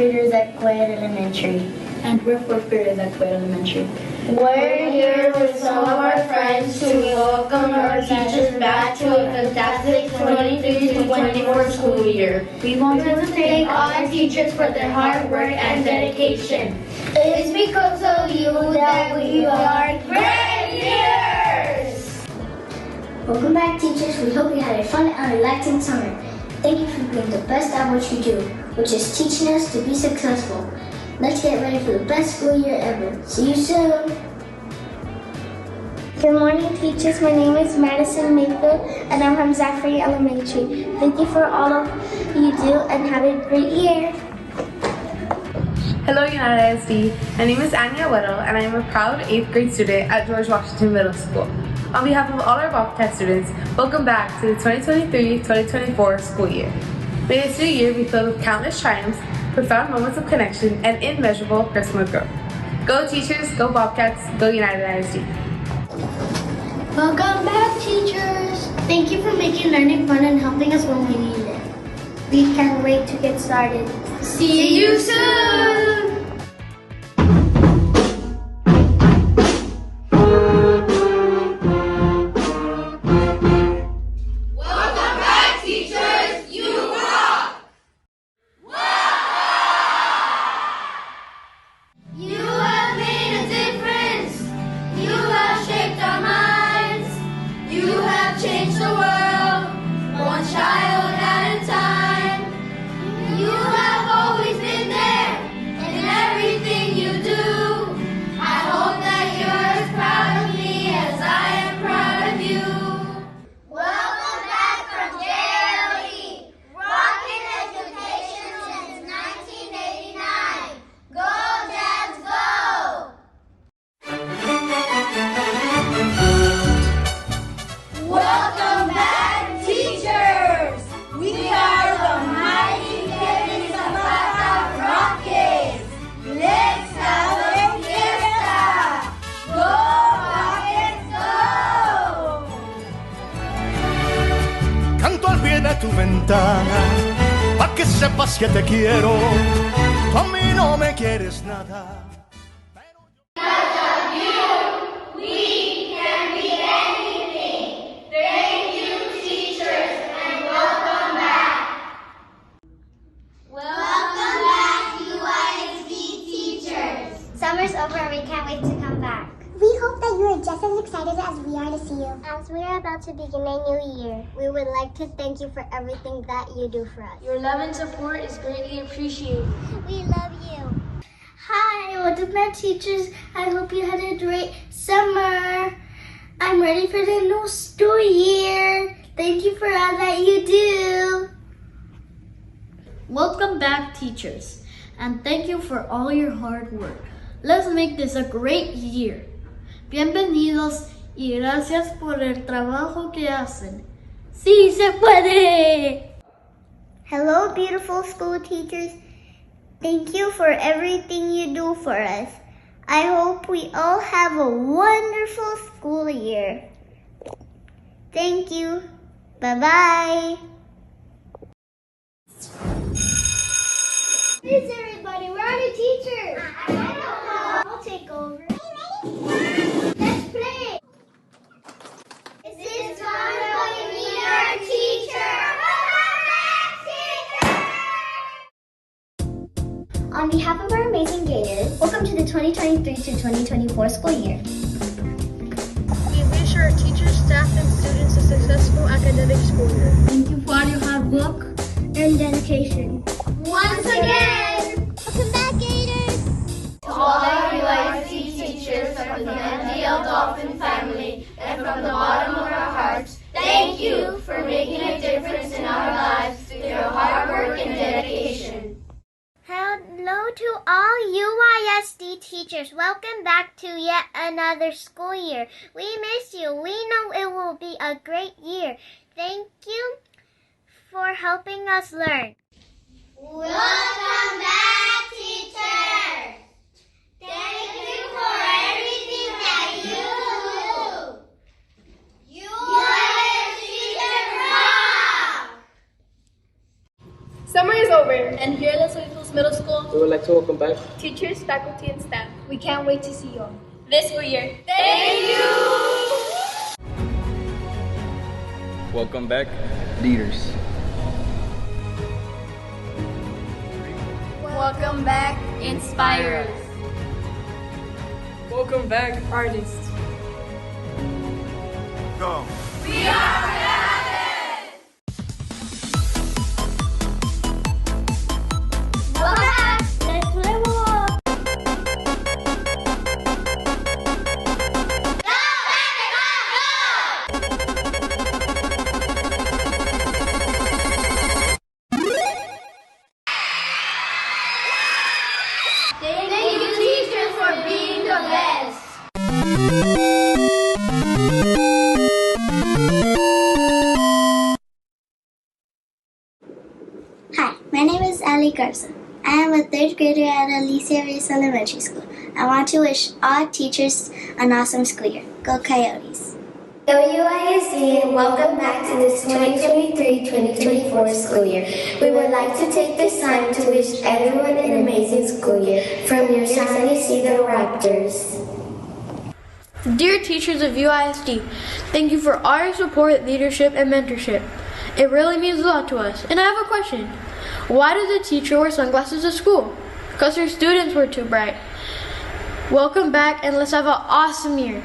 graders at Quiet Elementary. And we're 4th graders at Quiet Elementary. We're here with some of our friends to welcome our teachers back to a fantastic 23-24 school year. We want to thank all our teachers for their hard work and dedication. It's because of you that we are great leaders! Welcome back, teachers. We hope you had a fun and relaxing summer. Thank you for being the best at what you do, which is teaching us to be successful. Let's get ready for the best school year ever. See you soon. Good morning, teachers. My name is Madison Mayfield, and I'm from Zachary Elementary. Thank you for all of you do, and have a great year. Hello, UISD. My name is Anya Weddle, and I am a proud 8th grade student at George Washington Middle School. On behalf of all our Bobcat students, welcome back to the 2023-2024 school year. May this new year be filled with countless triumphs, profound moments of connection, and immeasurable personal growth. Go teachers, go Bobcats, go United ISD. Welcome back, teachers! Thank you for making learning fun and helping us when we need it. We can't wait to get started. See you soon! Change the world, one child at a time. You have always been there in everything you do. I hope that you're as proud of me as I am proud of you. Welcome back from JLE, rocking education since 1989. Go Jazz, go! Welcome back, teachers! We are the mighty Kevin Zapata Rockets! Let's have a fiesta! Go Rockets, go! Canto al pie de tu ventana, pa' que sepas que te quiero. Tú a mí no me quieres nada. Summer's over and we can't wait to come back. We hope that you are just as excited as we are to see you. As we are about to begin a new year, we would like to thank you for everything that you do for us. Your love and support is greatly appreciated. We love you. Hi, welcome back, teachers. I hope you had a great summer. I'm ready for the new school year. Thank you for all that you do. Welcome back, teachers, and thank you for all your hard work. Let's make this a great year. Bienvenidos y gracias por el trabajo que hacen. ¡Sí se puede! Hello, beautiful school teachers. Thank you for everything you do for us. I hope we all have a wonderful school year. Thank you. Bye-bye. Where's everybody? Where are the teachers? I don't know. I'll take over. Let's play. Is this fun when we meet our teacher? On behalf of our amazing graders, welcome to the 2023 to 2024 school year. We wish our teachers, staff, and students a successful academic school year. Thank you for all your hard work And dedication. Once again, Welcome back, Gators. to all our UISD teachers from the MDL Dolphin family and from the bottom of our hearts, thank you for making a difference in our lives through your hard work and dedication. Hello to all UISD teachers. Welcome back to yet another school year. We miss you. We know it will be a great year. Thank you for helping us learn. Welcome back, teachers! Thank you for everything that you do! You are teachers rock! Summer is over, and here at Los Angeles Middle School. We would like to welcome back Teachers, faculty, and staff. We can't wait to see you all this school year. Thank you! Welcome back, leaders. Welcome back, inspirers. Welcome back, artists. Go. We are Rabbits! Welcome back! Let's level up. Go, Panda, go! Thank you, teachers, for being the best. Hi, my name is Ali Garza. I am a third grader at Alicia Reyes Elementary School. I want to wish all teachers an awesome school year. Go Coyotes! Go UISD and welcome back to this 2023-2024 school year. We would like to take this time to wish everyone an amazing school year from your San Isidro Raptors. Dear teachers of UISD, thank you for all your support, leadership, and mentorship. It really means a lot to us. And I have a question. Why does a teacher wear sunglasses to school? Because her students were too bright. Welcome back and let's have an awesome year.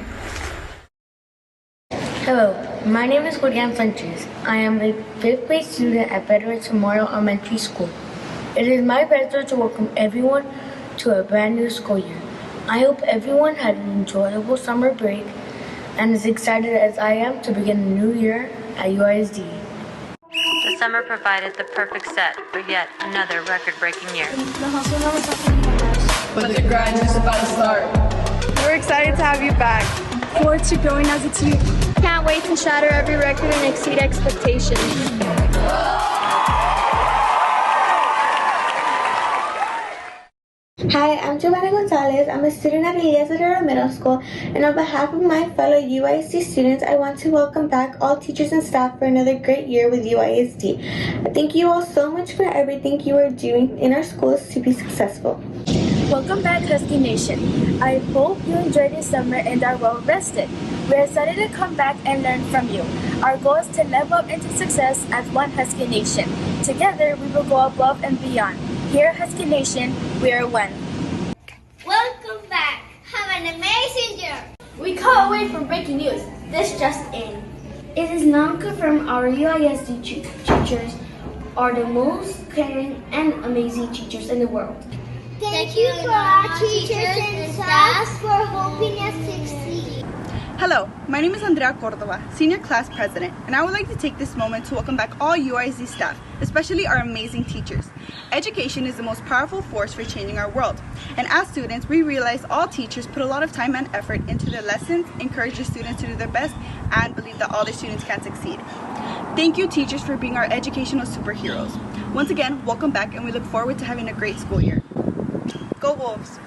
Hello, my name is Julian Sanchez. I am a 5th grade student at Veterans Memorial Elementary School. It is my pleasure to welcome everyone to a brand new school year. I hope everyone had an enjoyable summer break and is excited as I am to begin a new year at UISD. The summer provided the perfect set for yet another record-breaking year. But the grind is about to start. We're excited to have you back. Forward to growing as a team. Can't wait to shatter every record and exceed expectations. Hi, I'm Giovanna Gonzalez. I'm a student at Elias Middle School, and on behalf of my fellow UISD students, I want to welcome back all teachers and staff for another great year with UISD. Thank you all so much for everything you are doing in our schools to be successful. Welcome back, Husky Nation. I hope you enjoyed this summer and are well rested. We're excited to come back and learn from you. Our goal is to level up into success as one Husky Nation. Together, we will go above and beyond. Here at Husky Nation, we are one. Welcome back. Have an amazing year. We can't wait for breaking news. This just in. It is now confirmed our UISD teachers are the most caring and amazing teachers in the world. Thank you for our teachers and staff for helping us succeed. Hello, my name is Andrea Cordova, Senior Class President, and I would like to take this moment to welcome back all UISD staff, especially our amazing teachers. Education is the most powerful force for changing our world, and as students, we realize all teachers put a lot of time and effort into their lessons, encourage their students to do their best, and believe that all their students can succeed. Thank you, teachers, for being our educational superheroes. Once again, welcome back, and we look forward to having a great school year. Go Wolves!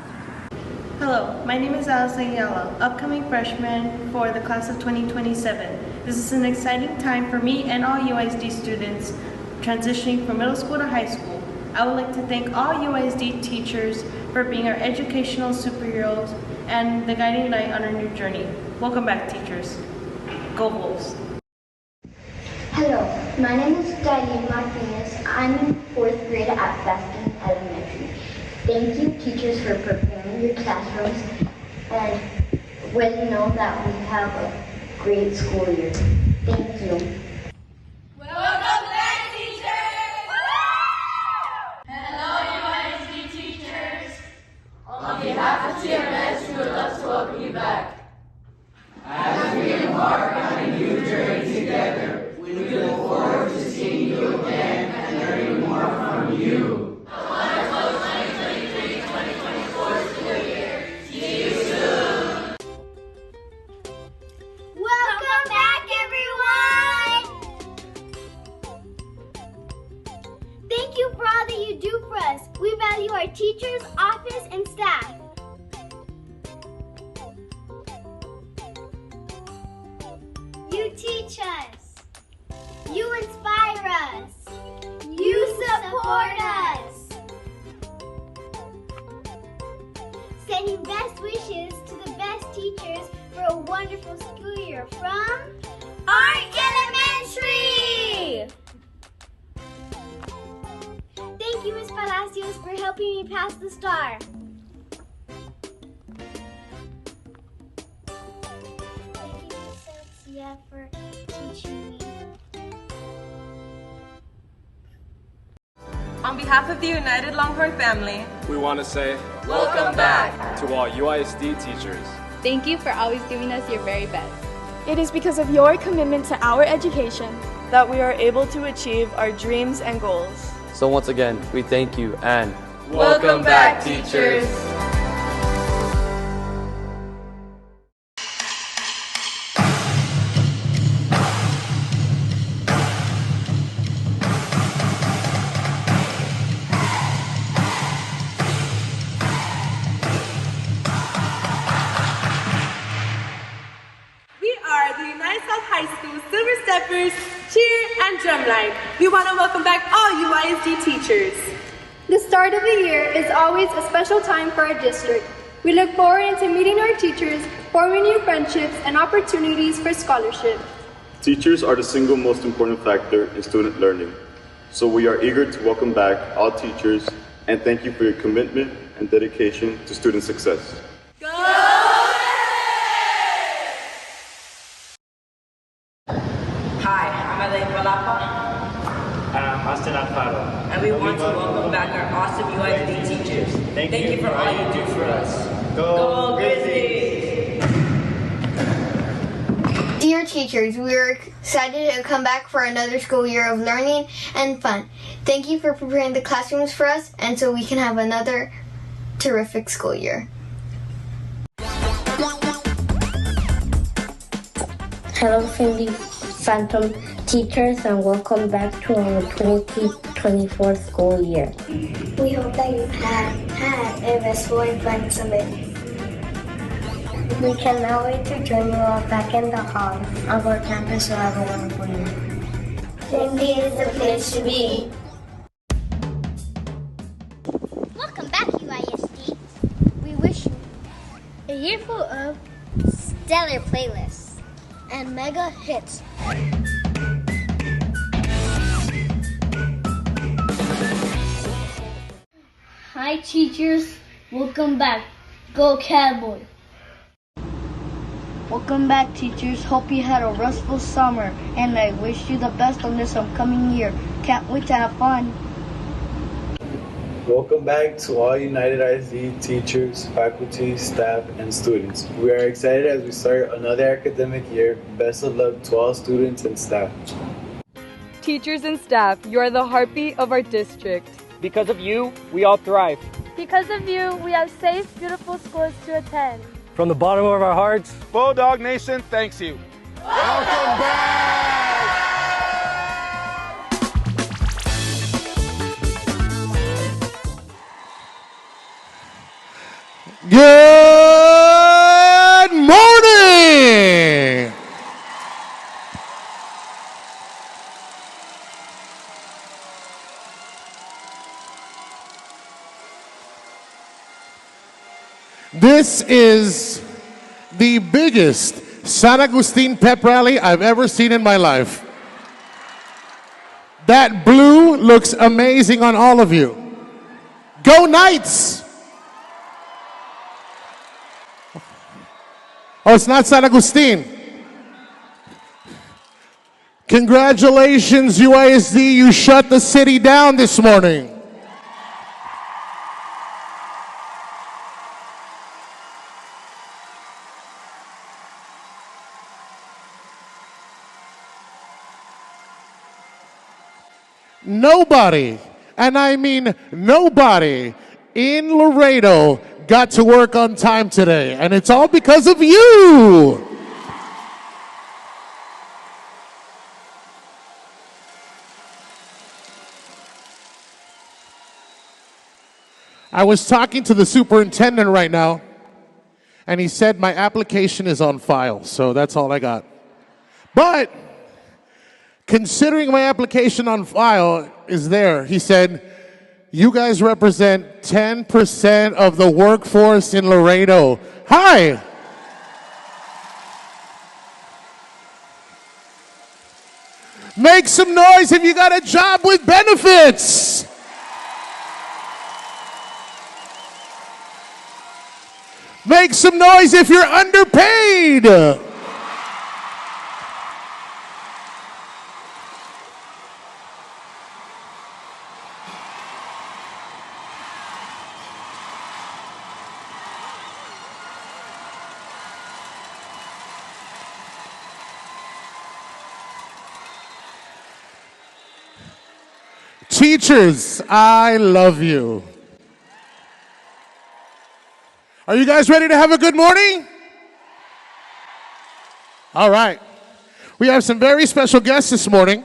Hello, my name is Alice Ayala, upcoming freshman for the class of 2027. This is an exciting time for me and all UISD students transitioning from middle school to high school. I would like to thank all UISD teachers for being our educational superheroes and the guiding light on our new journey. Welcome back, teachers. Go Wolves! Hello, my name is Diane Martinez. I'm in 4th grade at Baskin Elementary. Thank you, teachers, for preparing your classrooms and letting know that we have a great school year. Thank you. Welcome back, teachers! Hello, UISD teachers! On behalf of TMS, we would love to welcome you back. As we embark on a new journey together, we look forward to seeing you again and learning more from you. Welcome back, everyone! Thank you for all that you do for us. We value our teachers, office, and staff. You teach us. You inspire us. You support us. Sending best wishes to the best teachers for a wonderful school year from Art Elementary! Thank you, Ms. Palacios, for helping me pass the star. Thank you, Ms. Alexia, for teaching me. On behalf of the United Longhorn family, we want to say welcome back to all UISD teachers. Thank you for always giving us your very best. It is because of your commitment to our education that we are able to achieve our dreams and goals. So once again, we thank you and welcome back, teachers. High School Silver Steppers, Cheer and Drumline. We want to welcome back all UISD teachers. The start of the year is always a special time for our district. We look forward to meeting our teachers, forming new friendships and opportunities for scholarship. Teachers are the single most important factor in student learning. So we are eager to welcome back all teachers and thank you for your commitment and dedication to student success. Hi, I'm Elaine Palapa. And I'm Austin Alfaro. And we want to welcome back our awesome UISD teachers. Thank you for all you do for us. Go Grizzlies! Dear teachers, we are excited to come back for another school year of learning and fun. Thank you for preparing the classrooms for us and so we can have another terrific school year. Hello, Cindy Phantom teachers, and welcome back to our 2024 school year. We hope that you had a restful and fun summer. We cannot wait to join you all back in the halls of our campus to have a wonderful year. Cindy is the place to be. Welcome back, UISD. We wish you a year full of stellar playlists and mega hits. Hi teachers, welcome back. Go Cowboy! Welcome back teachers, hope you had a restful summer and I wish you the best on this upcoming year. Can't wait to have fun. Welcome back to all United ISD teachers, faculty, staff, and students. We are excited as we start another academic year. Best of luck to all students and staff. Teachers and staff, you are the heartbeat of our district. Because of you, we all thrive. Because of you, we have safe, beautiful schools to attend. From the bottom of our hearts, Bulldog Nation thanks you. Welcome back! Good morning! This is the biggest San Agustin pep rally I've ever seen in my life. That blue looks amazing on all of you. Go Knights! Oh, it's not San Agustin. Congratulations, UISD. You shut the city down this morning. Nobody, and I mean nobody, in Laredo got to work on time today, and it's all because of you. I was talking to the superintendent right now, and he said my application is on file, so that's all I got. But considering my application on file is there, he said, You guys represent 10% of the workforce in Laredo. Hi! Make some noise if you got a job with benefits. Make some noise if you're underpaid. Teachers, I love you. Are you guys ready to have a good morning? All right. We have some very special guests this morning,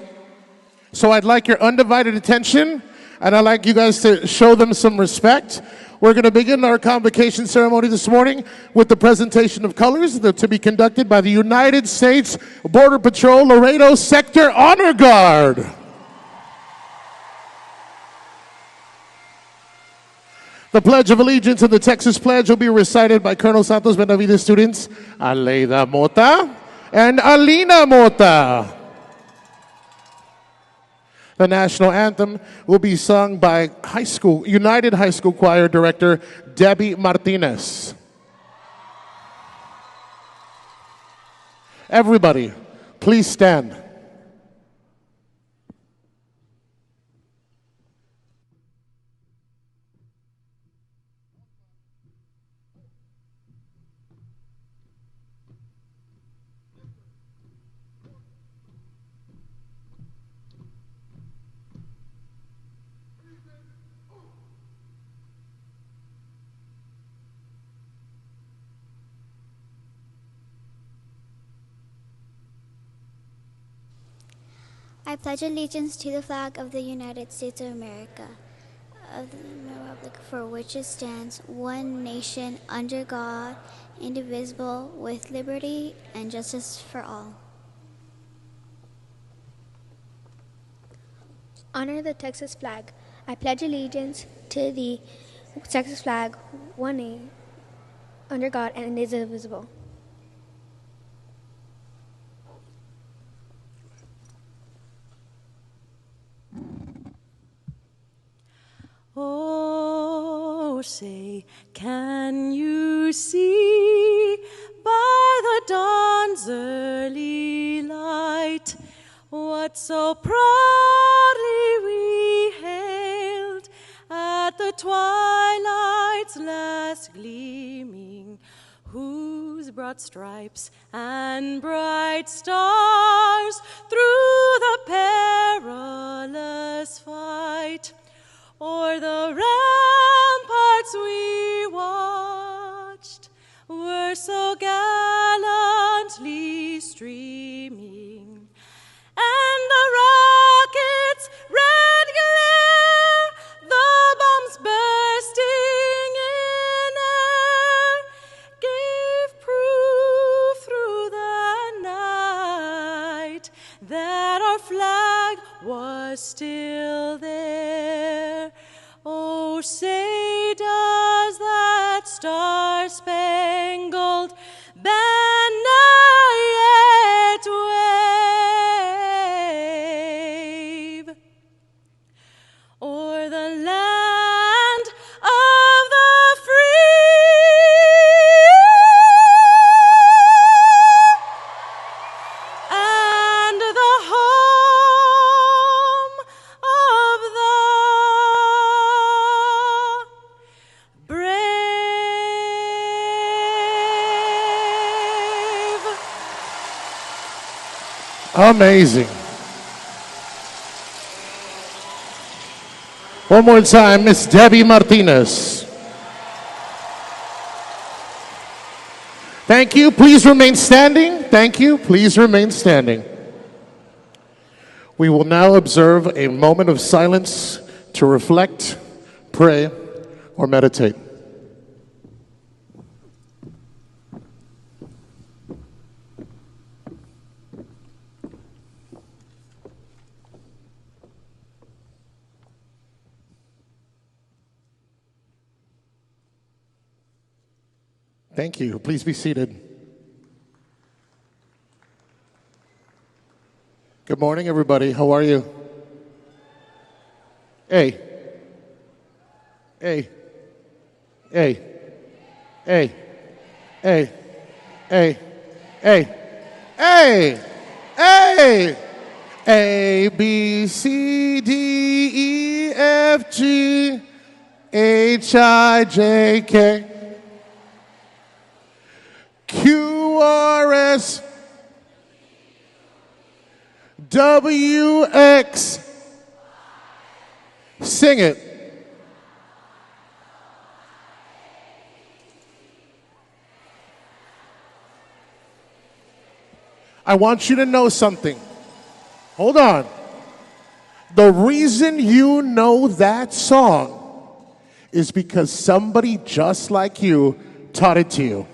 so I'd like your undivided attention, and I'd like you guys to show them some respect. We're going to begin our convocation ceremony this morning with the presentation of colors to be conducted by the United States Border Patrol Laredo Sector Honor Guard. The Pledge of Allegiance and the Texas Pledge will be recited by Colonel Santos Benavides students Aleida Mota and Alina Mota. The national anthem will be sung by United High School Choir Director Debbie Martinez. Everybody, please stand. I pledge allegiance to the flag of the United States of America, of the republic for which it stands, one nation, under God, indivisible, with liberty and justice for all. Honor the Texas flag. I pledge allegiance to the Texas flag, one nation, under God, and indivisible. Oh, say, can you see by the dawn's early light what so proudly we hailed at the twilight's last gleaming, whose broad stripes and bright stars through the perilous fight o'er the ramparts we watched were so gallantly streaming, and the rocket's red glare, the bombs bursting in air, gave proof through the night that our flag was still there. Oh, say, does that star-spangled banner yet wave o'er the land of the free and the home of the brave? Amazing. One more time, Miss Debbie Martinez. Thank you. Please remain standing. Thank you. Please remain standing. We will now observe a moment of silence to reflect, pray, or meditate. Thank you. Please be seated. Good morning, everybody. How are you? Hey. Hey. Hey. Hey. Hey. Hey. Hey. Hey. Hey. A, B, C, D, E, F, G, H, I, J, K, Q, R, S, W, X. Sing it. I want you to know something. Hold on. The reason you know that song is because somebody just like you taught it to you.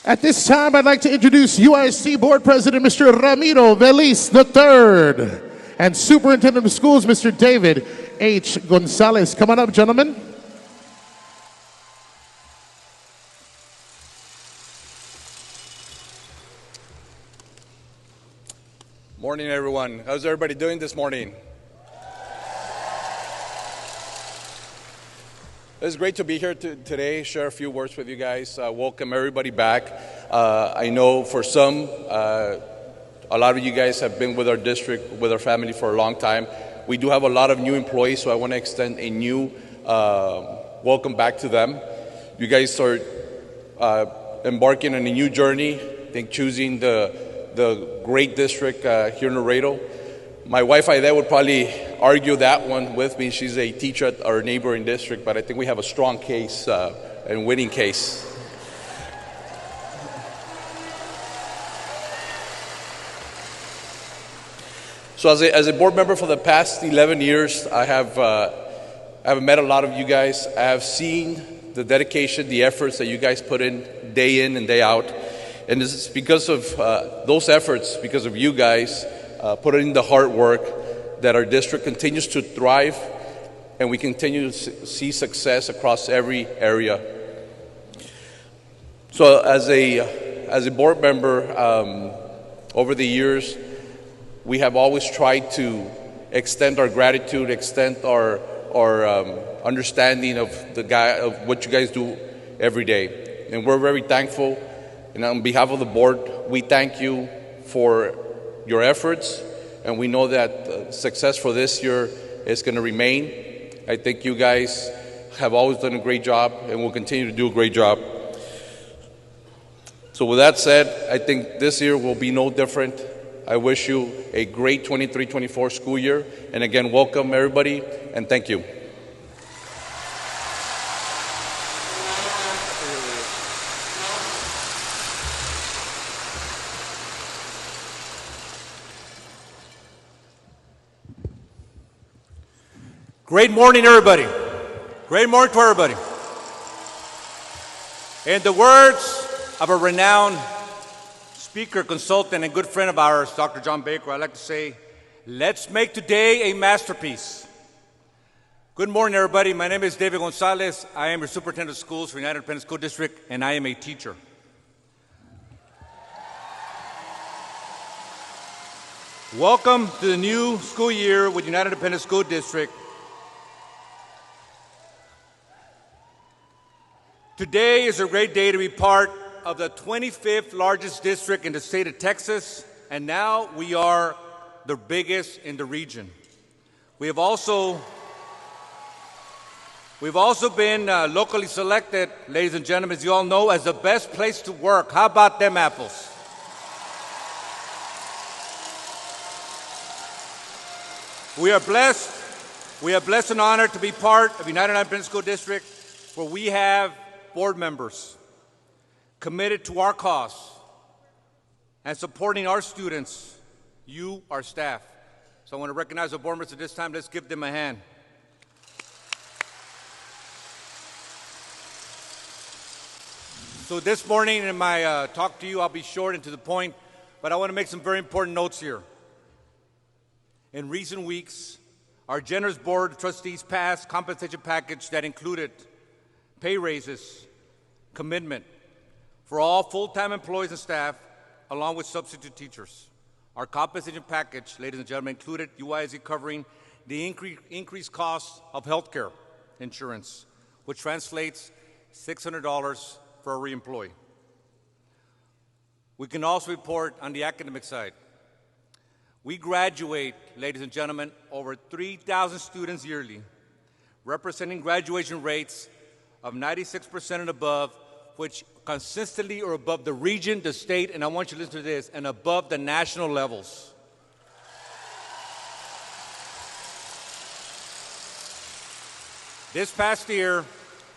At this time, I'd like to introduce UISD Board President, Mr. Ramiro Veliz III, and Superintendent of Schools, Mr. David H. Gonzalez. Come on up, gentlemen. Morning, everyone. How's everybody doing this morning? It's great to be here today, share a few words with you guys, welcome everybody back. I know for some, a lot of you guys have been with our district, with our family for a long time. We do have a lot of new employees, so I want to extend a new welcome back to them. You guys are embarking on a new journey, I think choosing the great district here in Laredo. My wife Aida would probably argue that one with me. She's a teacher at our neighboring district, but I think we have a strong case and winning case. So as a board member for the past 11 years, I have met a lot of you guys. I have seen the dedication, the efforts that you guys put in and day out. And this is because of those efforts, because of you guys putting in the hard work, that our district continues to thrive and we continue to see success across every area. So as a board member, over the years, we have always tried to extend our gratitude, extend our understanding of what you guys do every day. And we're very thankful. And on behalf of the board, we thank you for your efforts, and we know that success for this year is going to remain. I think you guys have always done a great job and will continue to do a great job. So with that said, I think this year will be no different. I wish you a great 23-24 school year, and again, welcome everybody, and thank you. Great morning, everybody. Great morning to everybody. In the words of a renowned speaker, consultant, and good friend of ours, Dr. John Baker, I'd like to say, let's make today a masterpiece. Good morning, everybody. My name is David Gonzalez. I am your superintendent of schools for United Independent School District, and I am a teacher. Welcome to the new school year with United Independent School District. Today is a great day to be part of the 25th largest district in the state of Texas, and now we are the biggest in the region. We've also been locally selected, ladies and gentlemen, as you all know, as the best place to work. How about them apples? We are blessed and honored to be part of United Independent School District, where we have board members committed to our cause and supporting our students, you, our staff. So I want to recognize the board members at this time. Let's give them a hand. So this morning in my talk to you, I'll be short and to the point, but I want to make some very important notes here. In recent weeks, Our generous board of trustees passed compensation package that included pay raises, commitment for all full-time employees and staff, along with substitute teachers. Our compensation package, ladies and gentlemen, included UISD covering the increased cost of healthcare insurance, which translates $600 for a re-employee. We can also report on the academic side. We graduate, ladies and gentlemen, over 3,000 students yearly, representing graduation rates of 96% and above, which consistently are above the region, the state, and I want you to listen to this, and above the national levels. This past year,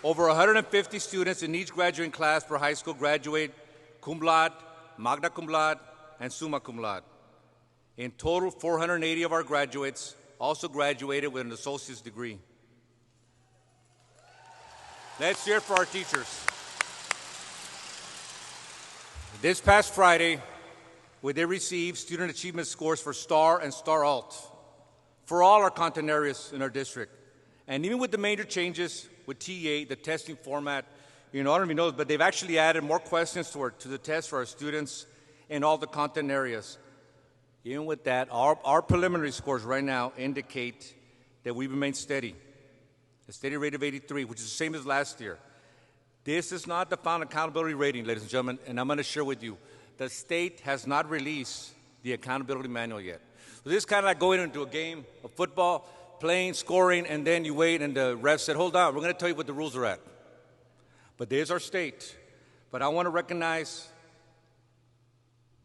over 150 students in each graduating class per high school graduate cum laude, magna cum laude, and summa cum laude. In total, 480 of our graduates also graduated with an associate's degree. Let's hear it for our teachers. This past Friday, we did receive student achievement scores for STAR and STAR Alt for all our content areas in our district. And even with the major changes with TA, the testing format, I don't even know, but they've actually added more questions to the test for our students in all the content areas. Even with that, our preliminary scores right now indicate that we remain steady, a steady rate of 83, which is the same as last year. This is not the final accountability rating, ladies and gentlemen, and I'm going to share with you. The state has not released the accountability manual yet. So this is kind of like going into a game of football, playing, scoring, and then you wait, and the ref said, hold on, we're going to tell you what the rules are at. But there's our state. But I want to recognize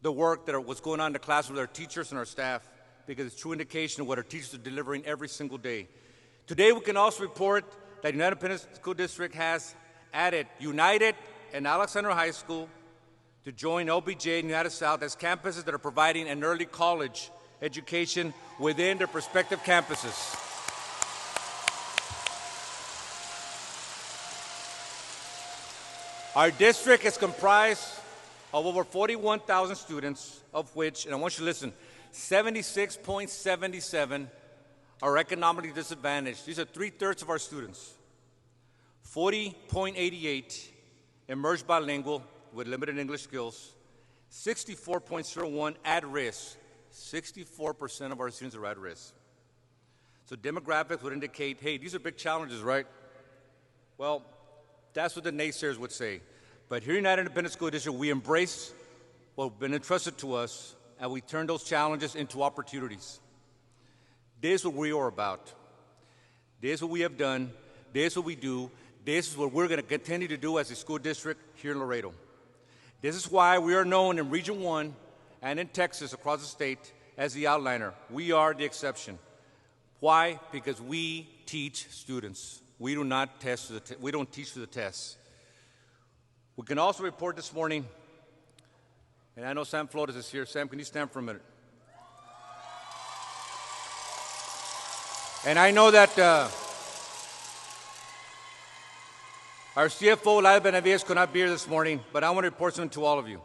the work that was going on in the classroom with our teachers and our staff, because it's a true indication of what our teachers are delivering every single day. Today, we can also report that United Independent School District has added United and Alexander High School to join LBJ and United South as campuses that are providing an early college education within their respective campuses. Our district is comprised of over 41,000 students, of which, and I want you to listen, 76.77 are economically disadvantaged. These are 3/3 of our students. 40.88 emerged bilingual with limited English skills. 64.01 at risk. 64% of our students are at risk. So demographics would indicate, hey, these are big challenges, right? Well, that's what the naysayers would say. But here at United Independent School District, we embrace what's been entrusted to us, and we turn those challenges into opportunities. This is what we are about. This is what we have done. This is what we do. This is what we're going to continue to do as a school district here in Laredo. This is why we are known in Region 1 and in Texas across the state as the outliner. We are the exception. Why? Because we teach students. We do not test. We don't teach for the tests. We can also report this morning, and I know Sam Flores is here. Sam, can you stand for a minute? And I know that our CFO, Lyle Benavides, could not be here this morning, but I want to report something to all of you.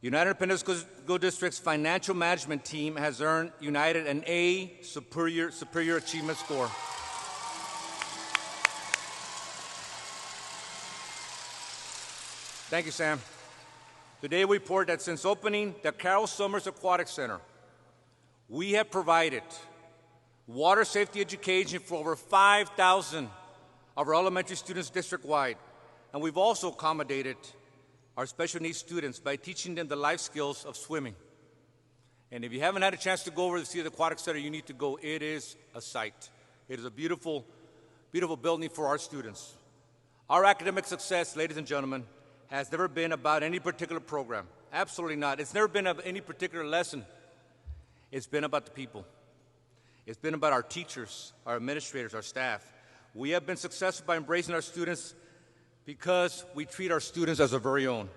United Independent School District's financial management team has earned United an A superior achievement score. Thank you, Sam. Today we report that since opening the Carol Summers Aquatic Center, we have provided water safety education for over 5,000 of our elementary students district-wide. And we've also accommodated our special needs students by teaching them the life skills of swimming. And if you haven't had a chance to go over to see the Aquatic Center, you need to go. It is a sight. It is a beautiful, beautiful building for our students. Our academic success, ladies and gentlemen, has never been about any particular program. Absolutely not. It's never been about any particular lesson. It's been about the people. It's been about our teachers, our administrators, our staff. We have been successful by embracing our students because we treat our students as our very own.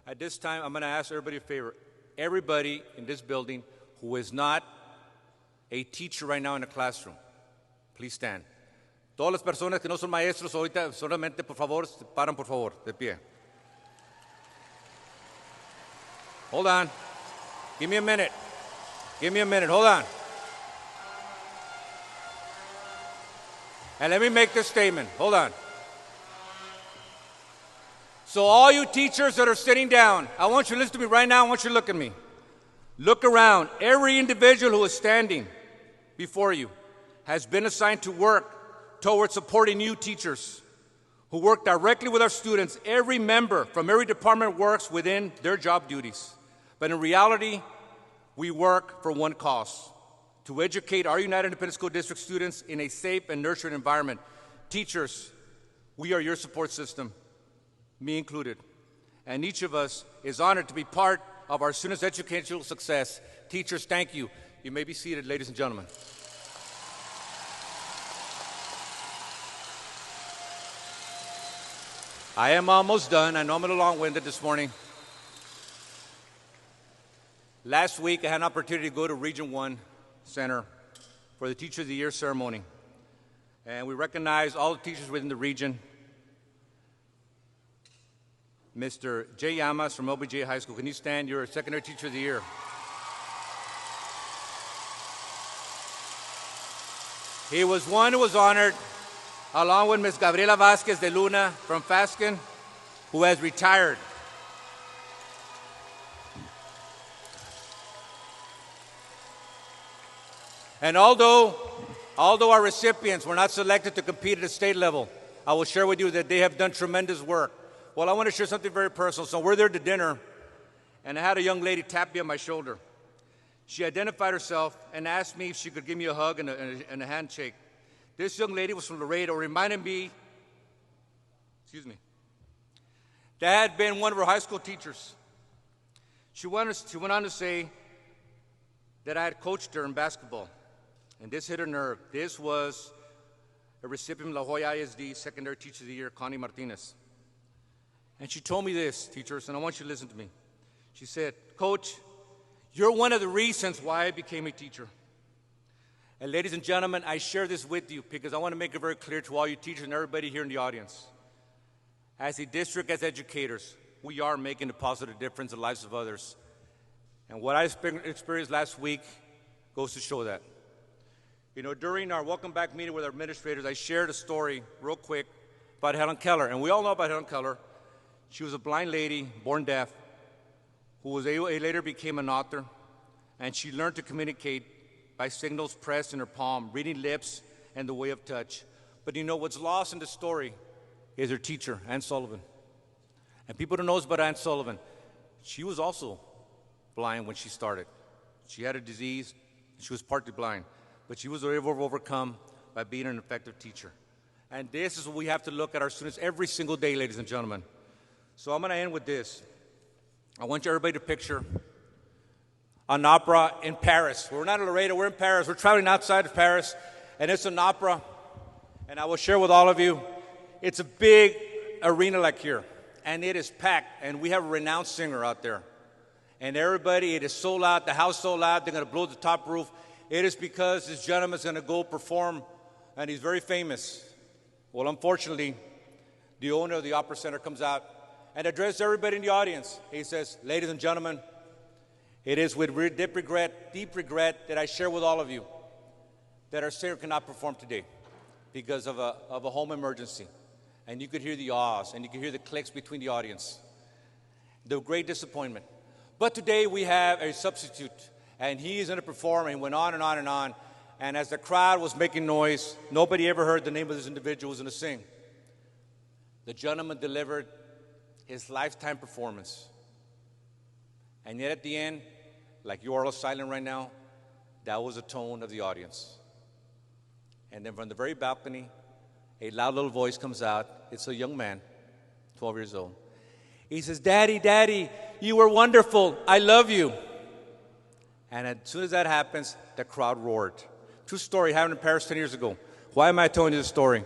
At this time, I'm going to ask everybody a favor. Everybody in this building who is not a teacher right now in the classroom, please stand. Todas las personas que no son maestros ahorita, solamente por favor, se paran por favor, de pie. Hold on. Give me a minute. Give me a minute. Hold on. And let me make this statement. Hold on. So all you teachers that are sitting down, I want you to listen to me right now. I want you to look at me. Look around. Every individual who is standing before you has been assigned to work towards supporting you teachers who work directly with our students. Every member from every department works within their job duties. But in reality, we work for one cause: to educate our United Independent School District students in a safe and nurturing environment. Teachers, we are your support system, me included. And each of us is honored to be part of our students' educational success. Teachers, thank you. You may be seated, ladies and gentlemen. I am almost done. I know I'm a little long-winded this morning. Last week, I had an opportunity to go to Region 1 Center for the Teacher of the Year ceremony. And we recognized all the teachers within the region. Mr. Jay Yamas from LBJ High School. Can you stand? You're a Secondary Teacher of the Year. He was one who was honored, along with Ms. Gabriela Vasquez de Luna from Fasken, who has retired. And although our recipients were not selected to compete at the state level, I will share with you that they have done tremendous work. Well, I want to share something very personal. So we're there to dinner, and I had a young lady tap me on my shoulder. She identified herself and asked me if she could give me a hug and a handshake. This young lady was from Laredo, reminding me, that had been one of her high school teachers. She went on to say that I had coached her in basketball, and this hit her nerve. This was a recipient of La Jolla UISD Secondary Teacher of the Year, Connie Martinez. And she told me this, teachers, and I want you to listen to me. She said, "Coach, you're one of the reasons why I became a teacher." And ladies and gentlemen, I share this with you because I want to make it very clear to all you teachers and everybody here in the audience. As a district, as educators, we are making a positive difference in the lives of others. And what I experienced last week goes to show that. You know, during our welcome back meeting with our administrators, I shared a story real quick about Helen Keller. And we all know about Helen Keller. She was a blind lady, born deaf, who later became an author, and she learned to communicate by signals pressed in her palm, reading lips, and the way of touch. But you know, what's lost in the story is her teacher, Ann Sullivan. And people don't know about Ann Sullivan. She was also blind when she started. She had a disease. She was partly blind, but she was able to overcome by being an effective teacher. And this is what we have to look at our students every single day, ladies and gentlemen. So I'm going to end with this. I want everybody to picture an opera in Paris. We're not in Laredo, we're in Paris. We're traveling outside of Paris, and it's an opera. And I will share with all of you, it's a big arena like here, and it is packed, and we have a renowned singer out there. And everybody, it is so loud, the house so loud, they're going to blow the top roof. It is because this gentleman is going to go perform, and he's very famous. Well, unfortunately, the owner of the Opera Center comes out and addresses everybody in the audience. He says, "Ladies and gentlemen, it is with deep regret that I share with all of you that our singer cannot perform today because of a home emergency." And you could hear the ahs, and you could hear the clicks between the audience. The great disappointment. But today we have a substitute, and he is going to perform, and went on and on and on. And as the crowd was making noise, nobody ever heard the name of this individual who was going to sing. The gentleman delivered his lifetime performance. And yet at the end, like you are all silent right now, that was the tone of the audience. And then from the very balcony, a loud little voice comes out. It's a young man, 12 years old. He says, "Daddy, Daddy, you were wonderful. I love you." And as soon as that happens, the crowd roared. True story, happened in Paris 10 years ago. Why am I telling you this story?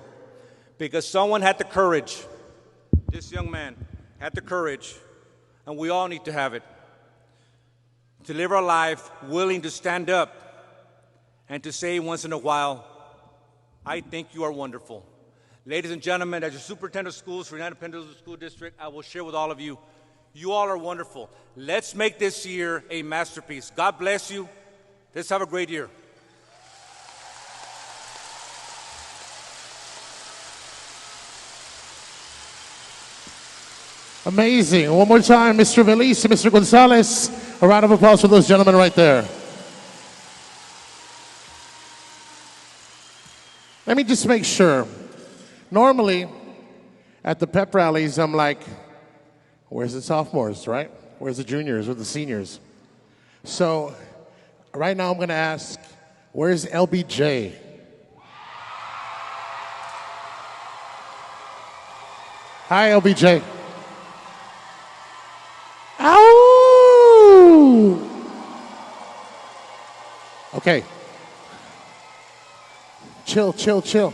Because someone had the courage. This young man had the courage, and we all need to have it, to live our life willing to stand up and to say once in a while, "I think you are wonderful." Ladies and gentlemen, as your superintendent of schools for United Independent School District, I will share with all of you, you all are wonderful. Let's make this year a masterpiece. God bless you. Let's have a great year. Amazing. One more time, Mr. Veliz and Mr. Gonzalez. A round of applause for those gentlemen right there. Let me just make sure. Normally, at the pep rallies, I'm like, where's the sophomores, right? Where's the juniors or the seniors? So, right now I'm going to ask, where's LBJ? Hi, LBJ. Ow! Okay. Chill, chill, chill.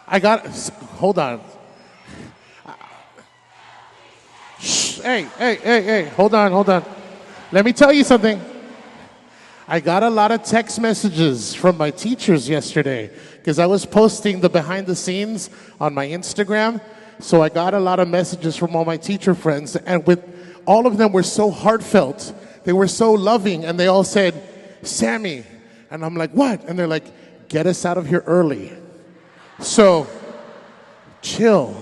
Hold on. Shh, hey, hold on. Let me tell you something. I got a lot of text messages from my teachers yesterday because I was posting the behind the scenes on my Instagram. So I got a lot of messages from all my teacher friends, and with all of them were so heartfelt. They were so loving, and they all said, Sammy. And I'm like, what? And they're like, get us out of here early. So, chill.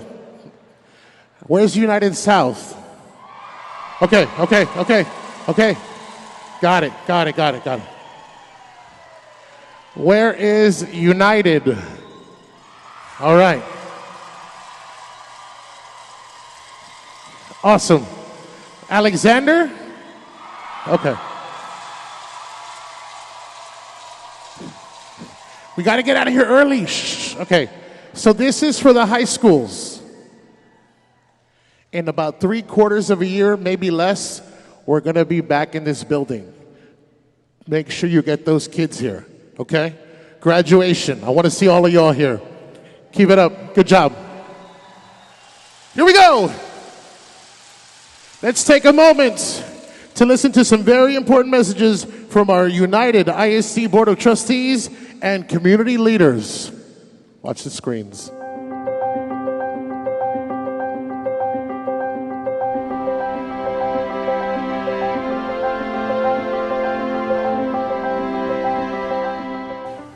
Where's United South? Okay. Got it. Where is United? All right. Awesome. Alexander? Okay. We got to get out of here early. Shh. Okay. So this is for the high schools. In about 3/4 of a year, maybe less, we're going to be back in this building. Make sure you get those kids here, okay? Graduation. I want to see all of y'all here. Keep it up. Good job. Here we go. Let's take a moment to listen to some very important messages from our United ISD Board of Trustees and community leaders. Watch the screens.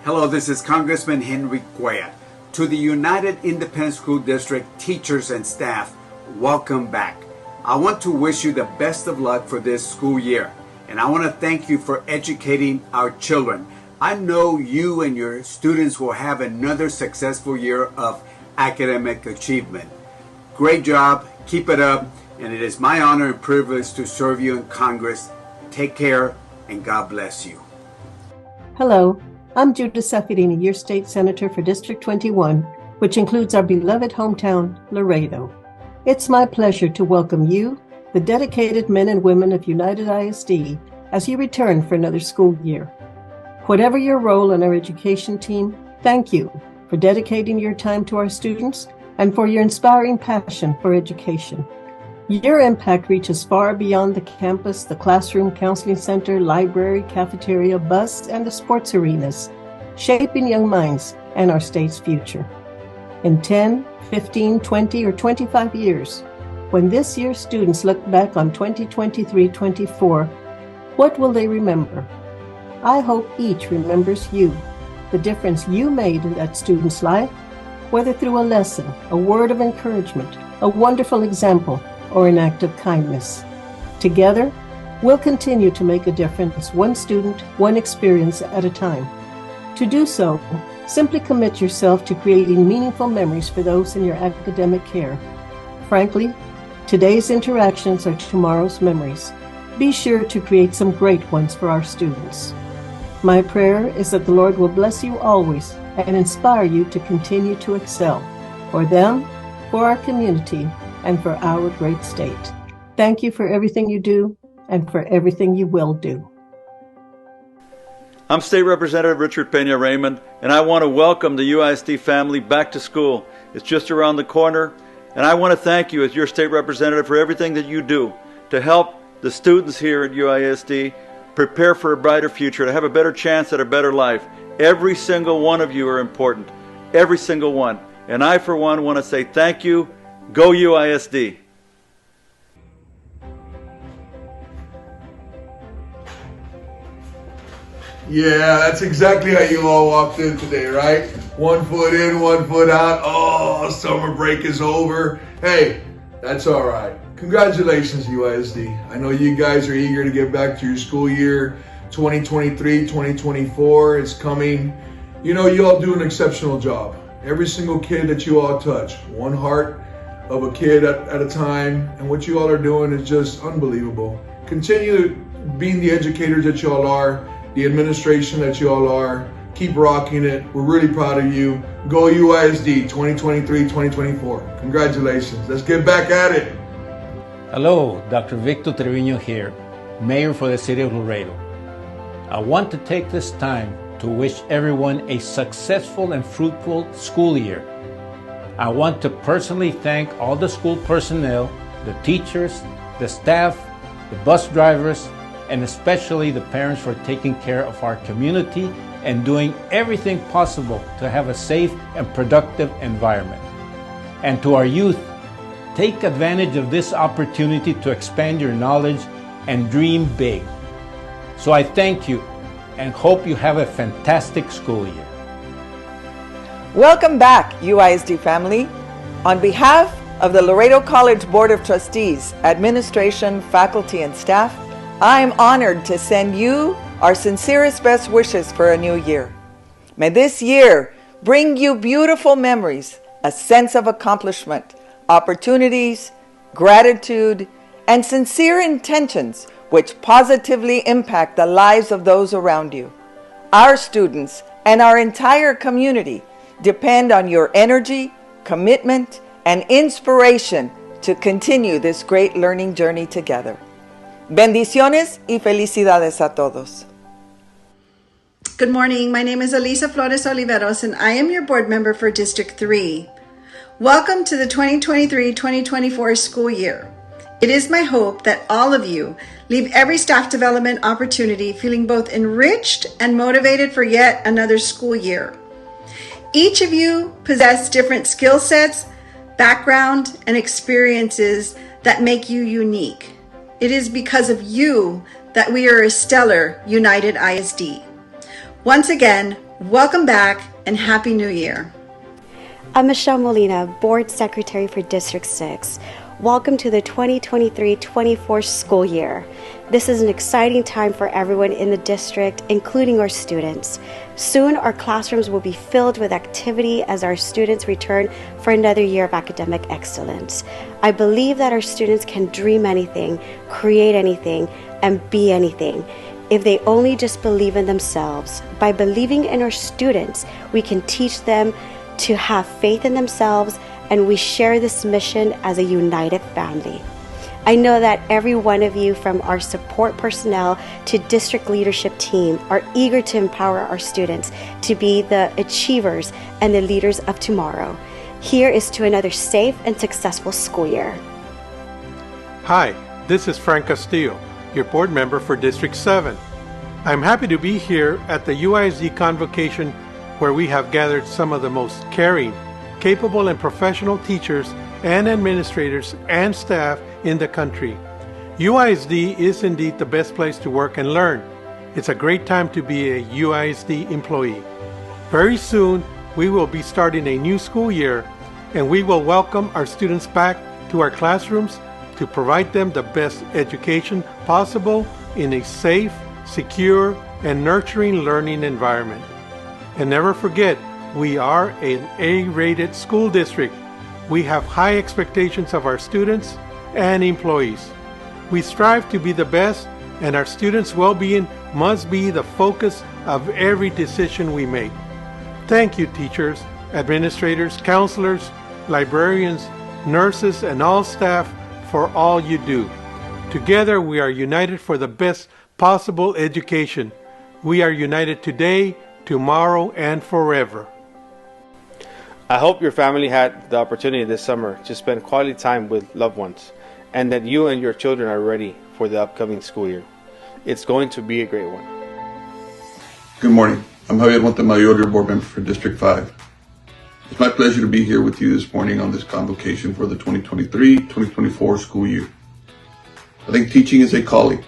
Hello, this is Congressman Henry Cuellar. To the United Independent School District teachers and staff, welcome back. I want to wish you the best of luck for this school year, and I want to thank you for educating our children. I know you and your students will have another successful year of academic achievement. Great job, keep it up, and it is my honor and privilege to serve you in Congress. Take care, and God bless you. Hello, I'm Judith Saffirini, your state senator for District 21, which includes our beloved hometown, Laredo. It's my pleasure to welcome you, the dedicated men and women of United ISD, as you return for another school year. Whatever your role in our education team, thank you for dedicating your time to our students and for your inspiring passion for education. Your impact reaches far beyond the campus, the classroom, counseling center, library, cafeteria, bus, and the sports arenas, shaping young minds and our state's future. In 10, 15, 20, or 25 years, when this year's students look back on 2023-24, what will they remember? I hope each remembers you, the difference you made in that student's life, whether through a lesson, a word of encouragement, a wonderful example, or an act of kindness. Together, we'll continue to make a difference, one student, one experience at a time. To do so, simply commit yourself to creating meaningful memories for those in your academic care. Frankly, today's interactions are tomorrow's memories. Be sure to create some great ones for our students. My prayer is that the Lord will bless you always and inspire you to continue to excel, for them, for our community, and for our great state. Thank you for everything you do and for everything you will do. I'm State Representative Richard Peña Raymond, and I want to welcome the UISD family back to school. It's just around the corner, and I want to thank you as your state representative for everything that you do to help the students here at UISD prepare for a brighter future, to have a better chance at a better life. Every single one of you are important, every single one. And I, for one, want to say thank you. Go UISD. Yeah, that's exactly how you all walked in today, right? 1 foot in, 1 foot out. Oh, summer break is over. Hey, That's all right. Congratulations, UISD. I know you guys are eager to get back to your school year. 2023-2024 is coming. You know, you all do an exceptional job. Every single kid that you all touch, one heart of a kid at a time, and what you all are doing is just unbelievable. Continue being the educators that you all are, the administration that you all are. Keep rocking it. We're really proud of you. Go UISD 2023-2024. Congratulations. Let's get back at it. Hello, Dr. Victor Trevino here, Mayor for the City of Laredo. I want to take this time to wish everyone a successful and fruitful school year. I want to personally thank all the school personnel, the teachers, the staff, the bus drivers, and especially the parents for taking care of our community and doing everything possible to have a safe and productive environment. And to our youth, take advantage of this opportunity to expand your knowledge and dream big. So I thank you and hope you have a fantastic school year. Welcome back, UISD family. On behalf of the Laredo College Board of Trustees, administration, faculty, and staff, I am honored to send you our sincerest best wishes for a new year. May this year bring you beautiful memories, a sense of accomplishment, opportunities, gratitude, and sincere intentions which positively impact the lives of those around you. Our students and our entire community depend on your energy, commitment, and inspiration to continue this great learning journey together. Bendiciones y felicidades a todos. Good morning. My name is Elisa Flores Oliveros, and I am your board member for District 3. Welcome to the 2023-2024 school year. It is my hope that all of you leave every staff development opportunity feeling both enriched and motivated for yet another school year. Each of you possess different skill sets, background, and experiences that make you unique. It is because of you that we are a stellar United ISD. Once again, welcome back and Happy New Year. I'm Michelle Molina, Board Secretary for District 6. Welcome to the 2023-24 school year. This is an exciting time for everyone in the district, including our students. Soon, our classrooms will be filled with activity as our students return for another year of academic excellence. I believe that our students can dream anything, create anything, and be anything if they only just believe in themselves. By believing in our students, we can teach them to have faith in themselves, and we share this mission as a united family. I know that every one of you, from our support personnel to district leadership team, are eager to empower our students to be the achievers and the leaders of tomorrow. Here is to another safe and successful school year. Hi, this is Frank Castillo, your board member for District 7. I'm happy to be here at the UISD Convocation, where we have gathered some of the most caring, capable, and professional teachers and administrators and staff in the country. UISD is indeed the best place to work and learn. It's a great time to be a UISD employee. Very soon, we will be starting a new school year, and we will welcome our students back to our classrooms to provide them the best education possible in a safe, secure, and nurturing learning environment. And never forget, we are an A-rated school district. We have high expectations of our students and employees. We strive to be the best, and our students' well-being must be the focus of every decision we make. Thank you, teachers, administrators, counselors, librarians, nurses, and all staff for all you do. Together, we are united for the best possible education. We are united today, tomorrow, and forever. I hope your family had the opportunity this summer to spend quality time with loved ones, and that you and your children are ready for the upcoming school year. It's going to be a great one. Good morning. I'm Javier Montemayor, your board member for District 5. It's my pleasure to be here with you this morning on this convocation for the 2023-2024 school year. I think teaching is a calling.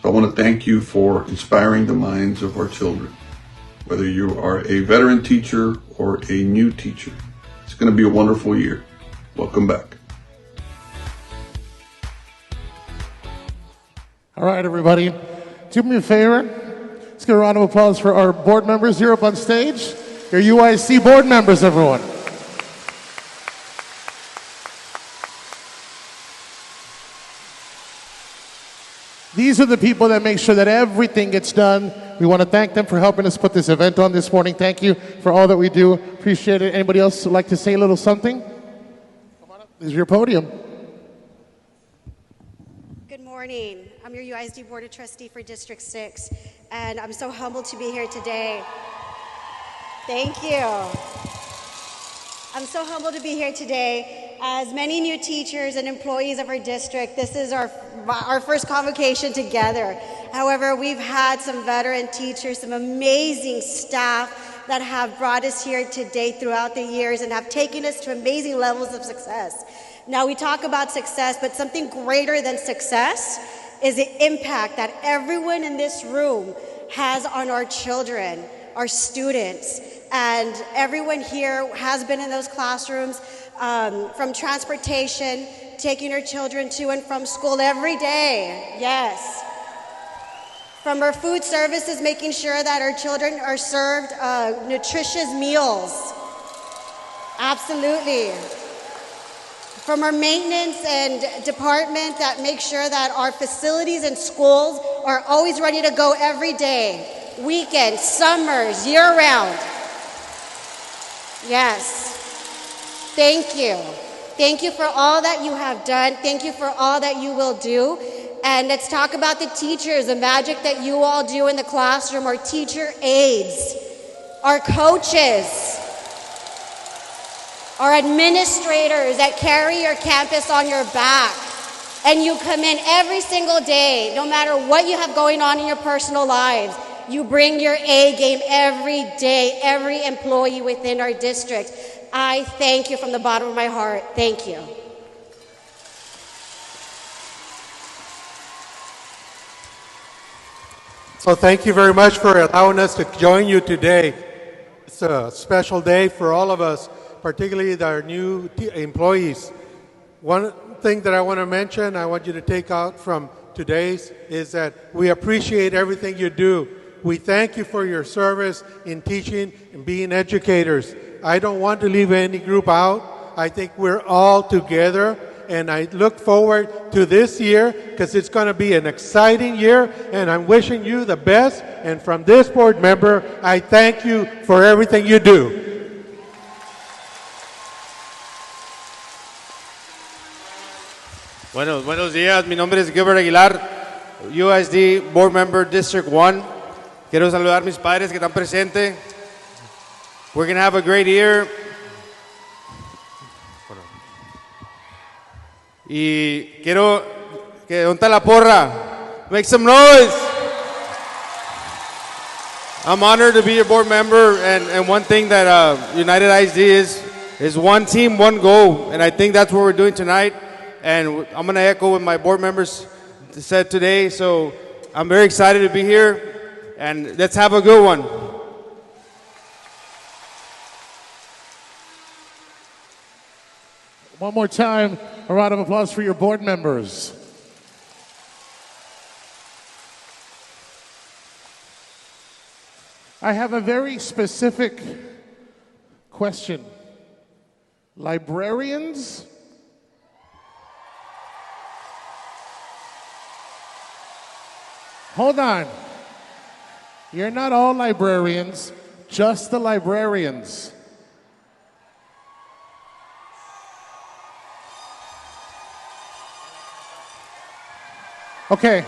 So I want to thank you for inspiring the minds of our children. Whether you are a veteran teacher or a new teacher, it's going to be a wonderful year. Welcome back. All right, everybody. Do me a favor. Let's give a round of applause for our board members here up on stage. Your UIC board members, everyone. These are the people that make sure that everything gets done. We want to thank them for helping us put this event on this morning. Thank you for all that we do. Appreciate it. Anybody else would like to say a little something? Come on up. This is your podium. Good morning. I'm your UISD Board of Trustee for District 6, and I'm so humbled to be here today. Thank you. I'm so humbled to be here today. As many new teachers and employees of our district, this is our first convocation together. However, we've had some veteran teachers, some amazing staff that have brought us here today throughout the years and have taken us to amazing levels of success. Now, we talk about success, but something greater than success is the impact that everyone in this room has on our children, our students, and everyone here has been in those classrooms, from transportation, taking our children to and from school every day, yes. From our food services, making sure that our children are served nutritious meals, absolutely. From our maintenance and department that make sure that our facilities and schools are always ready to go every day, weekends, summers, year-round. Yes. Thank you. Thank you for all that you have done. Thank you for all that you will do. And let's talk about the teachers, the magic that you all do in the classroom, our teacher aides, our coaches, our administrators that carry your campus on your back. And you come in every single day, no matter what you have going on in your personal lives. You bring your A game every day, every employee within our district. I thank you from the bottom of my heart. Thank you. So thank you very much for allowing us to join you today. It's a special day for all of us, particularly our new employees. One thing that I want to mention, I want you to take out from today's, is that we appreciate everything you do. We thank you for your service in teaching and being educators. I don't want to leave any group out. I think we're all together, and I look forward to this year because it's going to be an exciting year, and I'm wishing you the best. And from this board member, I thank you for everything you do. Buenos días. Mi nombre es Gilbert Aguilar, UISD Board Member District 1. Quiero saludar a mis padres que están presentes. We're going to have a great year. Y quiero que ¿dónde está la porra? Make some noise. I'm honored to be your board member, and one thing that United ISD is one team, one goal, and I think that's what we're doing tonight. And I'm going to echo what my board members said today. So I'm very excited to be here. And let's have a good one. One more time, a round of applause for your board members. I have a very specific question. Librarians? Hold on. You're not all librarians, just the librarians. Okay.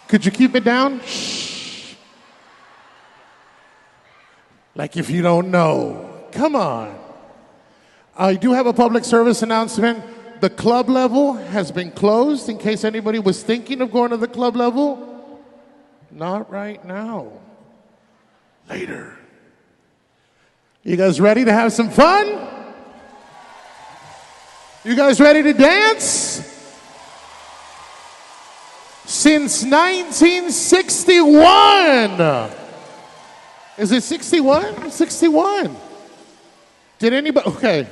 Could you keep it down? Shh. Like if you don't know. Come on. I do have a public service announcement. The club level has been closed in case anybody was thinking of going to the club level. Not right now. Later. You guys ready to have some fun? You guys ready to dance? Since 1961. Is it 61? 61. Did anybody, okay.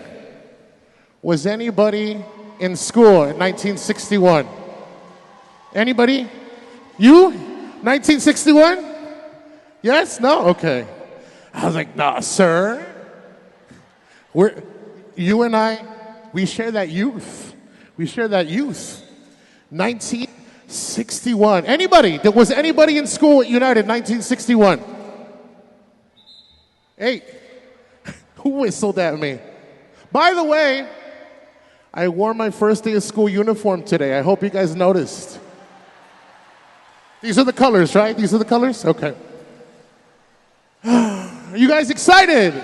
Was anybody in school in 1961? Anybody? You? 1961? Yes? No? Okay. I was like, nah, sir. You and I, we share that youth. We share that youth. 1961. Anybody? Was anybody in school at United 1961? Hey, who whistled at me? By the way, I wore my first day of school uniform today. I hope you guys noticed. These are the colors, right? These are the colors? Okay. Are you guys excited?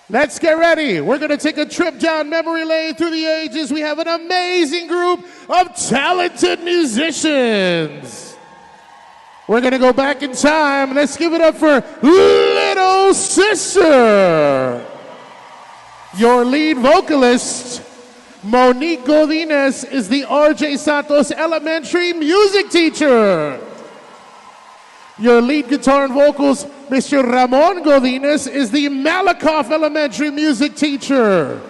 Let's get ready. We're going to take a trip down memory lane through the ages. We have an amazing group of talented musicians. We're going to go back in time. Let's give it up for Little Sister. Your lead vocalist, Monique Godinez, is the R.J. Santos Elementary music teacher. Your lead guitar and vocals, Mr. Ramon Godinez, is the Malakoff Elementary music teacher.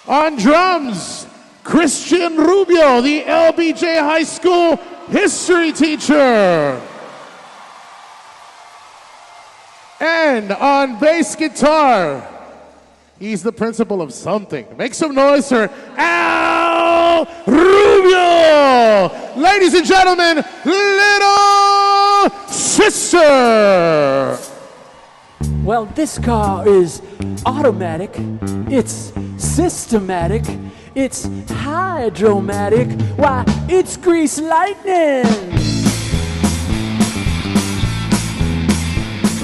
On drums, Christian Rubio, the LBJ High School history teacher. And on bass guitar, he's the principal of something. Make some noise for Al Rubio. Ladies and gentlemen, Little Sister. Well, this car is automatic, it's systematic, it's hydromatic, why, it's grease lightning.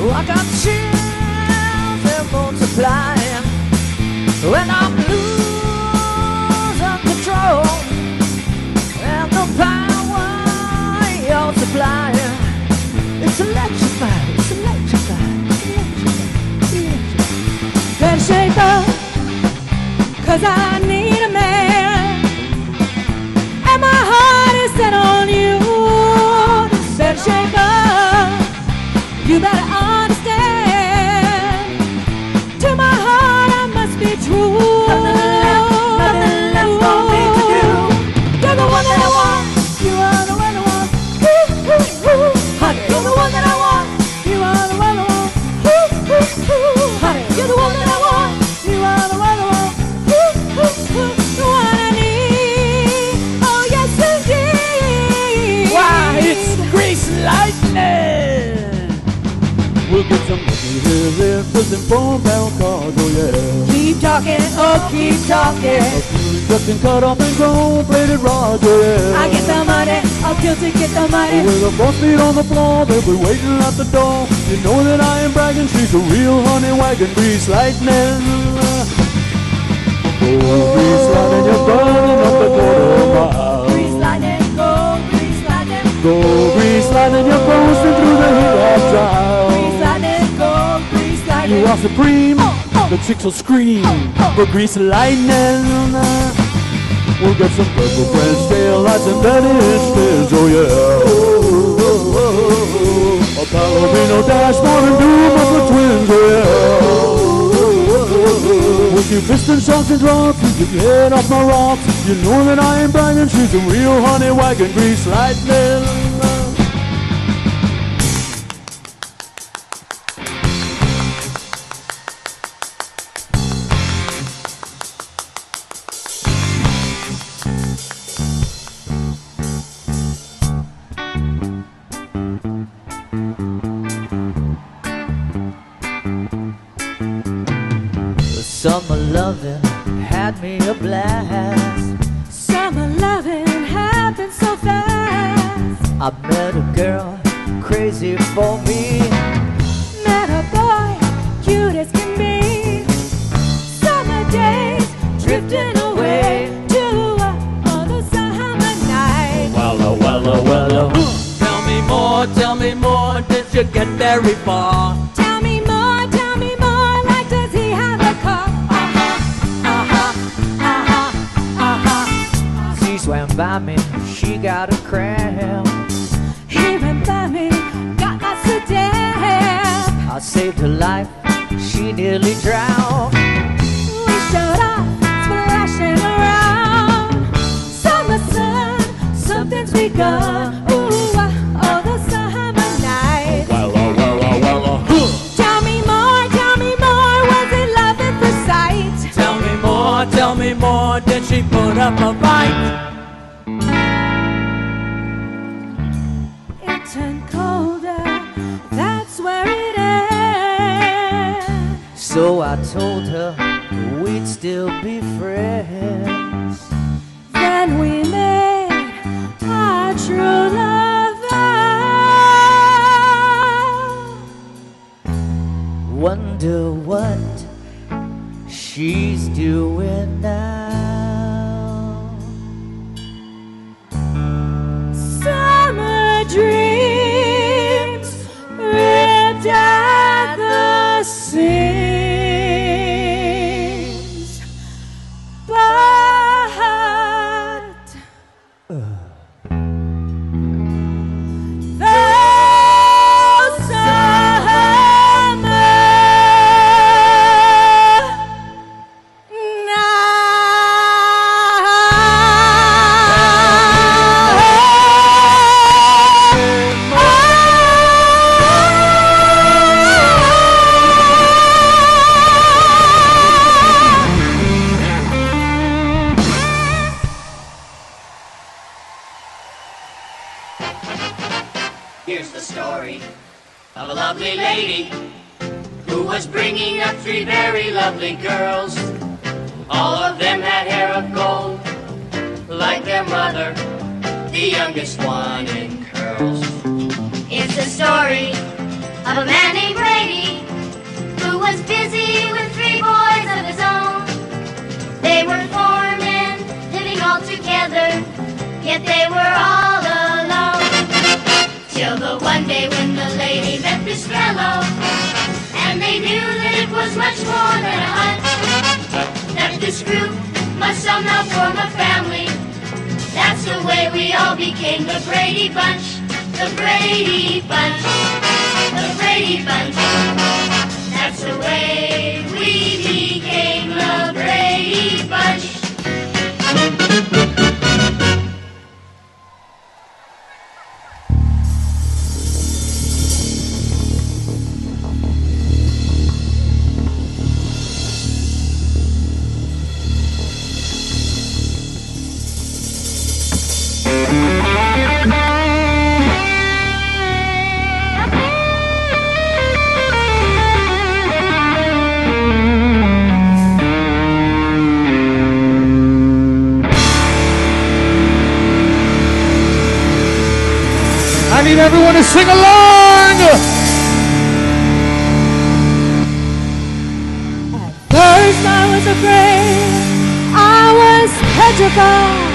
I got chills and multiplying when I'm losing control, and the power you're supplying, it's electrifying, it's electrifying, it's electrifying. Better shake up, 'cause I need a man, and my heart is set on you. Better shake up, you better understand. To my heart I must be true. Nothing left for me to do. You're the one that I want. You are the one I want. Ooh, ooh, ooh. Honey, you're the one that I want. You are the one I want. Ooh, ooh, ooh. Honey, you're the one that I want. You are the one I want. Ooh, ooh, ooh. The one I need. Oh yes indeed. Why, it's grease lightning. We'll get some here, pushing 4-barrel cars, oh yeah. Keep talking, oh keep talking. Just and cut off and chrome-plated rods, oh yeah. I get the money, I'll kill to get the money. With a 4 feet on the floor, they'll be waiting at the door. You know that I ain't bragging, she's a real honey wagon. Grease lightning. Oh, grease lightning, you're burning up the quarter mile. Grease lightning, go, grease lightning. Go, grease lightning, you're bursting through the heat of trial. You are supreme, the chicks will scream for grease lightning. We'll get some purple French tail lights and Venice spins, oh yeah. A Palomino dashboard and doom of the twins, oh yeah. With your piston shocks and drops, you get your head off my rocks. You know that I ain't bragging, she's a real honey wagon, grease lightning. Summer loving had me a blast. Summer loving happened so fast. I met a girl crazy for me. Met a boy cute as can be. Summer days drifting away to another summer night. Well, tell me more, did you get very far? Tell me more, like does he have a car? She swam by me, she got a cramp. He ran by me, got my sedan. I saved her life, she nearly drowned. We showed up, splashing around. begun. Ooh, oh, the summer night. Well, Tell me more, was it love at first sight? tell me more, did she put up a fight? It turned colder, that's where it ends. So I told her we'd still be friends. Then we made our true love vow. Wonder what she's doing now. Summer dreams ripped at the seams, but those summer Here's the story of a lovely lady who was bringing up three very lovely girls. All of them had hair of gold, like their mother, the youngest one in curls. It's the story of a man named Brady who was busy with three boys of his own. They were four men living all together, yet they were all alone. Till the one day when the lady met this fellow, and they knew that it was much more than a hunt, that this group must somehow form a family. That's the way we all became the Brady Bunch, the Brady Bunch, the Brady Bunch. That's the way we became the Brady Bunch. I need everyone to sing along. First I was afraid, I was petrified,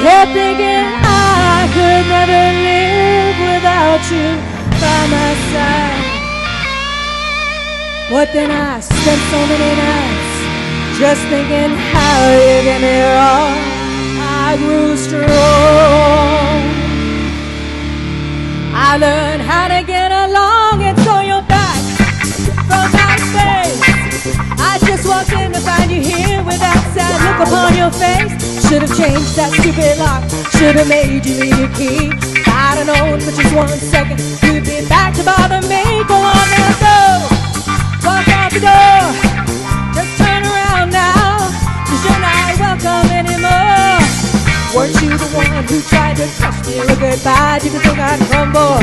kept thinking I could never live without you by my side. But then I spent so many nights just thinking how you get me wrong. I grew strong, I learned how to get along, and so you're back from outer space. I just walked in to find you here with that sad look upon your face. Should have changed that stupid lock, should have made you leave your key. If I'd have known for just 1 second you'd be back to bother me. Go on now, go, walk out the door, just turn around now, 'cause you're not welcome anymore. Weren't you the one who tried to crush me with goodbye? Did you think I'd crumble?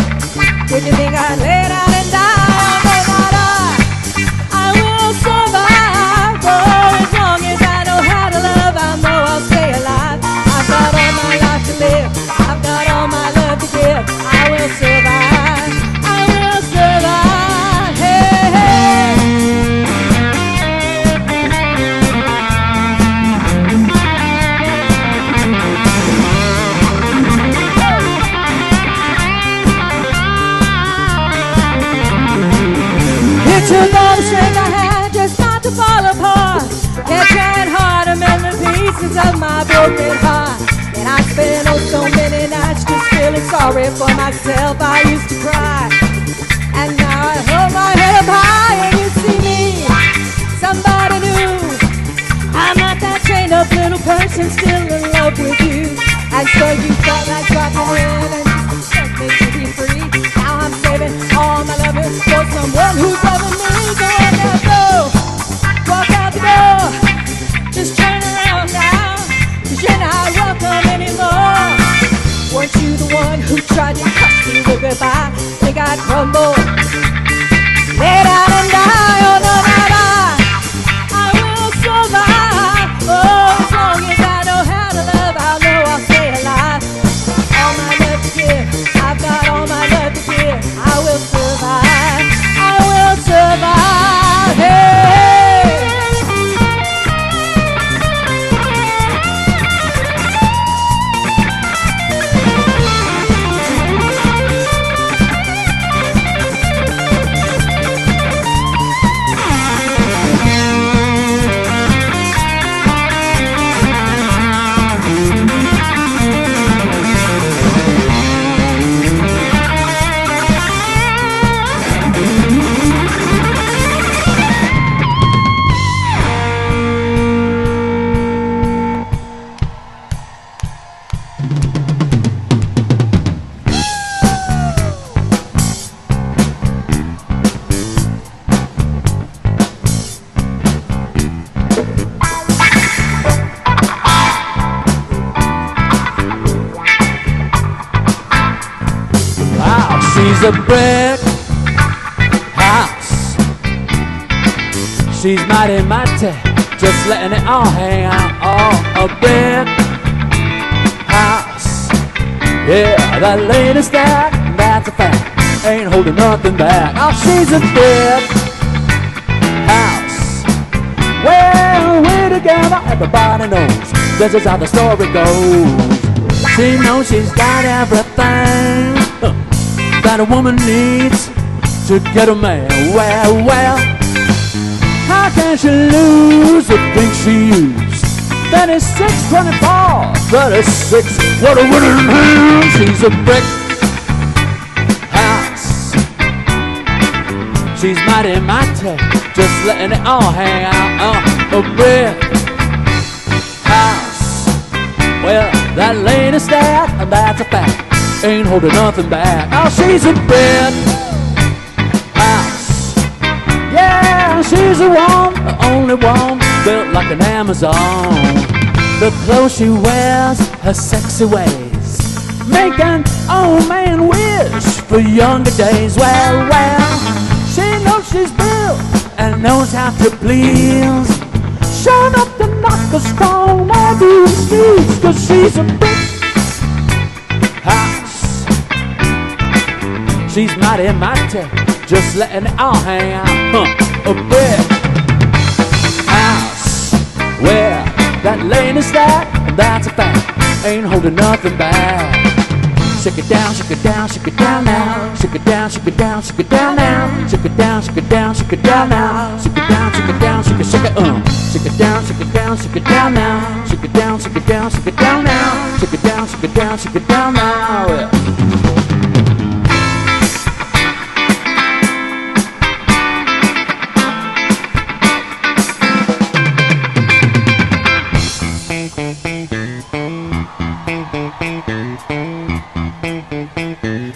Did you think I'd lay down and die? Oh, not I will survive for as long as I know how to love. I know I'll stay alive. I've got all my life to live, I've got all my love to give. I will survive, I will survive. Hey, hey. It took all the strength I had just not to fall apart. Kept trying hard to mend the pieces of my broken heart. And I spent oh so many nights just feeling sorry for myself. I used to cry, and now I hold my head up high and you see me, somebody new. I'm not that chained up little person still in love with you. And so you felt like dropping in and you said makes you be free. Now I'm saving all my loving for someone who's loving me. Go on now, go. Walk out the door. Just turn around now. 'Cause you're not welcome anymore. Weren't you the one who tried to touch me with goodbye? Think I'd crumble, lay down and die. Oh no, not I will survive. Oh, as long as I know how to love, I'll know I'll stay alive. All my love to give, I've got all my love to give. I will survive, I will survive. Hey. She's a brick house. She's mighty, mighty, just letting it all hang out. Oh, a brick house. Yeah, that latest that's a fact. Ain't holding nothing back. Oh, she's a brick house. Well, we're together, everybody knows. This is how the story goes. She knows she's got everything that a woman needs to get a man. Well, how can she lose the thing she used? 36, 24, 36, what a winning hand. She's a brick house. She's mighty, mighty, just letting it all hang out. A brick house. Well, that lady's that's a fact. Ain't holding nothing back. Oh, she's a brick house. Yeah, she's the one, the only one, built like an Amazon. The clothes she wears, her sexy ways, make an old man wish for younger days. Well, she knows she's built and knows how to please. Showing up to knock the strong man through the streets. 'Cause she's a brick house. She's mighty, mighty, just letting it all hang out. A brick house. Well, that lady's that's a fact. Ain't holding nothing back. Shake it down, shake it down, shake it down now. Shake it down, shake it down, shake it down now. Shake it down, shake it down, shake it down now. Shake it down, shake it down, shake it, shake it, Shake it down, shake it down, shake it down now. Shake it down, shake it down, shake it down now. Shake it down, shake it down, shake it down now. Yeah.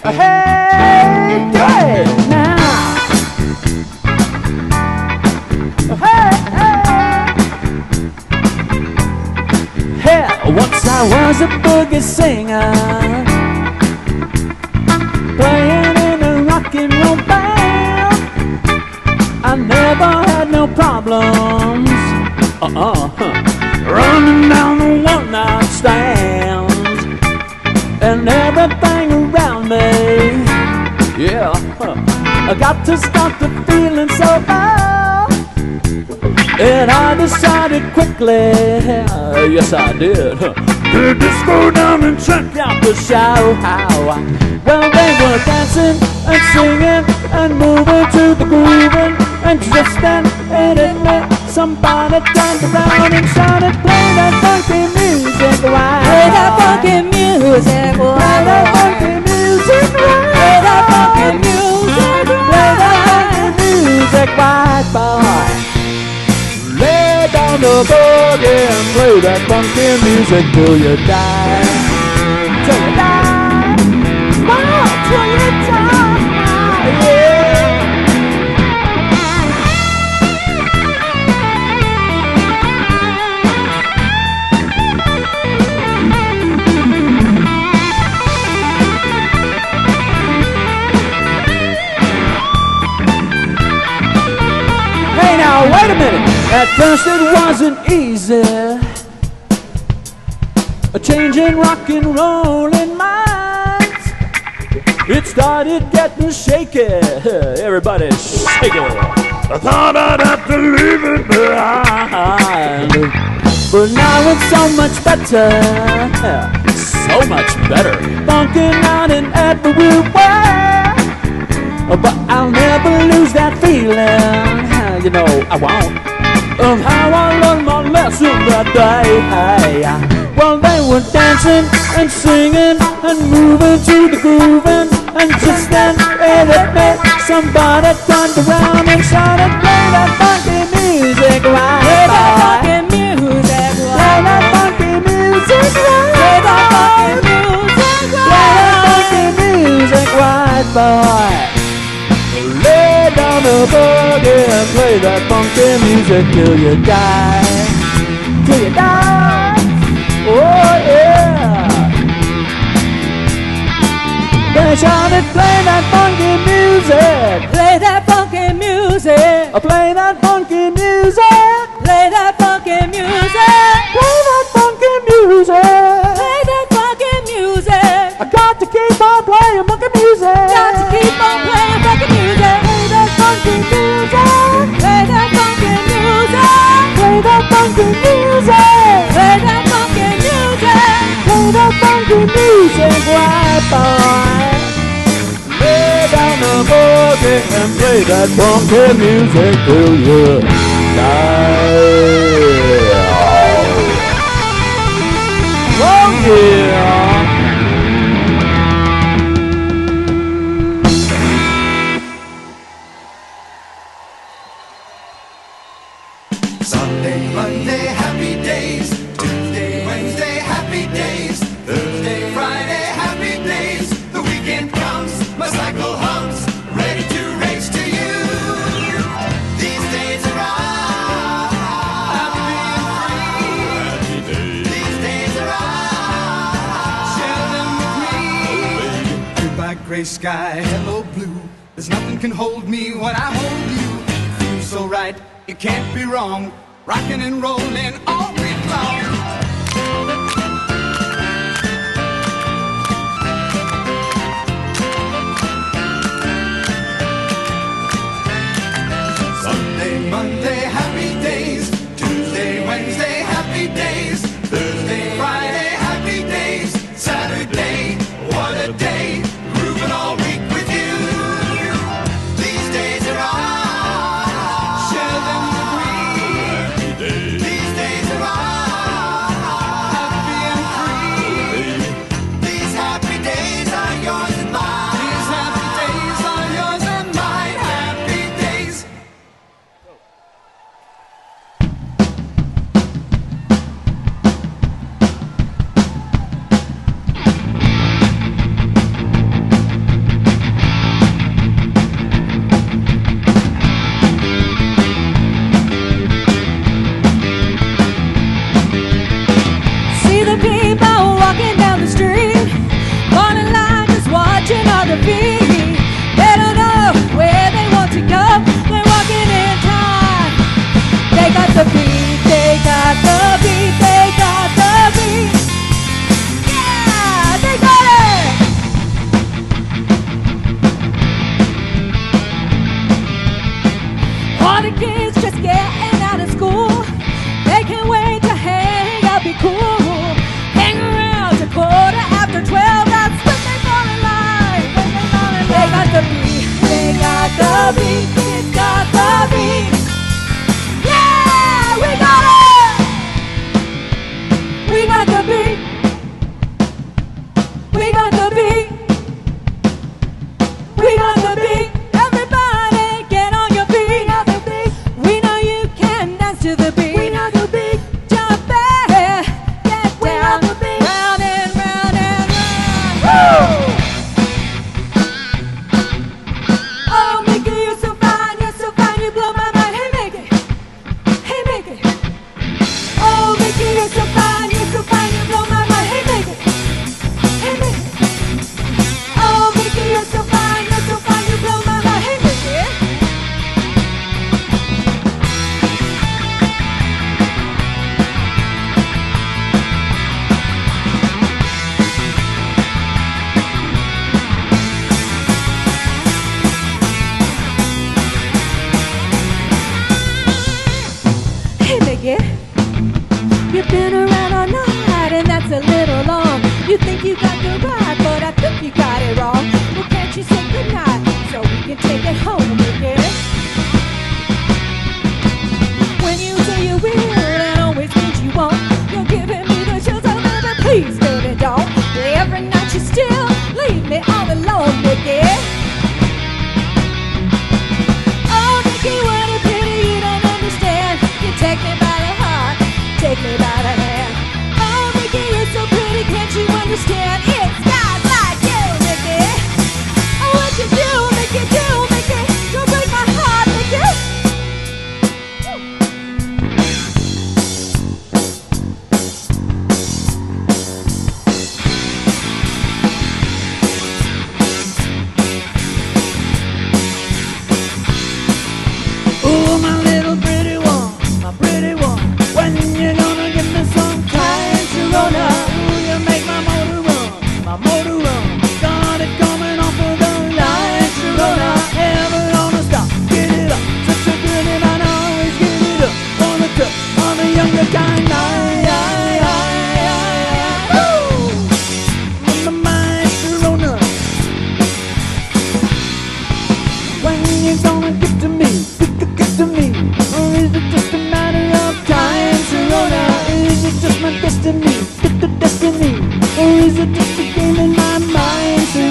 Hey, do it now. Hey, hey. Once I was a boogie singer, playing in a rock and roll band. I never had no problems. Running down the one-night stands and everything around me. Yeah, I got to stop the feeling so bad, and I decided quickly, yes I did, to just go down and check out the show. Well, they were dancing and singing and moving to the grooving, and just then it hit me. Somebody turned around and started playing that funky music. Play that funky music. Play that funky music. Play that funky music. Play that funky music, white boy. Lay down the boogie and play that funky music till you die. At first it wasn't easy, a changing rock and rollin' minds. It started getting shaky, everybody shake it. I thought I'd have to leave it behind, but now it's so much better, so much better, funkin' out in everywhere. But I'll never lose that feeling, you know I won't, of how I learned my lesson that day. Well, they were dancing and singing and moving to the grooving, and just then it hit me, somebody turned around and shouted, play that funky music right, play that funky music right, play that funky music right, play that funky music right, play that funky music right, boy. Lay down the boogie and play that funky music till you die, till you die. Oh yeah. They shouted, play that funky music, play that funky music, play that funky music, play that funky music, play that funky music, play that funky music. I got to keep on playing funky music, got to keep on playing funky music. Play that funky music, play that funky music, play that funky music, play that funky music, play that funky music, right boy. Lay down the boogie and play that funky music till you die. Oh yeah. Sunday, Monday, happy days. Tuesday, Wednesday, happy days. Thursday, Friday, happy days. The weekend comes, my cycle hums, ready to race to you. These days are I'm being free. These days are share them with me. Goodbye, gray sky, hello, blue. There's nothing can hold me when I hold you. Feels so right, it can't be wrong. Rockin' and rollin' all week long. Sunday, Monday, happy days. Tuesday, Wednesday, happy days. Thursday, Friday, happy days. Saturday, what a day. Groovin' all week with you. These days are all share them with me. These days are all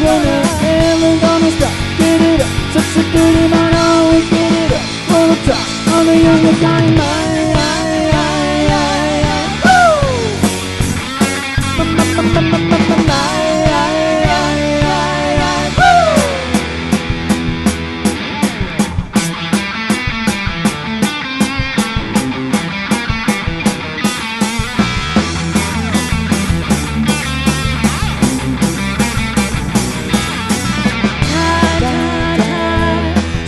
runner, never gonna stop. Get it up, such a dirty man, always get it up. For the top, on the younger kind mind.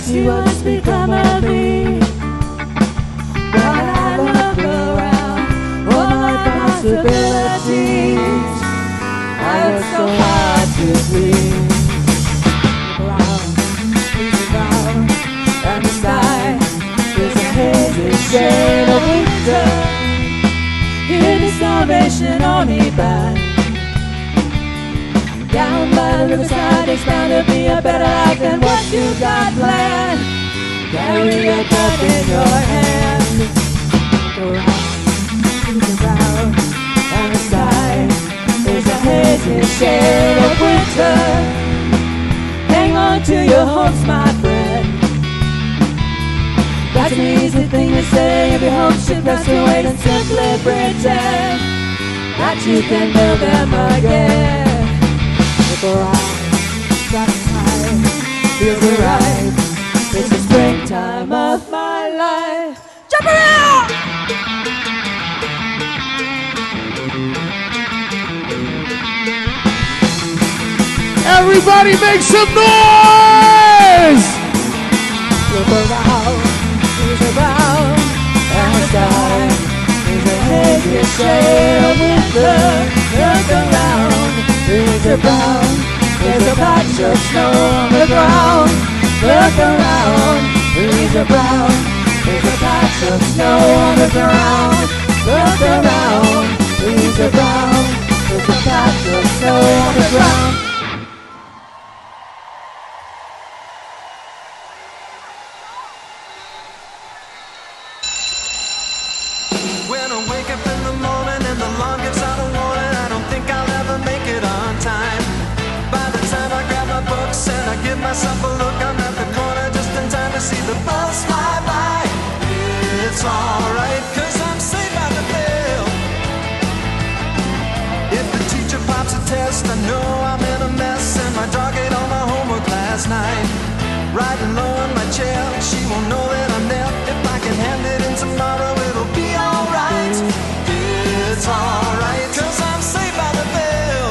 See what's become of me. When I look around, all my possibilities, I work so hard to please. Brown, please brown, and the sky is a hazy shade of winter. Hear the salvation on me back. Down by the riverside, there's bound to be a better life than what you got planned. Carry your cup in your hand. Go round, look around, and the sky is a hazy shade of winter. Hang on to your hopes, my friend. That's an easy thing to say. Every hope should pass away, and simply pretend that you can build them again. Look around, sky high, feels right. It's the springtime of my life. Jump around! Everybody make some noise! Look around, look around, and the sky is a hazy shade of winter. Look around, trees are brown, there's a patch of snow on the ground. Look around, trees are brown, there's a patch of snow on the ground. Look around, trees are brown, there's a patch of snow on the ground. When I wake up in the morning and the alarm gives out a warning, I don't think I'll ever make it on time. By the time I grab my books and I give myself a look, I'm at the corner just in time to see the bus fly by. It's alright, cause I'm safe out the bell. If the teacher pops a test, I know I'm in a mess, and my dog ate all my homework last night. Riding low in my chair, she won't know that I'm there. If I can hand it in tomorrow, it'll be alright. It's alright, cause I'm safe by the bell.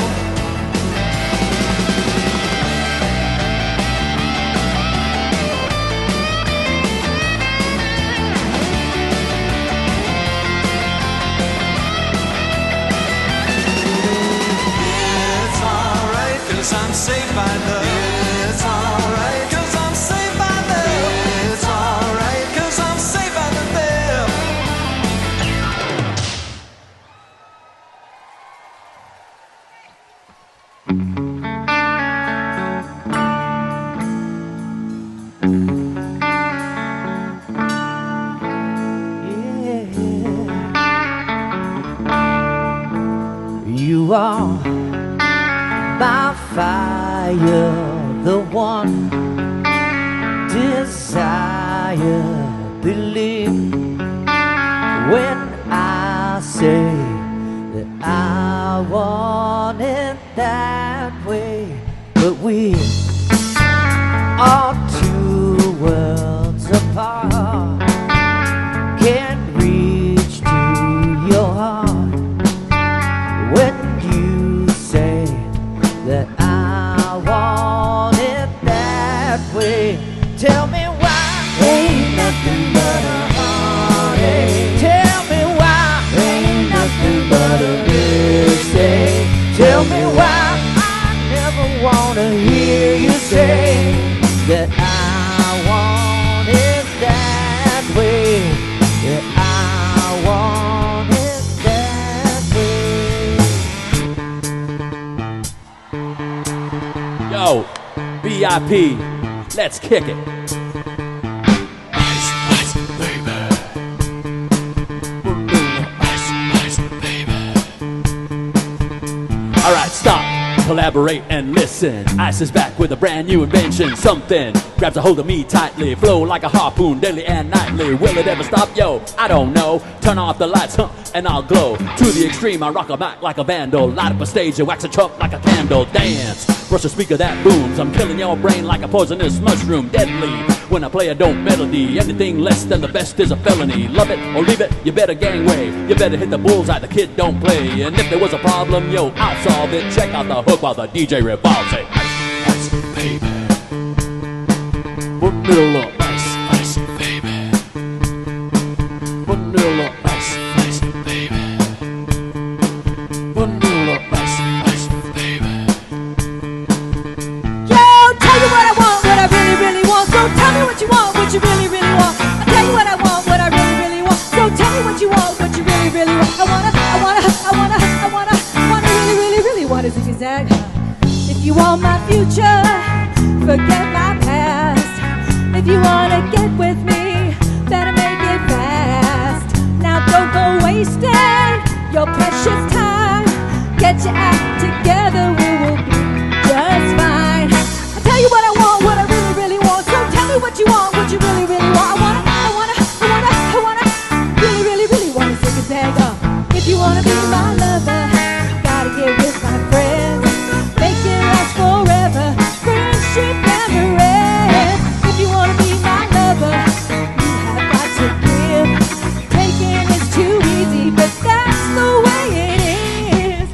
It's alright, cause I'm safe by the. It's alright, cause I'm safe by the. It's alright, cause I'm safe by the bell. You are my fire, the one desire, believe when I say that I want it that way. But we are two worlds apart, can't reach to your heart when you say that I want it that way. Tell me why ain't nothing but a heartache. Tell me why ain't nothing but a mistake. Tell me why I never wanna hear you say that I want it that way. That I want it that way. Yo, BIP, let's kick it. All right, stop. collaborate and listen. Ice is back with a brand new invention. Something grabs a hold of me tightly, flow like a harpoon daily and nightly. Will it ever stop? Yo, I don't know. Turn off the lights, and I'll glow. To the extreme, I rock a mic like a vandal. Light up a stage and wax a chump like a candle. Dance, brush a speaker that booms. I'm killing your brain like a poisonous mushroom. Deadly, when I play a dope melody. Anything less than the best is a felony. Love it or leave it, you better gangway. You better hit the bullseye, the kid don't play. And if there was a problem, yo, I'll solve it. Check out the hook while the DJ revolves it. Ice, baby. Put it all up. Ice, baby. Put it all up. Ice, baby. Put it all up. Ice, baby. Yo, tell you what I want, what I really, really want. So tell me what you want, what you really, really want. I tell you what I want, what I really, really want. So tell me what you want, what you really, really want. I wanna really, really, really want a zigzag. If you want my future, forget my past. If you wanna get with me, better make it fast. Now don't go wasting your precious time. Get your act together, we will be just fine. I tell you what I want, what I really, really want. So tell me what you want, what you really, really want. I wanna really, really, really want a zigzag. If you wanna be my lover, gotta get with my friends. Make it last forever, friendship never ends. If you wanna be my lover, you have got to give. Taking is too easy, but that's the way it is.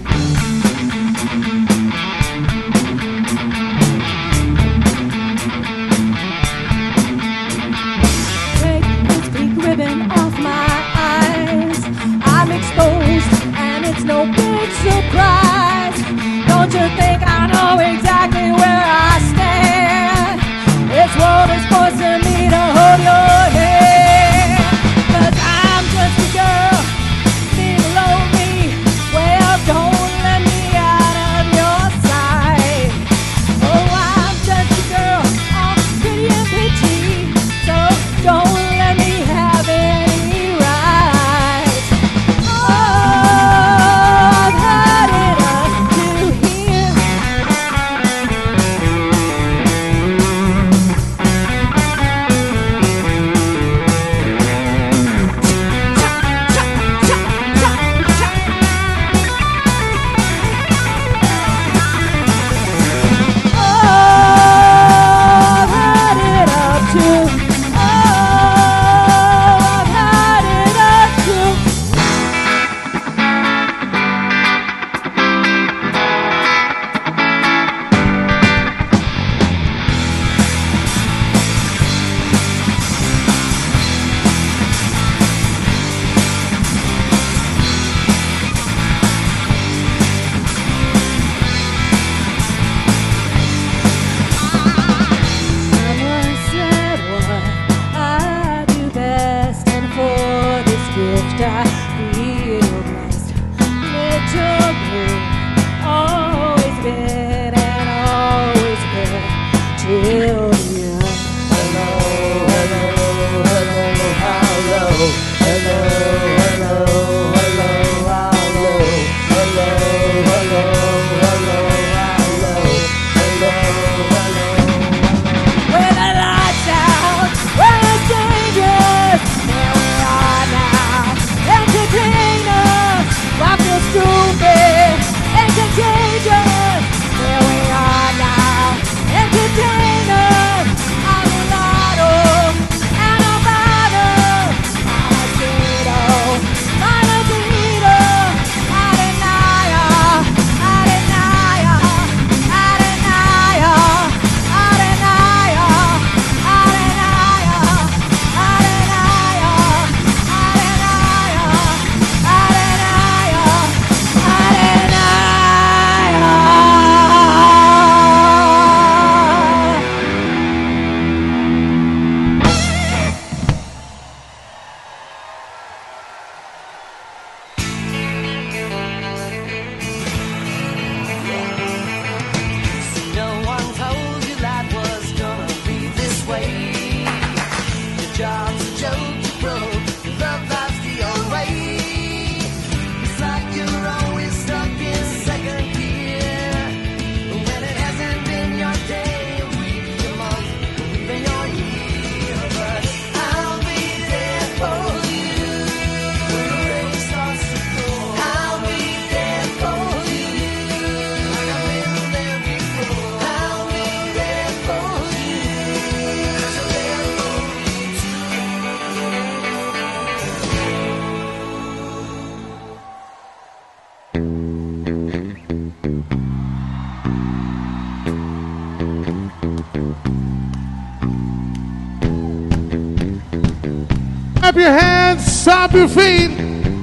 your hands, stomp your feet.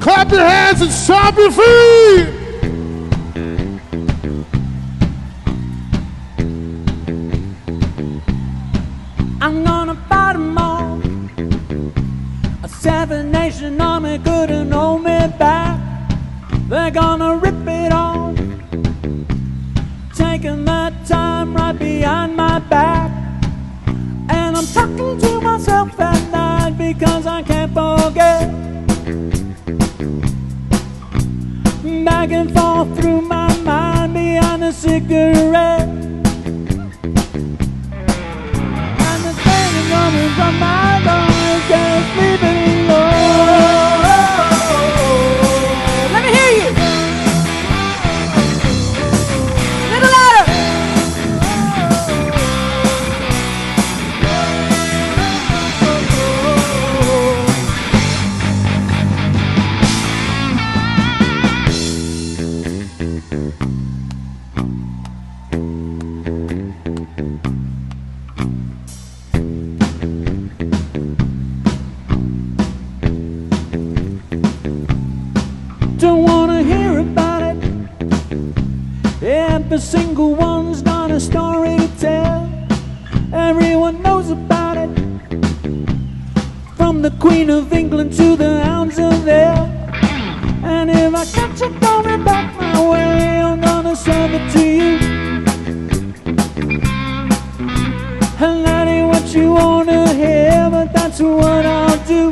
Clap your hands and stomp your feet. I'm gonna fight 'em all. A Seven Nation army couldn't hold me back. They're gonna rip it off, taking that time right behind my back. And I'm talking to myself at night because I can't forget. Back and forth through my mind behind a cigarette. And the thing coming from my lungs just leaving alone. Let me hear you. Little louder. Don't wanna hear about it. Every single one's got a story to tell. Everyone knows about it, from the Queen of England to the hounds of hell. And if I catch it coming back my way, I'm gonna serve it to you. And that ain't what you wanna hear, but that's what I'll do.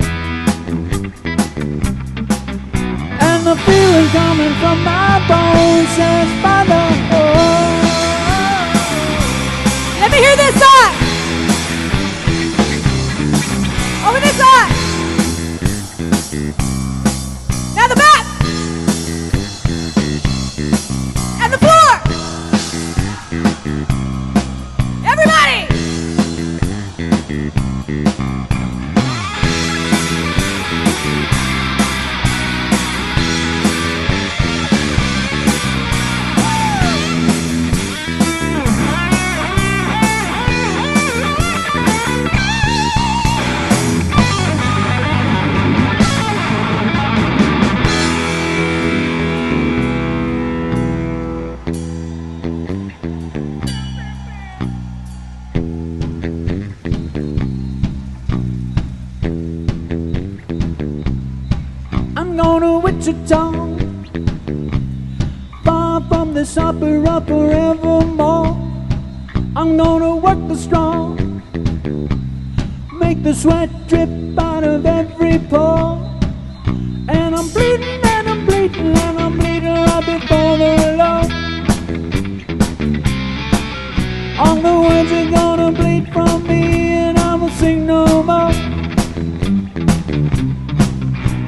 And the feeling coming from my bones says, Father, oh. Let me hear this side. Over this side. Now the back. And the floor. Everybody. I'm going to Wichita, far from this opera forevermore. I'm gonna work the strong, make the sweat drip out of every pore. And I'm bleeding and I'm bleeding and I'm bleeding right before the Lord. All the words are gonna bleed from me and I will sing no more.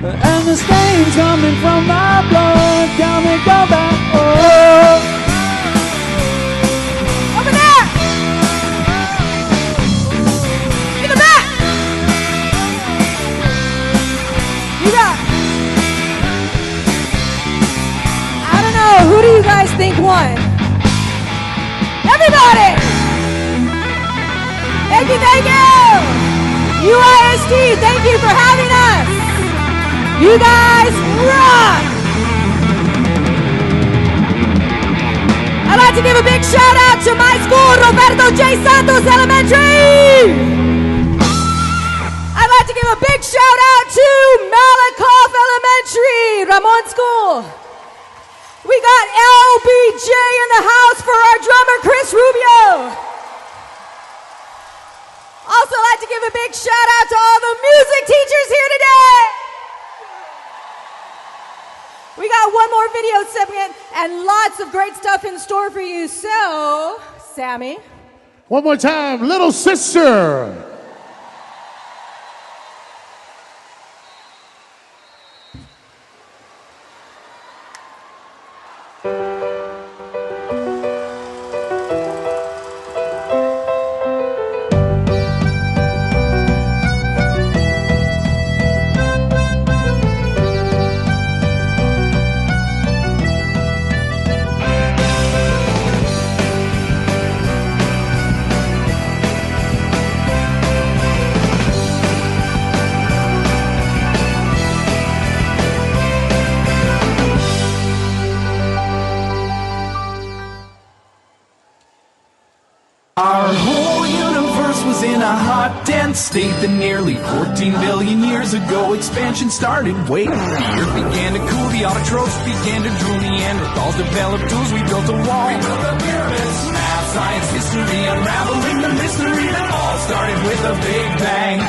And the stains coming from my blood, tell me go back, oh. Over there. In the back. You got. I don't know. Who do you guys think won? Everybody. Thank you, thank you. UISD, thank you for having us. You guys rock! I'd like to give a big shout out to my school, Roberto J. Santos Elementary. I'd like to give a big shout out to Malakoff Elementary, Ramon School. We got LBJ in the house for our drummer, Chris Rubio. Also like to give a big shout out to all the music teachers here today. We got one more video segment and lots of great stuff in store for you. So, Sammy. One more time, little sister. whole universe was in a hot, dense state that nearly 14 billion years ago expansion started. Wait, the earth began to cool, the autotrophs began to drool, Neanderthals developed tools, we built a wall. We built the pyramids, math, science, history, unraveling the mystery that all started with a big bang.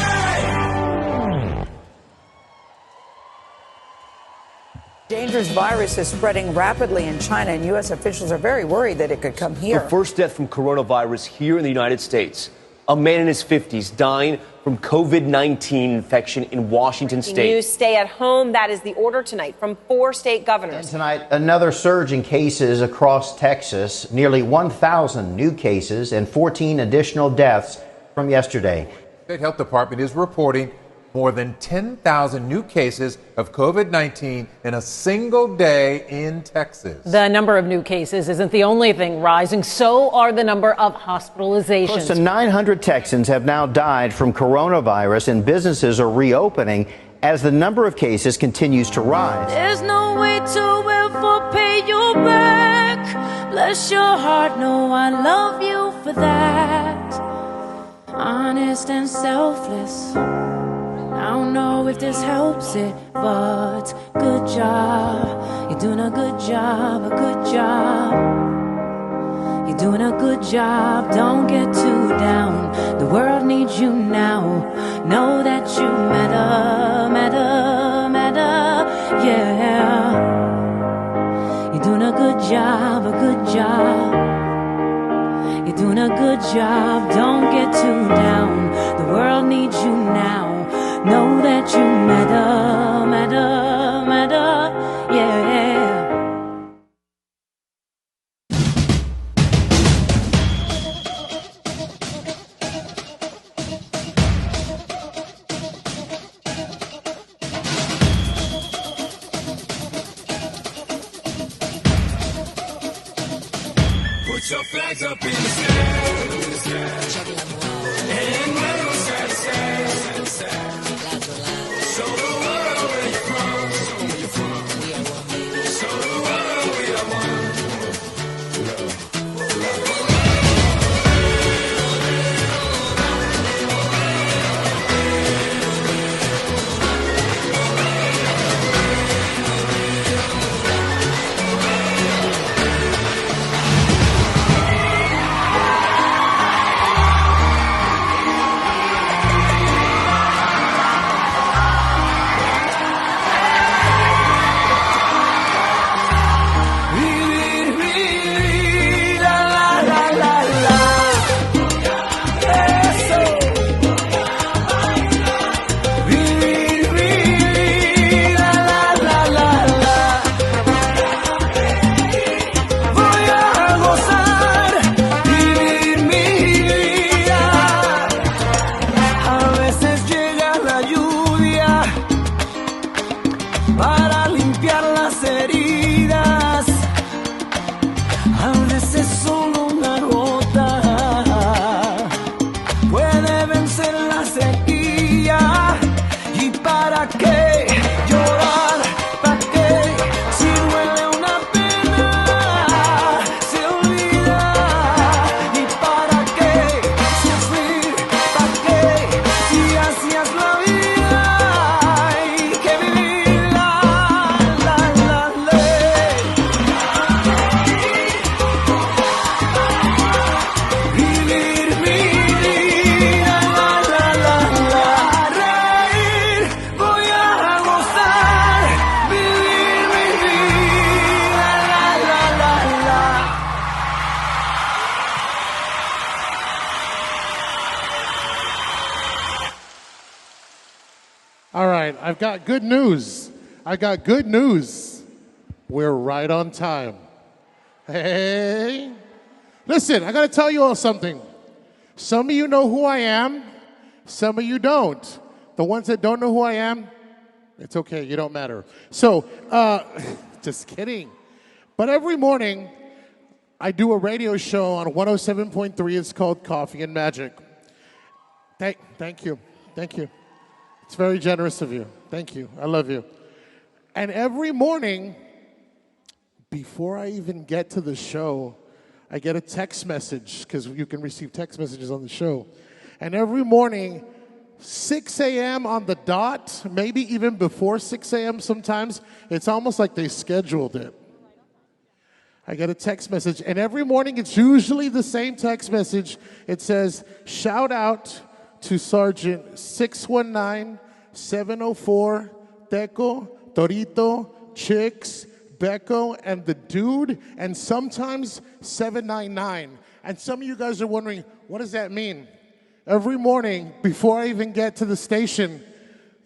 Dangerous virus is spreading rapidly in China, and U.S. officials are very worried that it could come here. The first death from coronavirus here in the United States. A man in his 50s dying from COVID-19 infection in Washington state. News stay at home. That is the order tonight from 4 state governors. And tonight, another surge in cases across Texas. Nearly 1,000 new cases and 14 additional deaths from yesterday. The State Health Department is reporting more than 10,000 new cases of COVID-19 in a single day in Texas. The number of new cases isn't the only thing rising. So are the number of hospitalizations. Close to 900 Texans have now died from coronavirus, and businesses are reopening as the number of cases continues to rise. There's no way to ever pay you back. Bless your heart, no, I love you for that. Honest and selfless. I don't know if this helps it, but good job. You're doing a good job, a good job. You're doing a good job, don't get too down. The world needs you now. Know that you matter, matter, matter, yeah. You're doing a good job, a good job. You're doing a good job, don't get too down. The world needs you now. Know that you matter, matter, matter, yeah. Put your flags up in the sky. And wave them side to side. Show the world where you're from. Show the world we are one. Para limpiar las heridas, a veces solo una gota puede vencer la sequía. ¿Y para qué llorar? ¿Para qué? Si duele una pena, se olvida. ¿Y para qué? Sufrir, ¿para qué? Si hacías la vida, hay que vivir. All right, I've got good news. I got good news. We're right on time. Hey. Listen, I got to tell you all something. Some of you know who I am. Some of you don't. The ones that don't know who I am, it's okay. You don't matter. So, just kidding. But every morning, I do a radio show on 107.3. It's called Coffee and Magic. Thank you. Thank you. It's very generous of you. Thank you. I love you. And every morning, before I even get to the show, I get a text message, because you can receive text messages on the show. And every morning, 6 a.m. on the dot, maybe even before 6 a.m. sometimes, it's almost like they scheduled it. I get a text message, and every morning it's usually the same text message. It says, shout out to Sergeant 619-704, Teco, Torito, Chicks, Becco, and the Dude, and sometimes 799. And some of you guys are wondering, what does that mean? Every morning, before I even get to the station,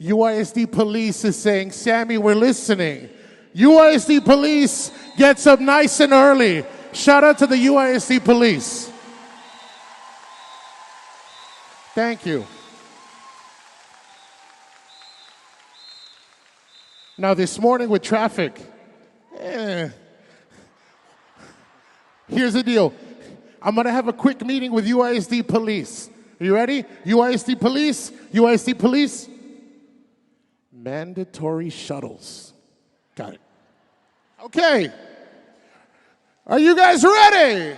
UISD Police is saying, Sammy, we're listening. UISD Police gets up nice and early. Shout out to the UISD Police. Thank you. Now, this morning with traffic, here's the deal. I'm going to have a quick meeting with UISD Police. Are you ready? UISD Police, UISD Police. Mandatory shuttles. Got it. Okay. Are you guys ready?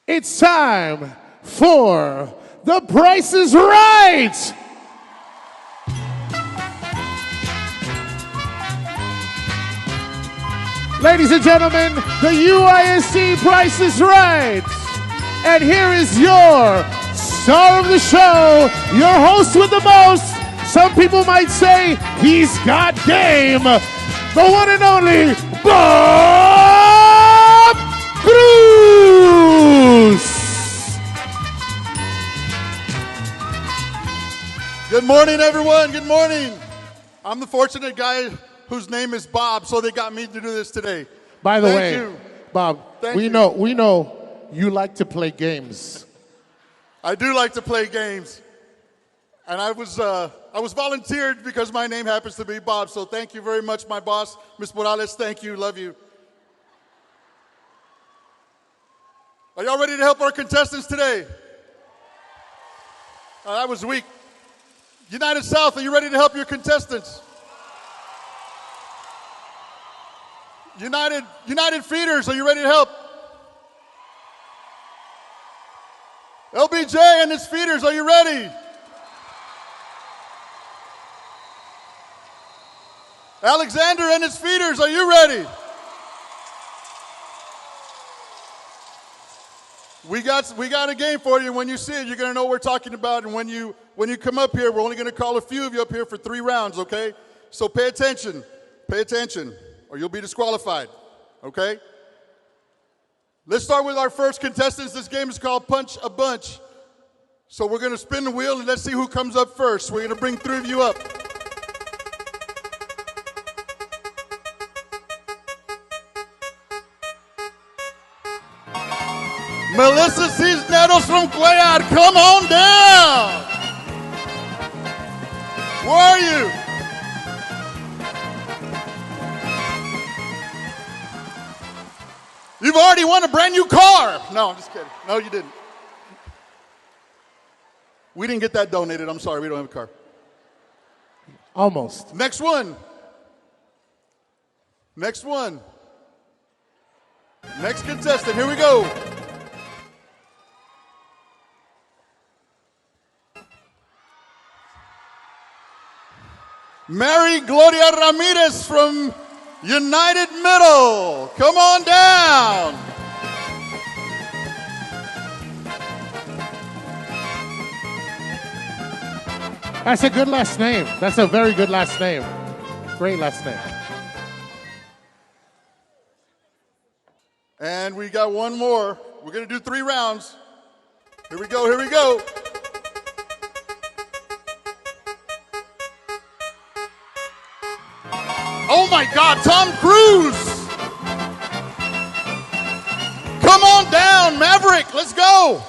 It's time for The Price is Right. Ladies and gentlemen, the UISD Price is Right. And here is your star of the show, your host with the most. Some people might say he's got game. The one and only Bob Cruz. Good morning, everyone. Good morning. I'm the fortunate guy whose name is Bob, so they got me to do this today. By the Thank way, you. Bob, Thank we you. know you like to play games. I do like to play games. And I was volunteered because my name happens to be Bob, so thank you very much, my boss, Ms. Morales. Thank you. Love you. Are y'all ready to help our contestants today? That was weak. United South, are you ready to help your contestants? United Feeders, are you ready to help? LBJ and his feeders, are you ready? Alexander and his feeders, are you ready? We got a game for you. When you see it, you're going to know what we're talking about. And when you come up here, we're only going to call a few of you up here for 3 rounds, okay? So pay attention, or you'll be disqualified, okay? Let's start with our first contestants. This game is called Punch a Bunch. So we're going to spin the wheel, and let's see who comes up first. We're going to bring 3 of you up. Melissa Cisneros from Cuellar, come on down. Where are you? You've already won a brand new car. No, I'm just kidding. No, you didn't. We didn't get that donated. I'm sorry, we don't have a car. Almost. Next one. Next contestant, here we go. Mary Gloria Ramirez from United Middle. Come on down. That's a good last name. That's a very good last name. Great last name. And we got one more. We're going to do 3 rounds. Here we go. Oh my God, Tom Cruise! Come on down, Maverick, let's go!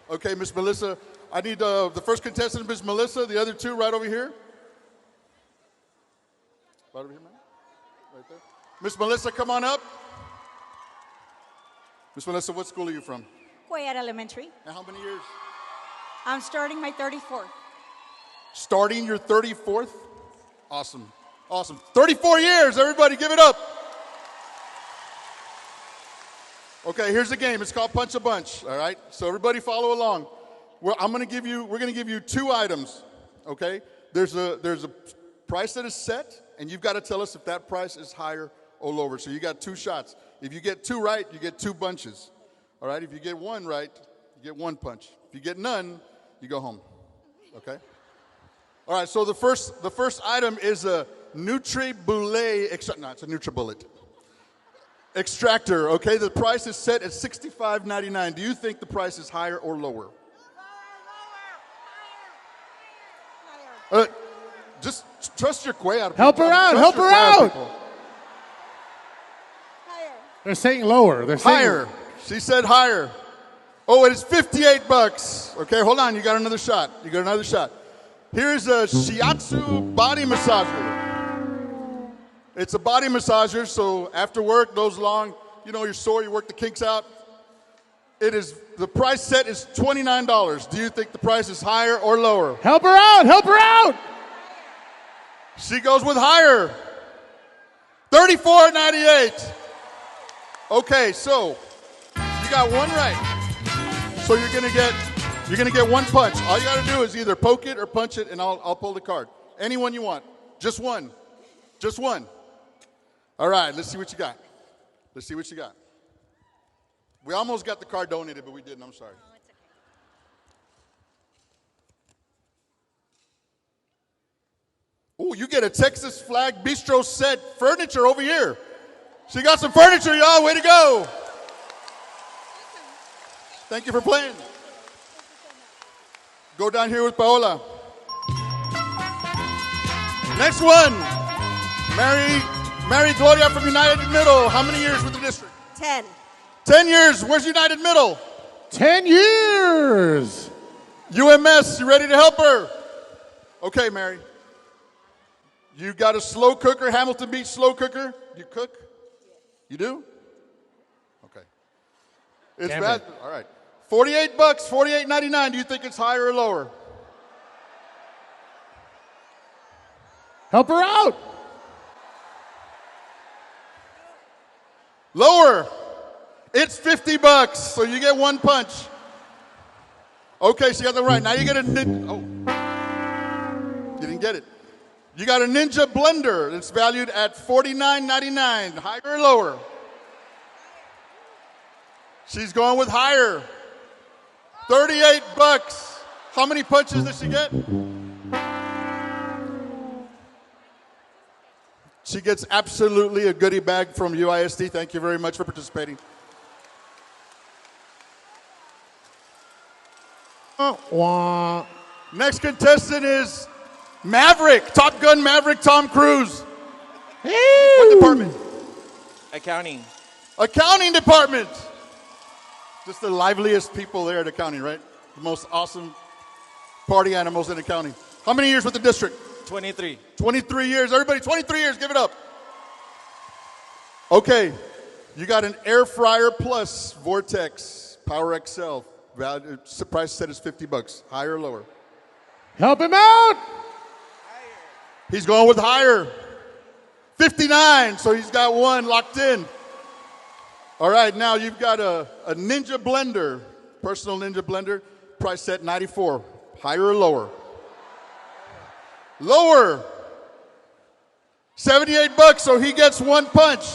Okay, Miss Melissa, I need the first contestant, Miss Melissa, the other 2 right over here. Right over here, man. Right there. Miss Melissa, come on up. Miss Melissa, what school are you from? Cuellar Elementary. And how many years? I'm starting my 34th. Starting your 34th? Awesome. Awesome. 34 years, everybody give it up. Okay, here's the game. It's called Punch a Bunch, all right? So everybody follow along. We're going to give you 2 items, okay? There's a price that is set, and you've got to tell us if that price is higher or lower. So you got 2 shots. If you get 2 right, you get 2 bunches. All right? If you get 1 right, you get 1 punch. If you get none, you go home. Okay? All right, so the first item is a NutriBullet it's a NutriBullet extractor, okay? The price is set at $65.99. Do you think the price is higher or lower? Just trust your quay out. Help her out. Help her out. They're saying lower. They're saying higher. She said higher. Oh, it is $58. Okay, hold on. You got another shot. Here's a shiatsu body massager. It's a body massager, so after work, goes long, you're sore, you work the kinks out. The price set is $29. Do you think the price is higher or lower? Help her out. Help her out. She goes with higher. $34.98. Okay, so you got 1 right. So you're gonna get 1 punch. All you gotta do is either poke it or punch it, and I'll pull the card. Any one you want. Just one. Just one. All right, let's see what you got. We almost got the card donated, but we didn't. I'm sorry. Oh, you get a Texas Flag Bistro set furniture over here. She got some furniture, y'all. Way to go. Thank you for playing. Go down here with Paola. Next one. Mary Gloria from United Middle. How many years with the district? 10. 10 years. Where's United Middle? 10 years. UMS, you ready to help her? Okay, Mary. You got a slow cooker, Hamilton Beach slow cooker. You cook? You do? Okay. It's bad. All right. $48, $48.99. Do you think it's higher or lower? Help her out. Lower. It's $50, so you get 1 punch. Okay, she got the right. Now you get a you didn't get it. You got a Ninja blender that's valued at $49.99. Higher or lower? She's going with higher. $38. How many punches does she get? She gets absolutely a goodie bag from UISD. Thank you very much for participating. Next contestant is Maverick, Top Gun Maverick, Tom Cruise. What department? Accounting. Accounting department. Just the liveliest people there at accounting, right? The most awesome party animals in accounting. How many years with the district? 23. 23 years. Everybody, 23 years. Give it up. Okay. You got an Air Fryer Plus Vortex Power XL. Price set is $50. Higher or lower? Help him out. He's going with higher. $59, so he's got 1 locked in. All right, now you've got a Ninja blender, personal Ninja blender, price set $94. Higher or lower? Lower. $78, so he gets 1 punch.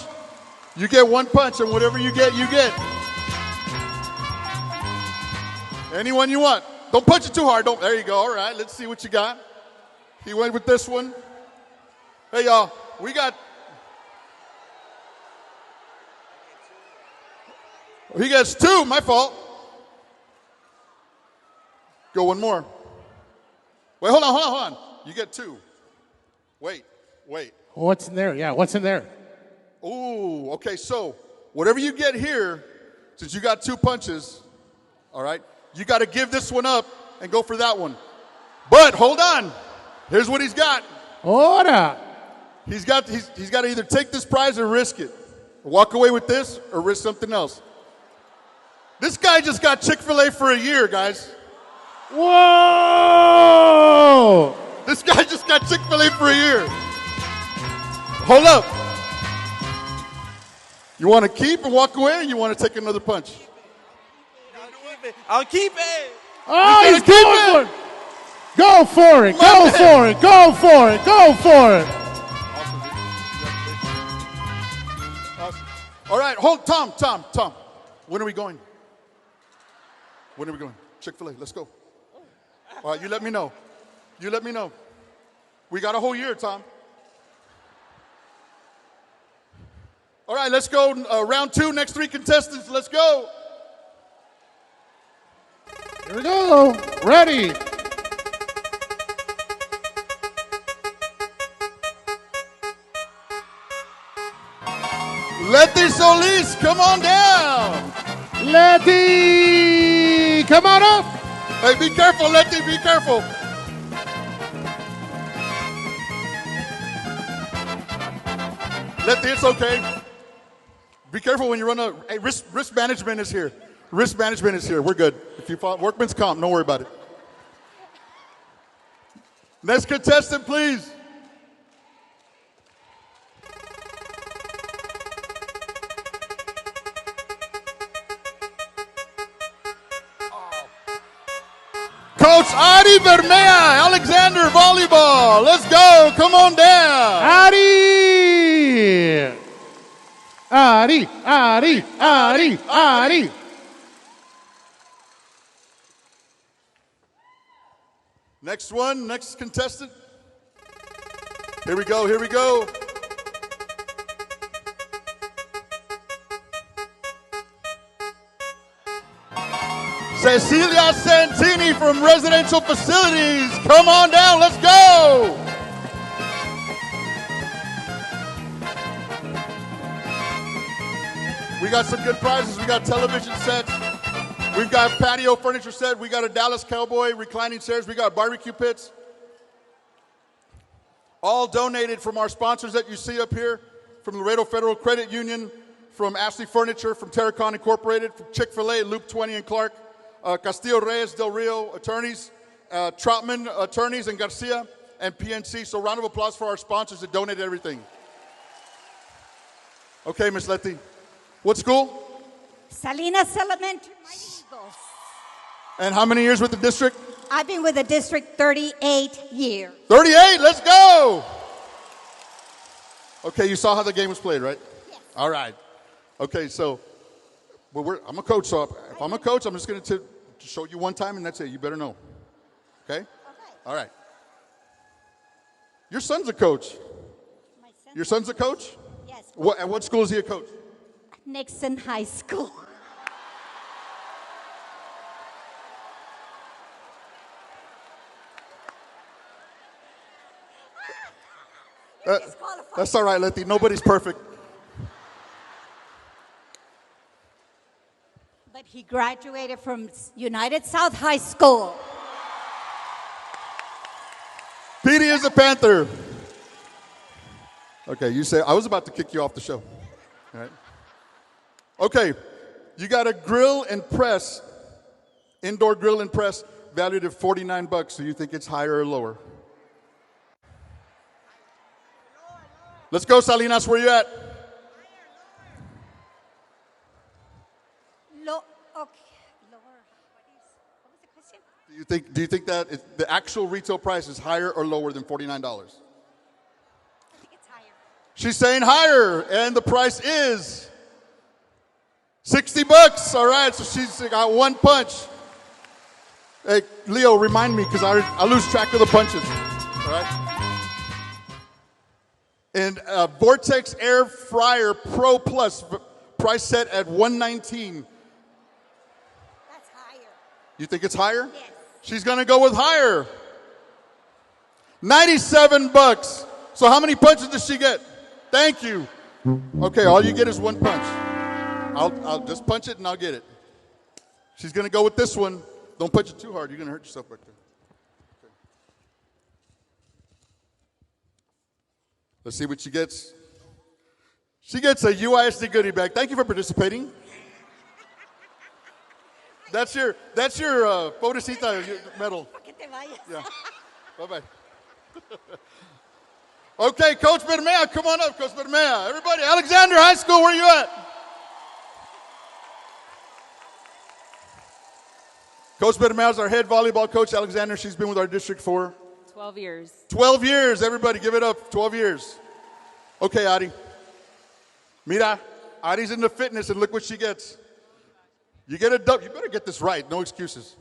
You get 1 punch, and whatever you get, you get. Anyone you want. Don't punch it too hard. There you go. All right, let's see what you got. He went with this one. Hey, y'all, we got... He gets 2, my fault. Go 1 more. Wait, hold on. You get 2. Wait. What's in there? Yeah, what's in there? Ooh, okay, so whatever you get here, since you got 2 punches, all right, you got to give this one up and go for that one. But hold on. Here's what he's got. Ora. He's got to either take this prize or risk it. Walk away with this or risk something else. This guy just got Chick-fil-A for a year, guys. Whoa! This guy just got Chick-fil-A for a year. Hold up. You want to keep and walk away, or you want to take another punch? I'll keep it. Oh, he's going for it. Go for it. Go for it. Go for it. Go for it. Awesome. All right, hold, Tom. When are we going? When are we going? Chick-fil-A, let's go. All right, you let me know. We got a whole year, Tom. All right, let's go. Round 2, next 3 contestants. Let's go. Here we go. Ready. Letty Solis, come on down. Letty, come on up. Hey, be careful, Letty, be careful. Letty, it's okay. Be careful when you run a. Hey, risk management is here. Risk management is here. We're good. If you follow workman's comp, don't worry about it. Next contestant, please. Coach Ari Bermea, Alexander Volleyball. Let's go. Come on down. Ari. Next contestant. Here we go. Cecilia Santini from Residential Facilities. Come on down, let's go. We got some good prizes. We got television sets. We've got patio furniture set. We got a Dallas Cowboy reclining chairs. We got barbecue pits. All donated from our sponsors that you see up here, from Laredo Federal Credit Union, from Ashley Furniture, from Terracon Incorporated, from Chick-fil-A, Loop 20 and Clark, Castillo Reyes Del Rio attorneys, Troutman attorneys, and Garcia, and PNC. So round of applause for our sponsors that donated everything. Okay, Miss Letty. What school? Salinas Elementary. And how many years with the district? I've been with the district 38 years. 38, let's go. Okay, you saw how the game was played, right? Yes. All right. Okay, so I'm a coach, so if I'm a coach, I'm just going to show you one time, and that's it. You better know. Okay? Okay. All right. Your son's a coach. Your son's a coach? Yes. At what school is he a coach? Nixon High School. That's all right, Letty. Nobody's perfect. But he graduated from United South High School. Petey is a Panther. Okay, you say, I was about to kick you off the show. All right. Okay, you got a grill and press, indoor grill and press, valued at $49. So you think it's higher or lower? Let's go, Salinas. Where you at? Okay. Lower. What was the question? Do you think that the actual retail price is higher or lower than $49? I think it's higher. She's saying higher, and the price is $60. All right, so she's got one punch. Hey, Leo, remind me because I lose track of the punches. All right. And Vortex Air Fryer Pro Plus, price set at $119. That's higher. You think it's higher? Yes. She's going to go with higher. $97. So how many punches does she get? Thank you. Okay, all you get is one punch. I'll just punch it and I'll get it. She's going to go with this one. Don't punch it too hard. You're going to hurt yourself back there. Okay. Let's see what she gets. She gets a UISD goodie bag. Thank you for participating. That's your Pobrecita medal. Yeah. Bye-bye. Okay, Coach Bermea, come on up, Coach Bermea. Everybody, Alexander High School, where you at? Coach Bermea is our head volleyball coach. Alexander, she's been with our district for 12 years. 12 years. Everybody, give it up. 12 years. Okay, Adi. Mira, Adi's into fitness, and look what she gets. You get a you better get this right. No excuses.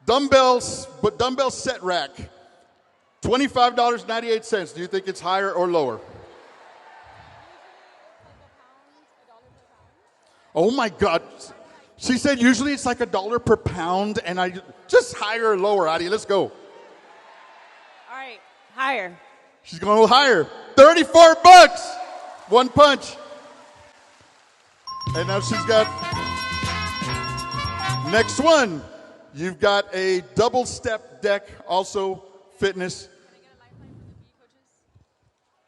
Dumbbells, but dumbbell set rack. $25.98. Do you think it's higher or lower? Oh my God. She said usually it's like $1 per pound, and I just higher or lower, Adi. Let's go. All right, higher. She's going a little higher. $34. One punch. And now she's got next one. You've got a double step deck, also fitness.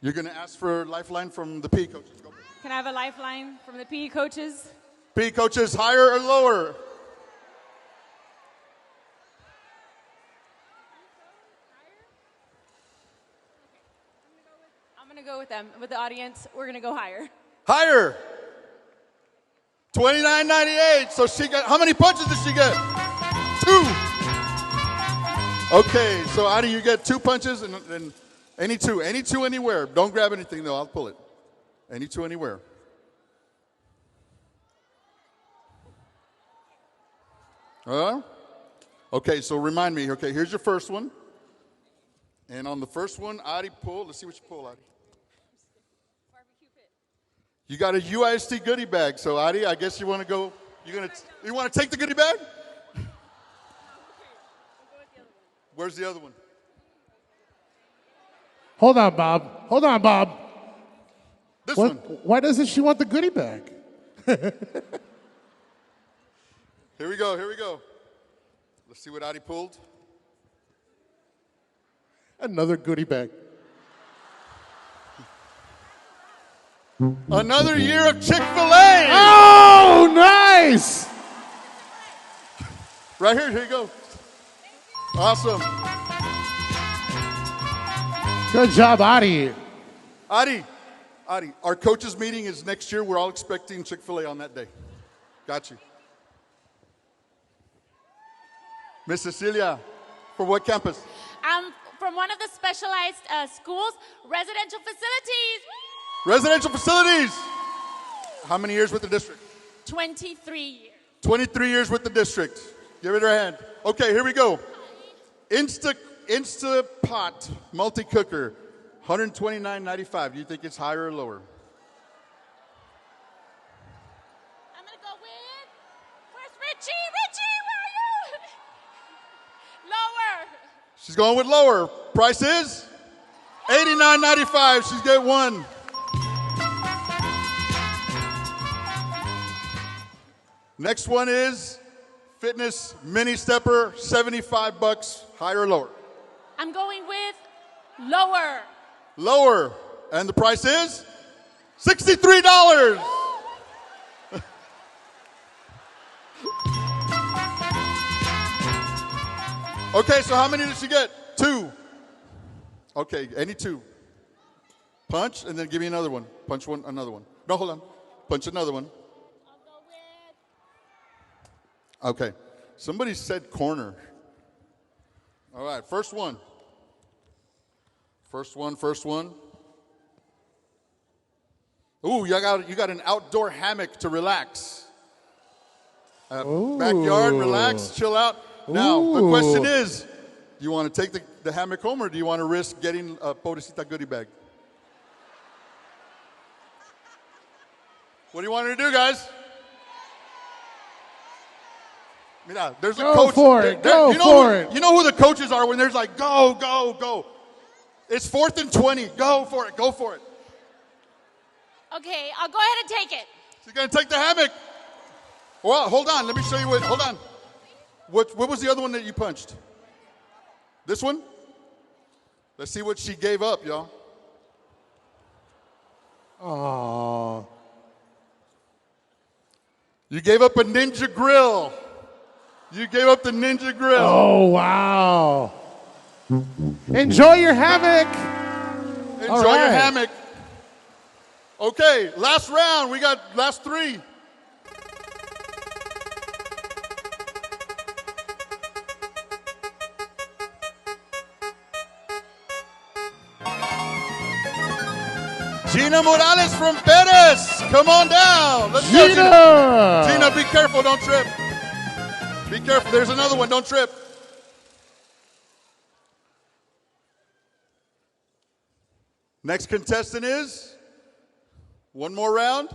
You're going to ask for a lifeline from the PE coaches. Go. Can I have a lifeline from the PE coaches? PE coaches, higher or lower? I'm going to go with them. With the audience, we're going to go higher. Higher. $29.98. So she got, how many punches did she get? 2. Okay, so Adi, you get 2 punches and any two anywhere. Don't grab anything though, I'll pull it. Any 2 anywhere. Okay, so remind me. Okay, here's your first one. And on the first one, Adi pull. Let's see what you pull, Adi. You got a UISD goodie bag. So Adi, I guess you want to go. You want to take the goodie bag? Where's the other one? Hold on, Bob. This one. Why doesn't she want the goodie bag? Here we go. Let's see what Adi pulled. Another goodie bag. Another year of Chick-fil-A. Oh, nice. Right here you go. Awesome. Good job, Adi. Adi, our coaches meeting is next year. We're all expecting Chick-fil-A on that day. Got you. Miss Cecilia, for what campus? From one of the specialized schools, residential facilities. Residential facilities. How many years with the district? 23 years. 23 years with the district. Give it her hand. Okay, here we go. Instapot multi-cooker, $129.95. Do you think it's higher or lower? I'm going to go with, where's Richie? Richie, where are you? Lower. She's going with lower. Price is $89.95. She's get one. Next one is fitness mini stepper, $75. Higher or lower? I'm going with lower. Lower. And the price is $63. Okay, so how many did she get? 2. Okay, any 2. Punch, and then give me another one. Punch one, another one. No, hold on. Punch another one. Okay, somebody said corner. All right, first one. First one. Ooh, you got an outdoor hammock to relax. Backyard, relax, chill out. Now, the question is, do you want to take the hammock home, or do you want to risk getting a Pobrecita goodie bag? What do you want her to do, guys? Mira, there's a coach. Go for it. You know who the coaches are when there's like, go, go, go. It's 4th and 20. Go for it. Okay, I'll go ahead and take it. She's going to take the hammock. Well, hold on. Let me show you what. Hold on. What was the other one that you punched? This one? Let's see what she gave up, y'all. Aww. You gave up a Ninja Grill. You gave up the Ninja Grill. Oh, wow. Enjoy your hammock. Enjoy All your right. hammock. Okay, last round. We got last three. Gina Morales from Perez. Come on down. Let's go, Gina. Gina, be careful. Don't trip. Be careful. There's another one. Don't trip. Next contestant is one more round.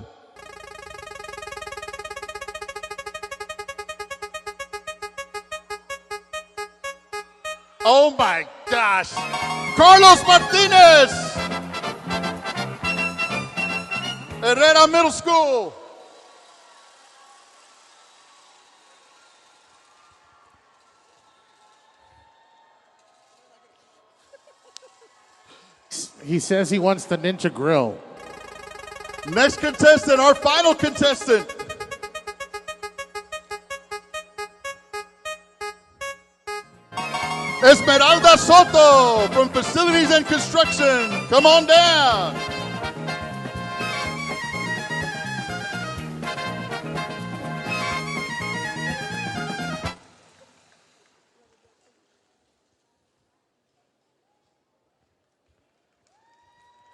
Oh my gosh. Carlos Martinez. Herrera Middle School. He says he wants the Ninja Grill. Next contestant, our final contestant. Esmeralda Soto from Facilities and Construction. Come on down.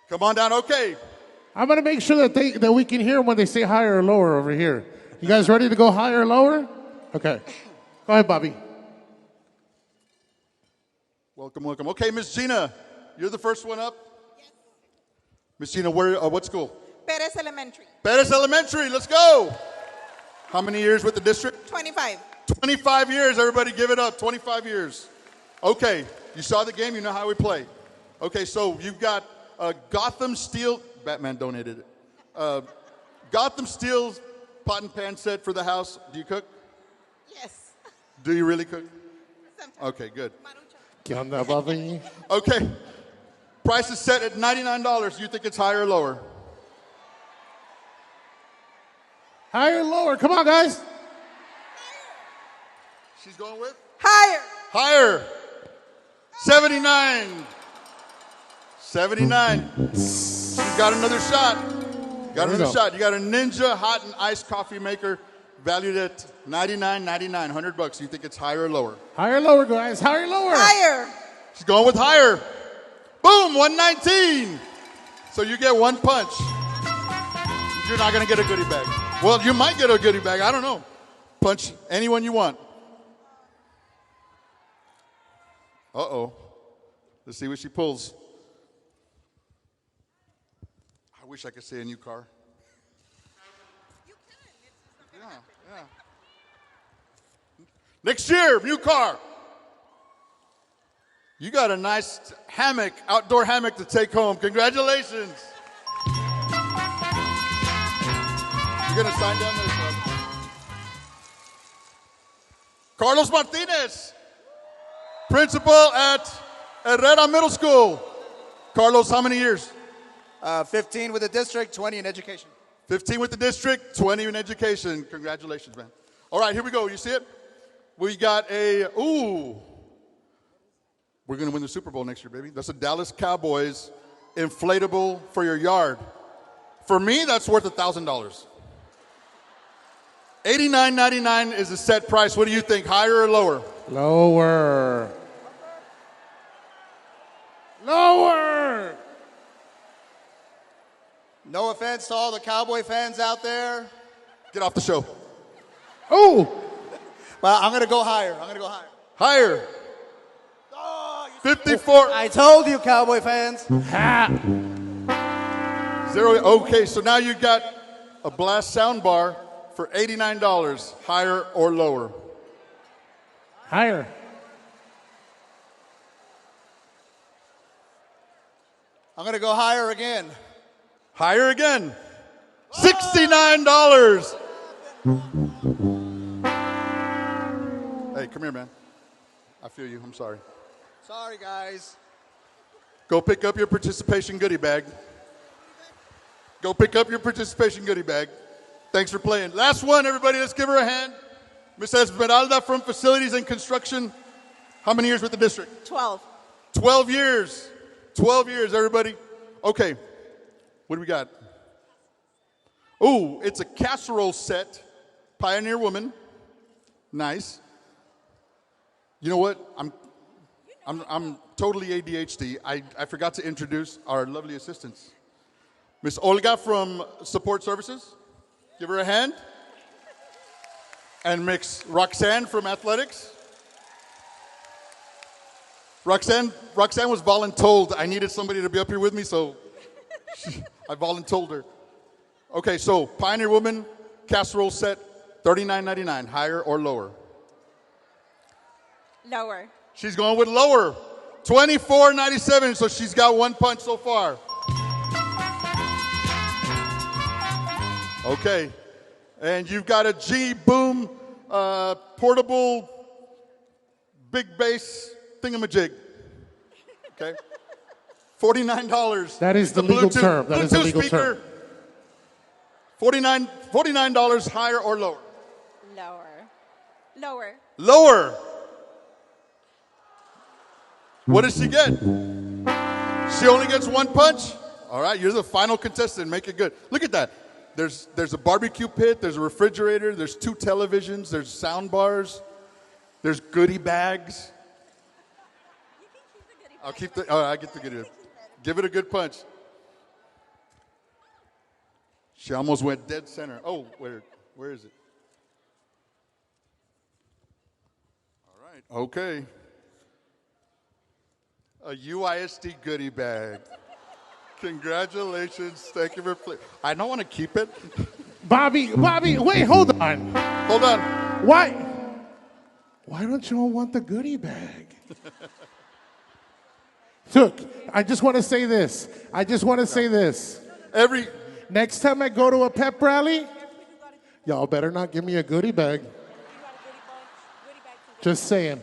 Come on down. Okay. I'm gonna make sure that we can hear when they say higher or lower over here. You guys ready to go higher or lower? Okay. Go ahead, Bobby. Welcome, welcome. Okay, Miss Gina, you're the first one up. Yes. Miss Gina, what school? Perez Elementary. Perez Elementary. Let's go. How many years with the district? 25. 25 years. Everybody, give it up. 25 years. Okay. You saw the game. You know how we play. Okay, so you've got Gotham Steel. Batman donated it. Gotham Steel pot and pan set for the house. Do you cook? Yes. Do you really cook? Okay, good. ¿Qué onda, Bobby? Okay. Price is set at $99. You think it's higher or lower? Higher or lower? Come on, guys. She's going with? Higher. Higher. 79. 79. You got another shot. Got another shot. You got a Ninja hot and iced coffee maker valued at $99.99, $100. You think it's higher or lower? Higher or lower, guys? Higher or lower? Higher. She's going with higher. Boom, 119. So you get one punch. You're not going to get a goodie bag. Well, you might get a goodie bag. I don't know. Punch anyone you want. Uh-oh. Let's see what she pulls. I wish I could say a new car. You can. Yeah. Next year, new car. You got a nice hammock, outdoor hammock to take home. Congratulations. You're going to sign down there, son. Carlos Martinez, principal at Herrera Middle School. Carlos, how many years? 15 with the district, 20 in education. 15 with the district, 20 in education. Congratulations, man. All right, here we go. You see it? We got we're going to win the Super Bowl next year, baby. That's a Dallas Cowboys inflatable for your yard. For me, that's worth $1,000. $89.99 is the set price. What do you think, higher or lower? Lower. Lower. No offense to all the Cowboy fans out there. Get off the show. Oh. Well, I'm going to go higher. I'm going to go higher. Higher. 54. I told you, Cowboy fans. Zero. Okay, so now you got a Blast sound bar for $89. Higher or lower? Higher. I'm going to go higher again. Higher again. $69. Hey, come here, man. I feel you. I'm sorry. Sorry, guys. Go pick up your participation goodie bag. Go pick up your participation goodie bag. Thanks for playing. Last one, everybody. Let's give her a hand. Miss Esmeralda from Facilities and Construction. How many years with the district? 12. 12 years. 12 years, everybody. Okay, what do we got? Ooh, it's a casserole set. Pioneer Woman. Nice. You know what? I'm totally ADHD. I forgot to introduce our lovely assistants. Miss Olga from Support Services. Give her a hand. And Miss Roxanne from Athletics. Roxanne was voluntold. I needed somebody to be up here with me, so I voluntold her. Okay, so Pioneer Woman, casserole set, $39.99, higher or lower? Lower. She's going with lower, $24.97, so she's got one punch so far. Okay, and you've got a G-Boom portable big bass thingamajig. Okay, $49. That is the legal term. That is the legal term. $49 higher or lower? Lower. Lower. Lower. What does she get? She only gets one punch? All right, you're the final contestant. Make it good. Look at that. There's a barbecue pit. There's a refrigerator. There's 2 televisions. There's sound bars. There's goodie bags. I'll keep the. Oh, I get the goodie. Give it a good punch. She almost went dead center. Oh, where is it? All right. Okay. A UISD goodie bag. Congratulations. Thank you for playing. I don't want to keep it. Bobby, wait, hold on. Hold on. Why don't you all want the goodie bag? Look, I just want to say this. Next time I go to a pep rally, y'all better not give me a goodie bag. Just saying.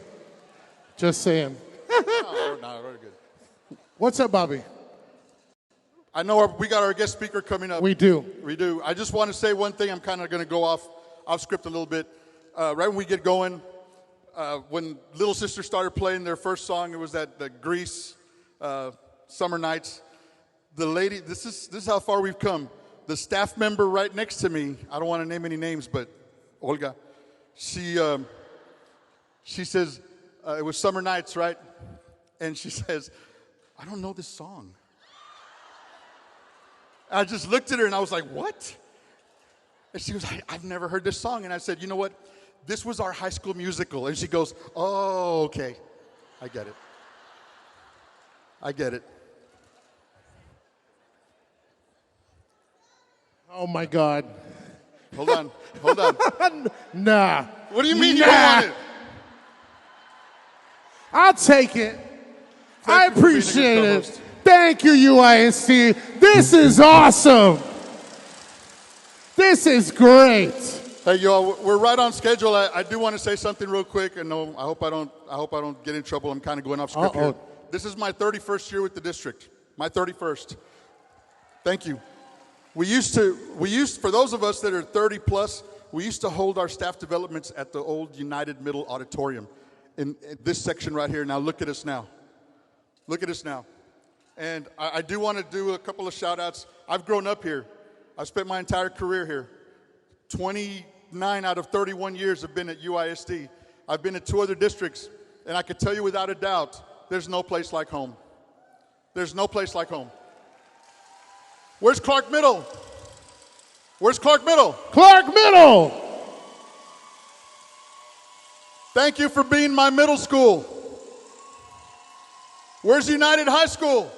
No, we're good. What's up, Bobby? I know we got our guest speaker coming up. We do. I just want to say one thing. I'm kind of going to go off script a little bit. Right when we get going, when Little Sister started playing their first song, it was the Grease Summer Nights. The lady, this is how far we've come. The staff member right next to me, I don't want to name any names, but Olga, she says, it was Summer Nights, right? And she says, I don't know this song. I just looked at her and I was like, what? And she was like, I've never heard this song. And I said, you know what? This was our High School Musical. And she goes, oh, okay. I get it. Oh, my God. Hold on. Nah. What do you mean you don't want it? I'll take it. I appreciate it. Thank you, UISD. This is awesome. This is great. Hey, y'all, we're right on schedule. I do want to say something real quick, and no, I hope I don't get in trouble. I'm kind of going off script here. This is my 31st year with the district. My 31st. Thank you. We used for those of us that are 30 plus, we used to hold our staff developments at the old United Middle Auditorium in this section right here. Now look at us now. And I do want to do a couple of shout outs. I've grown up here. I've spent my entire career here. 29 out of 31 years have been at UISD. I've been at 2 other districts, and I can tell you without a doubt, there's no place like home. There's no place like home. Where's Clark Middle? Clark Middle! Thank you for being my middle school. Where's United High School?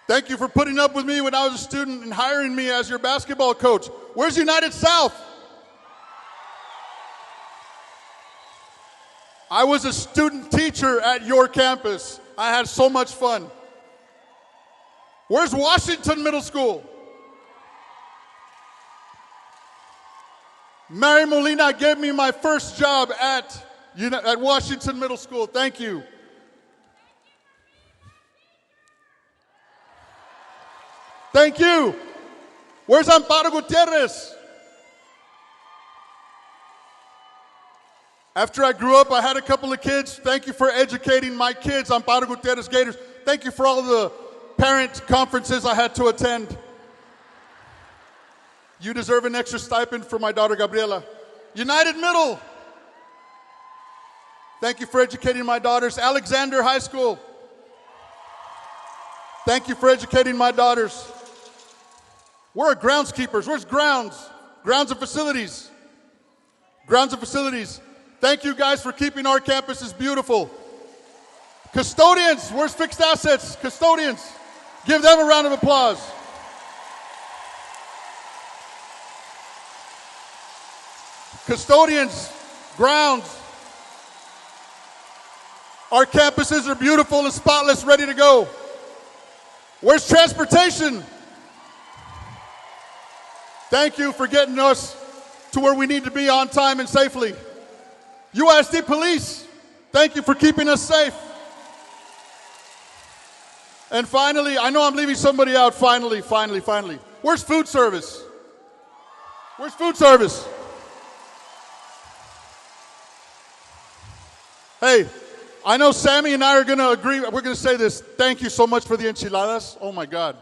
Thank you for putting up with me when I was a student and hiring me as your basketball coach. Where's United South? I was a student teacher at your campus. I had so much fun. Where's Washington Middle School? Mary Molina gave me my first job at Washington Middle School. Thank you. Thank you. Where's Amparo Gutierrez? After I grew up, I had a couple of kids. Thank you for educating my kids. Amparo Gutierrez Gators. Thank you for all the parent conferences I had to attend. You deserve an extra stipend for my daughter, Gabriela. United Middle. Thank you for educating my daughters. Alexander High School. Thank you for educating my daughters. Where are groundskeepers? Where's grounds? Grounds and facilities. Grounds and facilities. Thank you guys for keeping our campuses beautiful. Custodians, where's fixed assets? Custodians. Give them a round of applause. Custodians, grounds. Our campuses are beautiful and spotless, ready to go. Where's transportation? Thank you for getting us to where we need to be on time and safely. UISD Police, thank you for keeping us safe. And finally, I know I'm leaving somebody out, finally. Where's food service? Where's food service? Hey, I know Sammy and I are going to agree. We're going to say this. Thank you so much for the enchiladas. Oh, my God.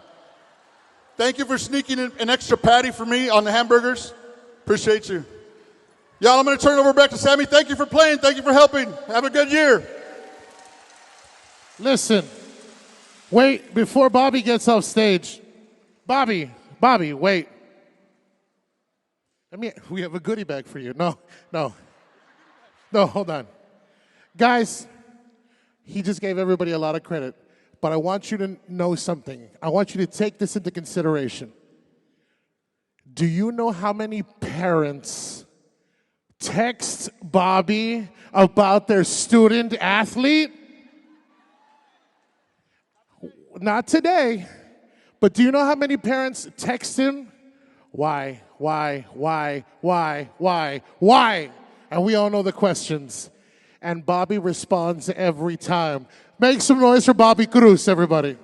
Thank you for sneaking in an extra patty for me on the hamburgers. Appreciate you. Y'all, I'm going to turn it over back to Sammy. Thank you for playing. Thank you for helping. Have a good year. Listen, wait, before Bobby gets off stage. Bobby, wait. We have a goodie bag for you. No, hold on. Guys, he just gave everybody a lot of credit, but I want you to know something. I want you to take this into consideration. Do you know how many parents text Bobby about their student athlete? Not today, but do you know how many parents text him? Why? And we all know the questions. And Bobby responds every time. Make some noise for Bobby Cruz, everybody.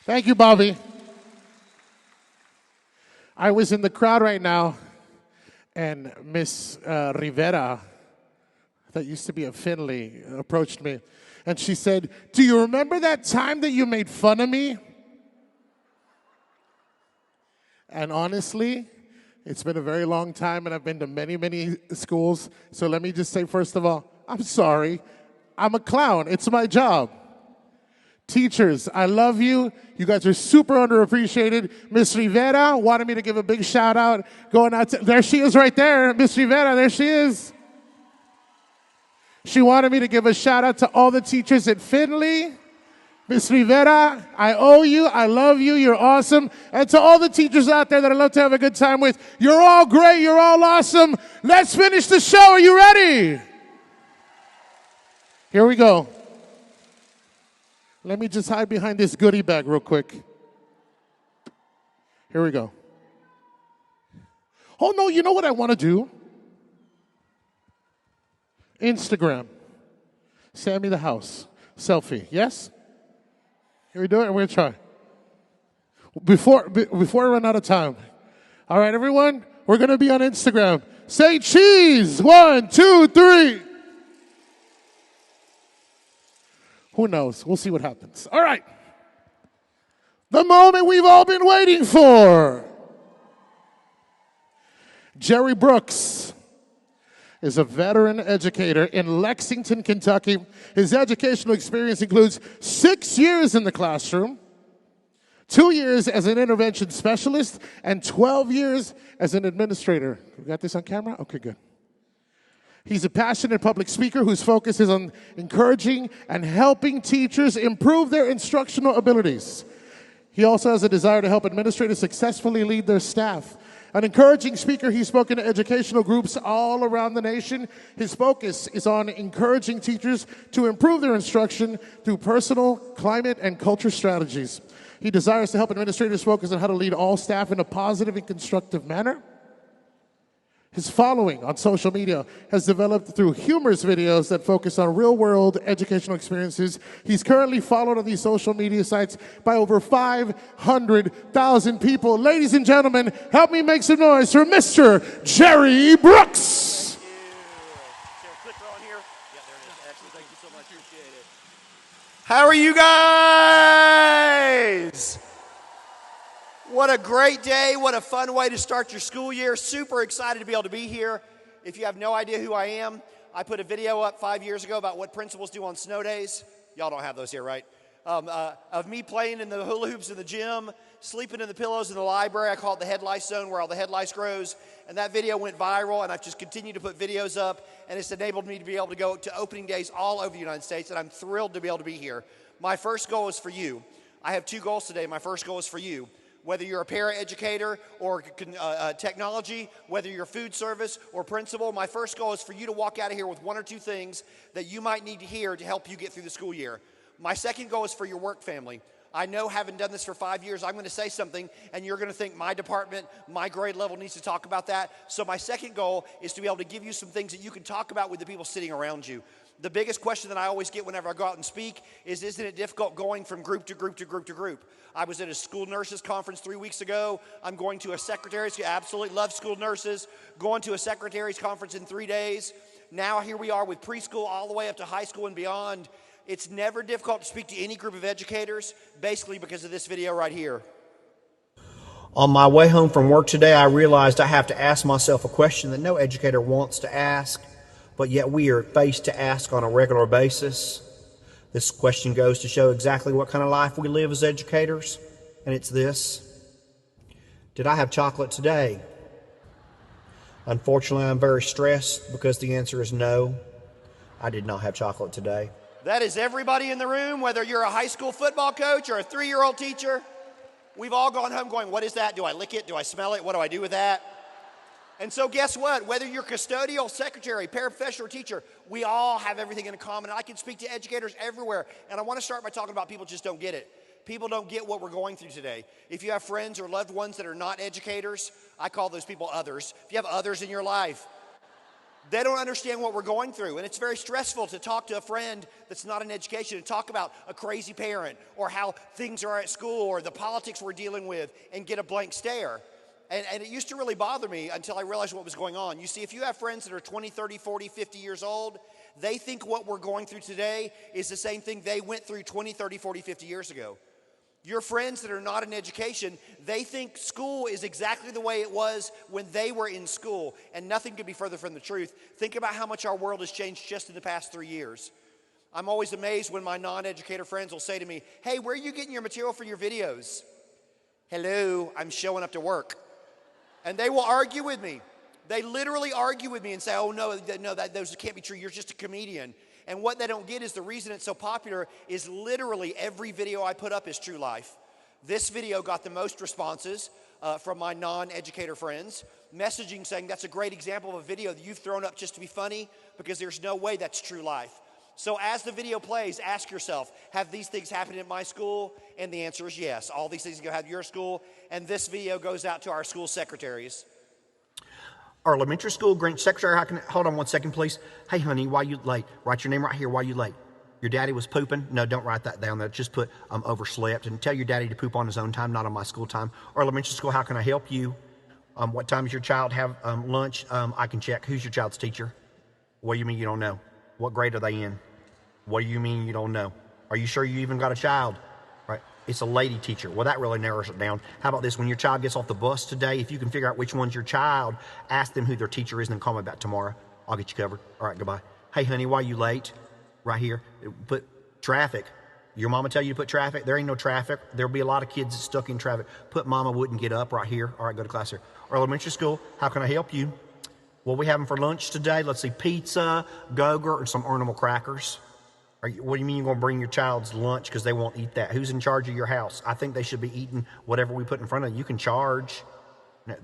Thank you, Bobby. I was in the crowd right now, and Miss Rivera, that used to be at Finley, approached me. And she said, "Do you remember that time that you made fun of me?" And honestly, it's been a very long time, and I've been to many, many schools. So let me just say, first of all, I'm sorry. I'm a clown. It's my job. Teachers, I love you. You guys are super underappreciated. Miss Rivera wanted me to give a big shout out. Going out to, there she is right there. Miss Rivera, there she is. She wanted me to give a shout out to all the teachers at Finley. Miss Rivera, I owe you. I love you. You're awesome. And to all the teachers out there that I love to have a good time with, you're all great. You're all awesome. Let's finish the show. Are you ready? Here we go. Let me just hide behind this goodie bag real quick. Here we go. Oh, no, you know what I want to do? Instagram. Sammy the House. Selfie. Yes? Here we do it, and we're going to try. Before I run out of time. All right, everyone, we're going to be on Instagram. Say cheese. 1, 2, 3. Who knows? We'll see what happens. All right. The moment we've all been waiting for. Jerry Brooks is a veteran educator in Lexington, Kentucky. His educational experience includes 6 years in the classroom, 2 years as an intervention specialist, and 12 years as an administrator. We got this on camera? Okay, good. He's a passionate public speaker whose focus is on encouraging and helping teachers improve their instructional abilities. He also has a desire to help administrators successfully lead their staff. An encouraging speaker, he's spoken to educational groups all around the nation. His focus is on encouraging teachers to improve their instruction through personal, climate, and culture strategies. He desires to help administrators focus on how to lead all staff in a positive and constructive manner. His following on social media has developed through humorous videos that focus on real-world educational experiences. He's currently followed on these social media sites by over 500,000 people. Ladies and gentlemen, help me make some noise for Mr. Jerry Brooks. How are you guys? What a great day. What a fun way to start your school year. Super excited to be able to be here. If you have no idea who I am, I put a video up 5 years ago about what principals do on snow days. Y'all don't have those here, right? Of me playing in the hula hoops in the gym, sleeping in the pillows in the library. I call it the head lice zone, where all the head lice grows. And that video went viral, and I've just continued to put videos up, and it's enabled me to be able to go to opening days all over the United States, and I'm thrilled to be able to be here. My first goal is for you. I have 2 goals today. My first goal is for you. Whether you're a paraeducator or technology, whether you're food service or principal, my first goal is for you to walk out of here with 1 or 2 things that you might need to hear to help you get through the school year. My second goal is for your work family. I know, having done this for 5 years, I'm going to say something, and you're going to think my department, my grade level needs to talk about that. So my second goal is to be able to give you some things that you can talk about with the people sitting around you. The biggest question that I always get whenever I go out and speak is, isn't it difficult going from group to group to group to group? I was at a school nurses conference 3 weeks ago. I'm going to a secretary's, I absolutely love school nurses, going to a secretary's conference in 3 days. Now here we are with preschool all the way up to high school and beyond. It's never difficult to speak to any group of educators, basically because of this video right here. On my way home from work today, I realized I have to ask myself a question that no educator wants to ask, but yet we are faced to ask on a regular basis. This question goes to show exactly what kind of life we live as educators, and it's this: did I have chocolate today? Unfortunately, I'm very stressed because the answer is no, I did not have chocolate today. That is everybody in the room, whether you're a high school football coach or a 3-year-old teacher. We've all gone home going, what is that? Do I lick it? Do I smell it? What do I do with that? And so guess what? Whether you're custodial, secretary, paraprofessional, or teacher, we all have everything in common. And I can speak to educators everywhere. And I want to start by talking about people just don't get it. People don't get what we're going through today. If you have friends or loved ones that are not educators, I call those people others. If you have others in your life, they don't understand what we're going through. And it's very stressful to talk to a friend that's not in education and talk about a crazy parent or how things are at school or the politics we're dealing with and get a blank stare. And it used to really bother me until I realized what was going on. You see, if you have friends that are 20, 30, 40, 50 years old, they think what we're going through today is the same thing they went through 20, 30, 40, 50 years ago. Your friends that are not in education, they think school is exactly the way it was when they were in school, and nothing could be further from the truth. Think about how much our world has changed just in the past 3 years. I'm always amazed when my non-educator friends will say to me, hey, where are you getting your material for your videos? Hello, I'm showing up to work. And they will argue with me. They literally argue with me and say, oh, no, those can't be true. You're just a comedian. And what they don't get is the reason it's so popular is literally every video I put up is true life. This video got the most responses from my non-educator friends, messaging saying that's a great example of a video that you've thrown up just to be funny, because there's no way that's true life. So as the video plays, ask yourself, have these things happened at my school? And the answer is yes. All these things are going to happen at your school. And this video goes out to our school secretaries. Our elementary school Grinch secretary, hold on 1 second, please. Hey, honey, why you late? Write your name right here. Why you late? Your daddy was pooping? No, don't write that down there. Just put overslept, and tell your daddy to poop on his own time, not on my school time. Our elementary school, how can I help you? What time does your child have lunch? I can check. Who's your child's teacher? What do you mean you don't know? What grade are they in? What do you mean you don't know? Are you sure you even got a child? Right? It's a lady teacher. Well, that really narrows it down. How about this? When your child gets off the bus today, if you can figure out which one's your child, ask them who their teacher is and then call me back tomorrow. I'll get you covered. All right, goodbye. Hey, honey, why are you late? Right here. Put traffic. Your mama tell you to put traffic? There ain't no traffic. There'll be a lot of kids stuck in traffic. Put mama wouldn't get up right here. All right, go to class here. Our elementary school, how can I help you? What are we having for lunch today? Let's see, pizza, Go-Gurt, and some animal crackers. What do you mean you're going to bring your child's lunch because they won't eat that? Who's in charge of your house? I think they should be eating whatever we put in front of them. You can charge.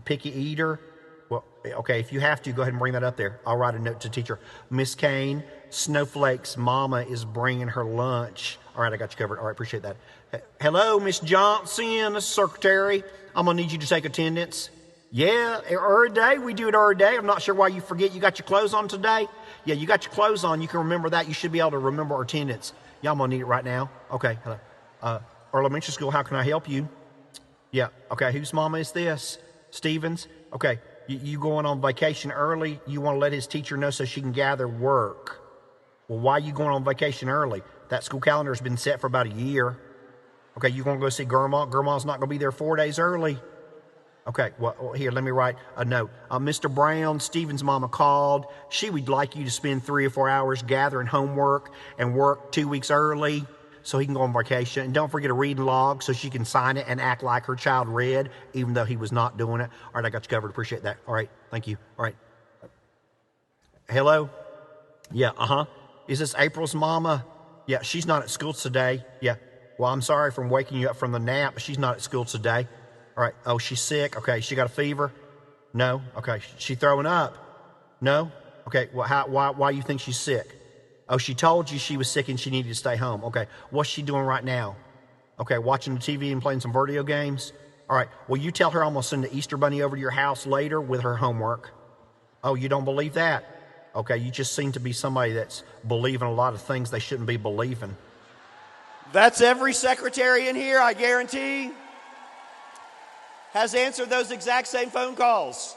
Picky eater. Well, okay, if you have to, go ahead and bring that up there. I'll write a note to teacher. Miss Kane, Snowflake's mama is bringing her lunch. All right, I got you covered. All right, appreciate that. Hello, Miss Johnson, the secretary. I'm going to need you to take attendance. Yeah, every day. We do it every day. I'm not sure why you forget you got your clothes on today. Yeah, you got your clothes on. You can remember that. You should be able to remember attendance. Y'all gonna need it right now. Okay, hello. Elementary school, how can I help you? Yeah, okay, whose mama is this? Stevens? Okay, you going on vacation early? You want to let his teacher know so she can gather work. Well, why are you going on vacation early? That school calendar has been set for about a year. Okay, you gonna go see Grandma? Grandma's not gonna be there 4 days early. Okay, well, here, let me write a note. Mr. Brown, Stephen's mama called. She would like you to spend 3 or 4 hours gathering homework and work 2 weeks early so he can go on vacation. And don't forget a reading log so she can sign it and act like her child read, even though he was not doing it. All right, I got you covered. Appreciate that. All right, thank you. All right. Hello? Yeah, Is this April's mama? Yeah, she's not at school today. Yeah. Well, I'm sorry for waking you up from the nap, but she's not at school today. All right. Oh, she's sick. Okay. She got a fever? No. Okay. She throwing up? No. Okay. Well, why you think she's sick? Oh, she told you she was sick and she needed to stay home. Okay. What's she doing right now? Okay. Watching the TV and playing some video games? All right. Well, you tell her I'm going to send the Easter Bunny over to your house later with her homework. Oh, you don't believe that? Okay. You just seem to be somebody that's believing a lot of things they shouldn't be believing. That's every secretary in here, I guarantee, has answered those exact same phone calls.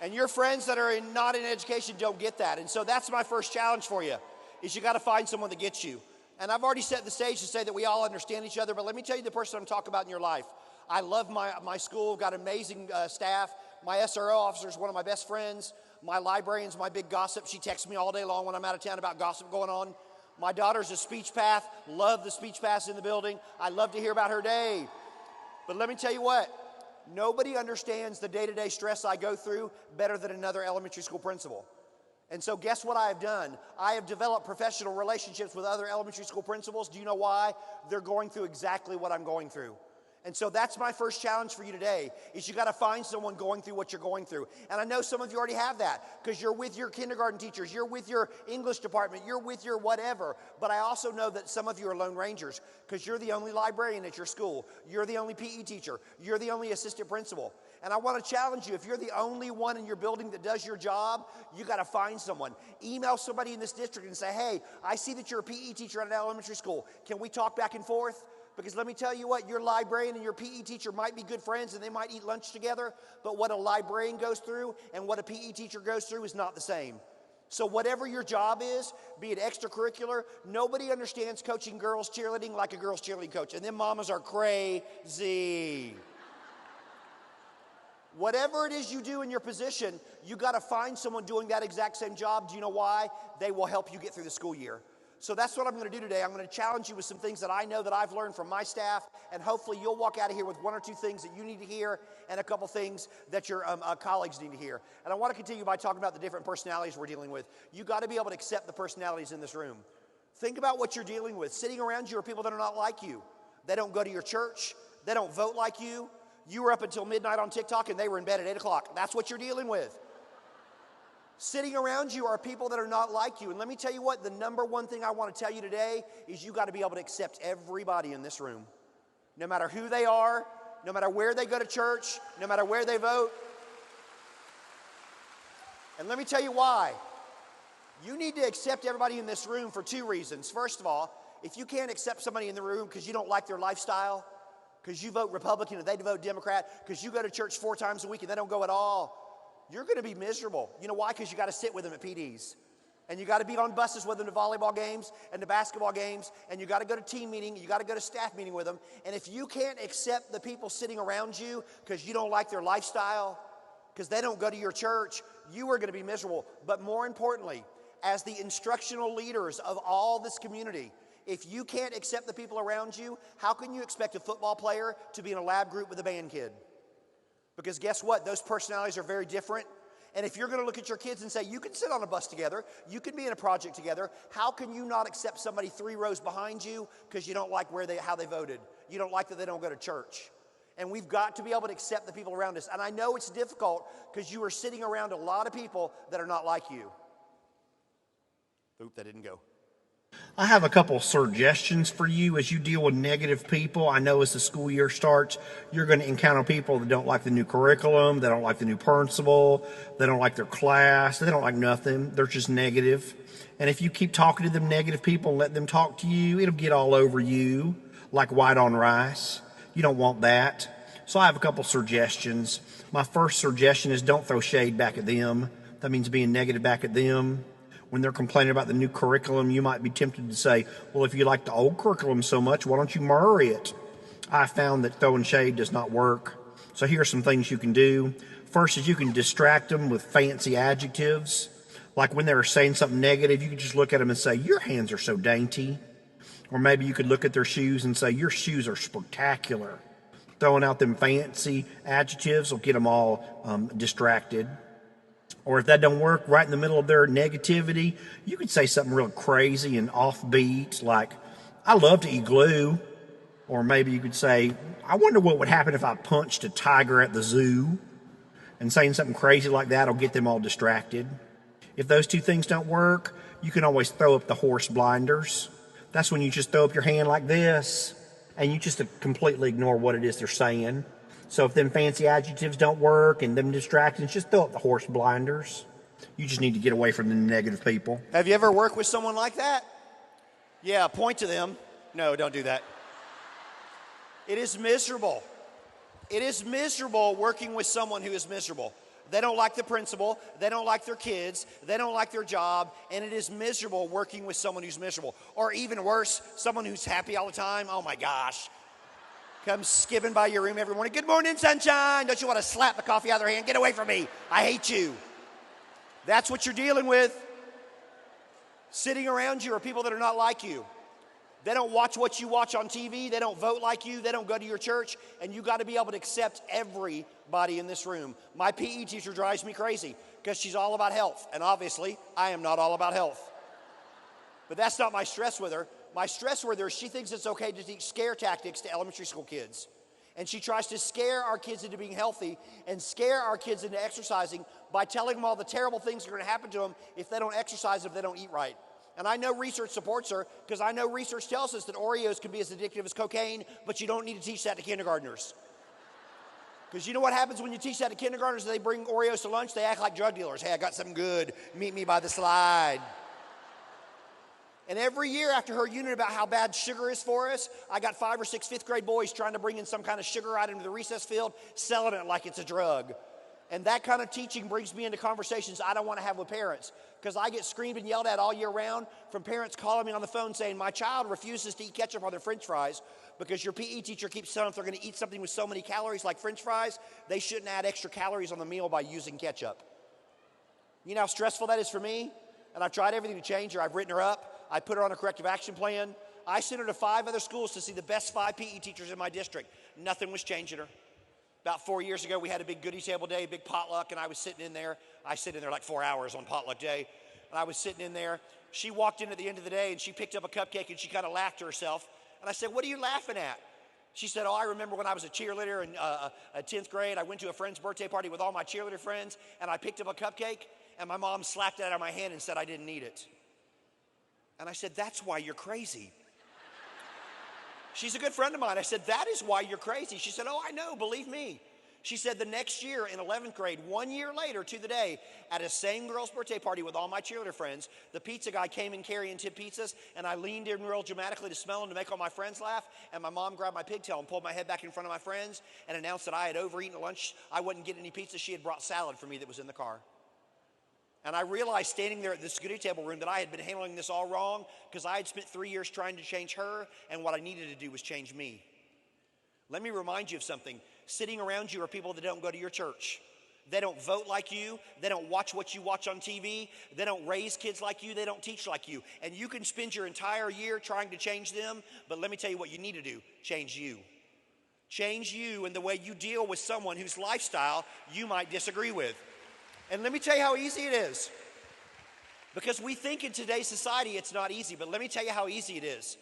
And your friends that are not in education don't get that. And so that's my first challenge for you, is you got to find someone that gets you. And I've already set the stage to say that we all understand each other, but let me tell you the person I'm talking about in your life. I love my school, got amazing staff. My SRO officer is one of my best friends. My librarian's my big gossip. She texts me all day long when I'm out of town about gossip going on. My daughter's a speech path. Love the speech paths in the building. I love to hear about her day. But let me tell you what, nobody understands the day-to-day stress I go through better than another elementary school principal. And so guess what I have done? I have developed professional relationships with other elementary school principals. Do you know why? They're going through exactly what I'm going through. And so that's my first challenge for you today, is you got to find someone going through what you're going through. And I know some of you already have that because you're with your kindergarten teachers, you're with your English department, you're with your whatever. But I also know that some of you are lone rangers because you're the only librarian at your school. You're the only PE teacher. You're the only assistant principal. And I want to challenge you, if you're the only one in your building that does your job, you got to find someone. Email somebody in this district and say, hey, I see that you're a PE teacher at an elementary school. Can we talk back and forth? Because let me tell you what, your librarian and your PE teacher might be good friends and they might eat lunch together, but what a librarian goes through and what a PE teacher goes through is not the same. So whatever your job is, be it extracurricular, nobody understands coaching girls cheerleading like a girls cheerleading coach. And them mamas are crazy. Whatever it is you do in your position, you got to find someone doing that exact same job. Do you know why? They will help you get through the school year. So that's what I'm going to do today. I'm going to challenge you with some things that I know that I've learned from my staff, and hopefully you'll walk out of here with 1 or 2 things that you need to hear and a couple things that your colleagues need to hear. And I want to continue by talking about the different personalities we're dealing with. You got to be able to accept the personalities in this room. Think about what you're dealing with. Sitting around you are people that are not like you. They don't go to your church. They don't vote like you. You were up until midnight on TikTok and they were in bed at 8 o'clock. That's what you're dealing with. Sitting around you are people that are not like you. And let me tell you what, the number one thing I want to tell you today is you got to be able to accept everybody in this room. No matter who they are, no matter where they go to church, no matter where they vote. And let me tell you why. You need to accept everybody in this room for 2 reasons. First of all, if you can't accept somebody in the room because you don't like their lifestyle, because you vote Republican and they vote Democrat, because you go to church 4 times a week and they don't go at all, you're going to be miserable. You know why? Because you got to sit with them at PDs. And you got to be on buses with them to volleyball games and to basketball games. And you got to go to team meeting. You got to go to staff meeting with them. And if you can't accept the people sitting around you because you don't like their lifestyle, because they don't go to your church, you are going to be miserable. But more importantly, as the instructional leaders of all this community, if you can't accept the people around you, how can you expect a football player to be in a lab group with a band kid? Because guess what? Those personalities are very different. And if you're going to look at your kids and say, you can sit on a bus together, you can be in a project together, how can you not accept somebody 3 rows behind you because you don't like how they voted? You don't like that they don't go to church. And we've got to be able to accept the people around us. And I know it's difficult because you are sitting around a lot of people that are not like you. Oop, that didn't go. I have a couple of suggestions for you as you deal with negative people. I know as the school year starts, you're going to encounter people that don't like the new curriculum, they don't like the new principal, they don't like their class, they don't like nothing. They're just negative. And if you keep talking to them negative people and let them talk to you, it'll get all over you like white on rice. You don't want that. So I have a couple suggestions. My first suggestion is don't throw shade back at them. That means being negative back at them. When they're complaining about the new curriculum, you might be tempted to say, well, if you like the old curriculum so much, why don't you marry it? I found that throwing shade does not work. So here are some things you can do. First is you can distract them with fancy adjectives. Like when they're saying something negative, you can just look at them and say, your hands are so dainty. Or maybe you could look at their shoes and say, your shoes are spectacular. Throwing out them fancy adjectives will get them all distracted. Or if that don't work, right in the middle of their negativity, you could say something real crazy and offbeat, like, I love to eat glue. Or maybe you could say, I wonder what would happen if I punched a tiger at the zoo. And saying something crazy like that will get them all distracted. If those two things don't work, you can always throw up the horse blinders. That's when you just throw up your hand like this, and you just completely ignore what it is they're saying. So if them fancy adjectives don't work and them distractions, just throw up the horse blinders. You just need to get away from the negative people. Have you ever worked with someone like that? Yeah, point to them. No, don't do that. It is miserable. It is miserable working with someone who is miserable. They don't like the principal, they don't like their kids, they don't like their job, and it is miserable working with someone who's miserable. Or even worse, someone who's happy all the time. Oh my gosh. Comes skipping by your room every morning. Good morning, sunshine. Don't you want to slap the coffee out of their hand? Get away from me. I hate you. That's what you're dealing with. Sitting around you are people that are not like you. They don't watch what you watch on TV. They don't vote like you. They don't go to your church. And you got to be able to accept everybody in this room. My PE teacher drives me crazy because she's all about health. And obviously, I am not all about health. But that's not my stress with her. My stress with her is she thinks it's okay to teach scare tactics to elementary school kids. And she tries to scare our kids into being healthy and scare our kids into exercising by telling them all the terrible things that are going to happen to them if they don't exercise, if they don't eat right. And I know research supports her because I know research tells us that Oreos can be as addictive as cocaine, but you don't need to teach that to kindergartners. Because you know what happens when you teach that to kindergartners? They bring Oreos to lunch, they act like drug dealers. Hey, I got something good. Meet me by the slide. And every year after her unit about how bad sugar is for us, I got 5 or 6 fifth grade boys trying to bring in some kind of sugar item to the recess field, selling it like it's a drug. And that kind of teaching brings me into conversations I don't want to have with parents because I get screamed and yelled at all year round from parents calling me on the phone saying, my child refuses to eat ketchup on their french fries because your PE teacher keeps telling them if they're going to eat something with so many calories like french fries, they shouldn't add extra calories on the meal by using ketchup. You know how stressful that is for me? And I've tried everything to change her. I've written her up. I put her on a corrective action plan. I sent her to 5 other schools to see the best 5 PE teachers in my district. Nothing was changing her. About 4 years ago, we had a big goodie table day, a big potluck, and I was sitting in there. I sit in there like 4 hours on potluck day, and I was sitting in there. She walked in at the end of the day, and she picked up a cupcake, and she kind of laughed to herself. And I said, what are you laughing at? She said, oh, I remember when I was a cheerleader in 10th grade. I went to a friend's birthday party with all my cheerleader friends, and I picked up a cupcake, and my mom slapped it out of my hand and said I didn't need it. And I said, that's why you're crazy. She's a good friend of mine. I said, that is why you're crazy. She said, oh, I know, believe me. She said the next year in 11th grade, 1 year later to the day, at a same girl's birthday party with all my cheerleader friends, the pizza guy came in carrying 10 pizzas, and I leaned in real dramatically to smell them to make all my friends laugh, and my mom grabbed my pigtail and pulled my head back in front of my friends and announced that I had overeaten at lunch. I wouldn't get any pizza. She had brought salad for me that was in the car. And I realized standing there at this goodie table room that I had been handling this all wrong because I had spent 3 years trying to change her, and what I needed to do was change me. Let me remind you of something. Sitting around you are people that don't go to your church. They don't vote like you. They don't watch what you watch on TV. They don't raise kids like you. They don't teach like you. And you can spend your entire year trying to change them, but let me tell you what you need to do. Change you. Change you in the way you deal with someone whose lifestyle you might disagree with. And let me tell you how easy it is. Because we think in today's society it's not easy, but let me tell you how easy it is.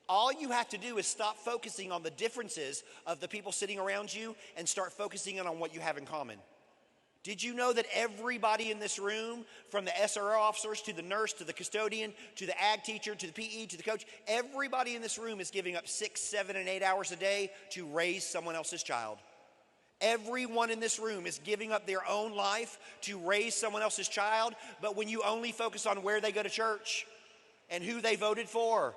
All you have to do is stop focusing on the differences of the people sitting around you and start focusing on what you have in common. Did you know that everybody in this room, from the SRO officers to the nurse to the custodian to the ag teacher to the PE to the coach, everybody in this room is giving up 6, 7, and 8 hours a day to raise someone else's child? Everyone in this room is giving up their own life to raise someone else's child, but when you only focus on where they go to church and who they voted for,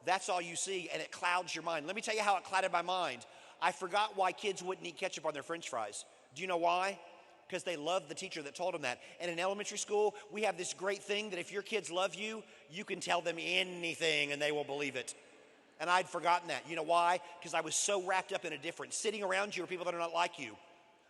that's all you see, and it clouds your mind. Let me tell you how it clouded my mind. I forgot why kids wouldn't eat ketchup on their French fries. Do you know why? Because they loved the teacher that told them that. And in elementary school, we have this great thing that if your kids love you, you can tell them anything and they will believe it. And I'd forgotten that. You know why? Because I was so wrapped up in a difference. Sitting around you are people that are not like you.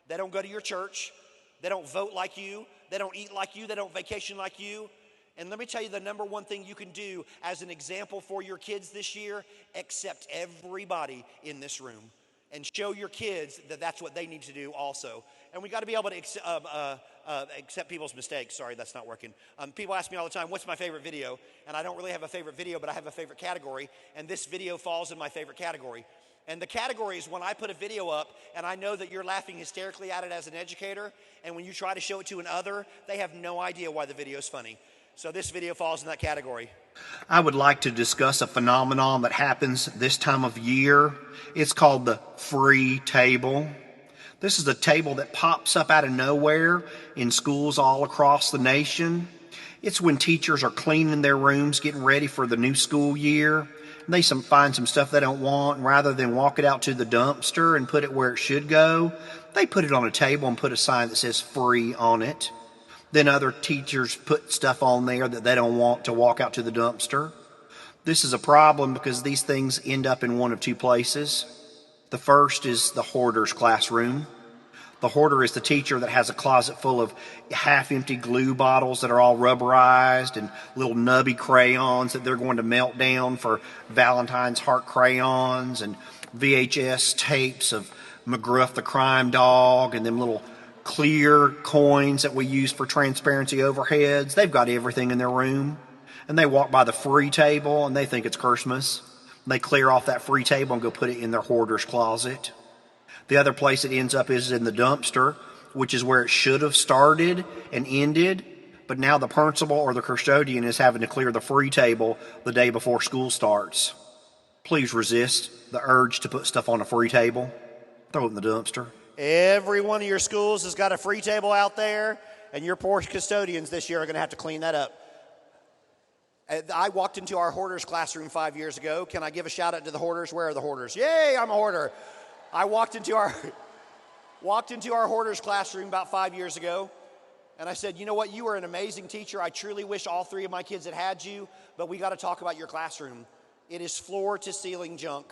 They don't go to your church. They don't vote like you. They don't eat like you. They don't vacation like you. And let me tell you the number one thing you can do as an example for your kids this year: accept everybody in this room and show your kids that that's what they need to do also. And we got to be able to accept people's mistakes. Sorry, that's not working. People ask me all the time, what's my favorite video? And I don't really have a favorite video, but I have a favorite category. And this video falls in my favorite category. And the category is when I put a video up and I know that you're laughing hysterically at it as an educator, and when you try to show it to an other, they have no idea why the video is funny. So this video falls in that category. I would like to discuss a phenomenon that happens this time of year. It's called the free table. This is a table that pops up out of nowhere in schools all across the nation. It's when teachers are cleaning their rooms, getting ready for the new school year. They find some stuff they don't want, and rather than walk it out to the dumpster and put it where it should go, they put it on a table and put a sign that says free on it. Then other teachers put stuff on there that they don't want to walk out to the dumpster. This is a problem because these things end up in one of two places. The first is the hoarder's classroom. The hoarder is the teacher that has a closet full of half-empty glue bottles that are all rubberized and little nubby crayons that they're going to melt down for Valentine's heart crayons, and VHS tapes of McGruff the Crime Dog, and them little clear coins that we use for transparency overheads. They've got everything in their room. And they walk by the free table and they think it's Christmas. They clear off that free table and go put it in their hoarder's closet. The other place it ends up is in the dumpster, which is where it should have started and ended. But now the principal or the custodian is having to clear the free table the day before school starts. Please resist the urge to put stuff on a free table. Throw it in the dumpster. Every one of your schools has got a free table out there, and your poor custodians this year are going to have to clean that up. I walked into our hoarders classroom 5 years ago. Can I give a shout out to the hoarders? Where are the hoarders? Yay, I'm a hoarder. I walked into our hoarders classroom about 5 years ago, and I said, you know what, you are an amazing teacher. I truly wish all three of my kids had had you, but we got to talk about your classroom. It is floor to ceiling junk.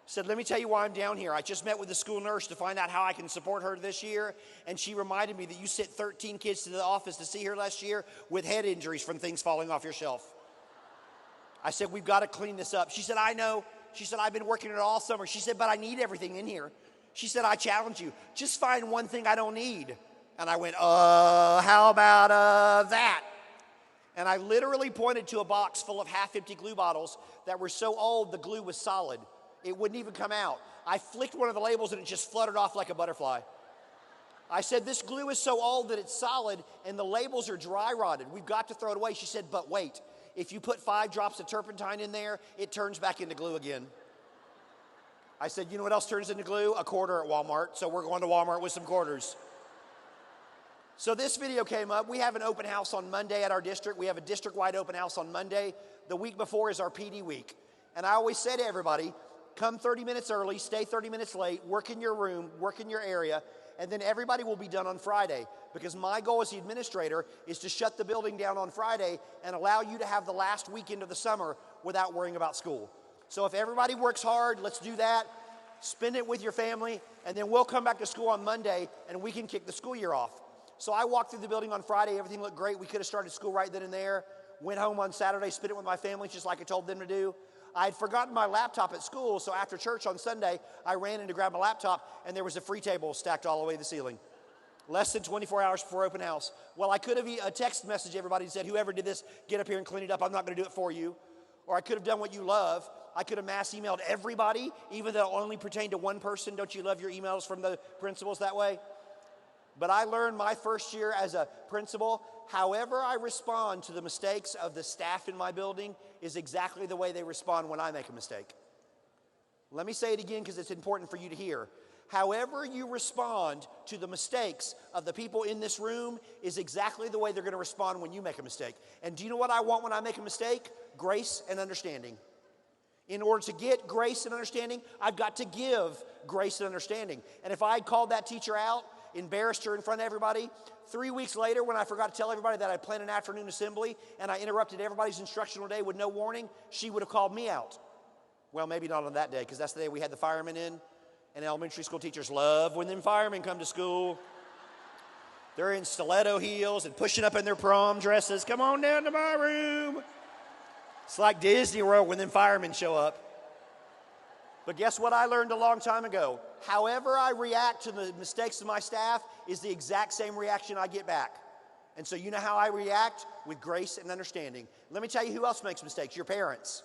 I said, let me tell you why I'm down here. I just met with the school nurse to find out how I can support her this year, and she reminded me that you sent 13 kids to the office to see her last year with head injuries from things falling off your shelf. I said, we've got to clean this up. She said, I know. She said, I've been working it all summer. She said, but I need everything in here. She said, I challenge you. Just find one thing I don't need. And I went, how about that? And I literally pointed to a box full of half-empty glue bottles that were so old the glue was solid. It wouldn't even come out. I flicked one of the labels and it just fluttered off like a butterfly. I said, this glue is so old that it's solid and the labels are dry rotted. We've got to throw it away. She said, but wait, if you put 5 drops of turpentine in there, it turns back into glue again. I said, you know what else turns into glue? A quarter at Walmart. So we're going to Walmart with some quarters. So this video came up. We have an open house on Monday at our district. We have a district-wide open house on Monday. The week before is our PD week. And I always say to everybody, come 30 minutes early, stay 30 minutes late, work in your room, work in your area, and then everybody will be done on Friday. Because my goal as the administrator is to shut the building down on Friday and allow you to have the last weekend of the summer without worrying about school. So if everybody works hard, let's do that. Spend it with your family, and then we'll come back to school on Monday and we can kick the school year off. So I walked through the building on Friday, everything looked great. We could have started school right then and there. Went home on Saturday, spent it with my family just like I told them to do. I had forgotten my laptop at school, so after church on Sunday, I ran in to grab my laptop, and there was a free table stacked all the way to the ceiling. Less than 24 hours before open house. Well, I could have a text message everybody and said, whoever did this, get up here and clean it up. I'm not going to do it for you. Or I could have done what you love. I could have mass emailed everybody, even though it only pertained to one person. Don't you love your emails from the principals that way? But I learned my first year as a principal, however I respond to the mistakes of the staff in my building is exactly the way they respond when I make a mistake. Let me say it again because it's important for you to hear. However you respond to the mistakes of the people in this room is exactly the way they're going to respond when you make a mistake. And do you know what I want when I make a mistake? Grace and understanding. In order to get grace and understanding, I've got to give grace and understanding. And if I had called that teacher out, embarrassed her in front of everybody, 3 weeks later when I forgot to tell everybody that I planned an afternoon assembly and I interrupted everybody's instructional day with no warning, she would have called me out. Well, maybe not on that day because that's the day we had the firemen in. And elementary school teachers love when them firemen come to school. They're in stiletto heels and pushing up in their prom dresses. Come on down to my room. It's like Disney World when them firemen show up. But guess what I learned a long time ago? However I react to the mistakes of my staff is the exact same reaction I get back. And so you know how I react? With grace and understanding. Let me tell you who else makes mistakes. Your parents.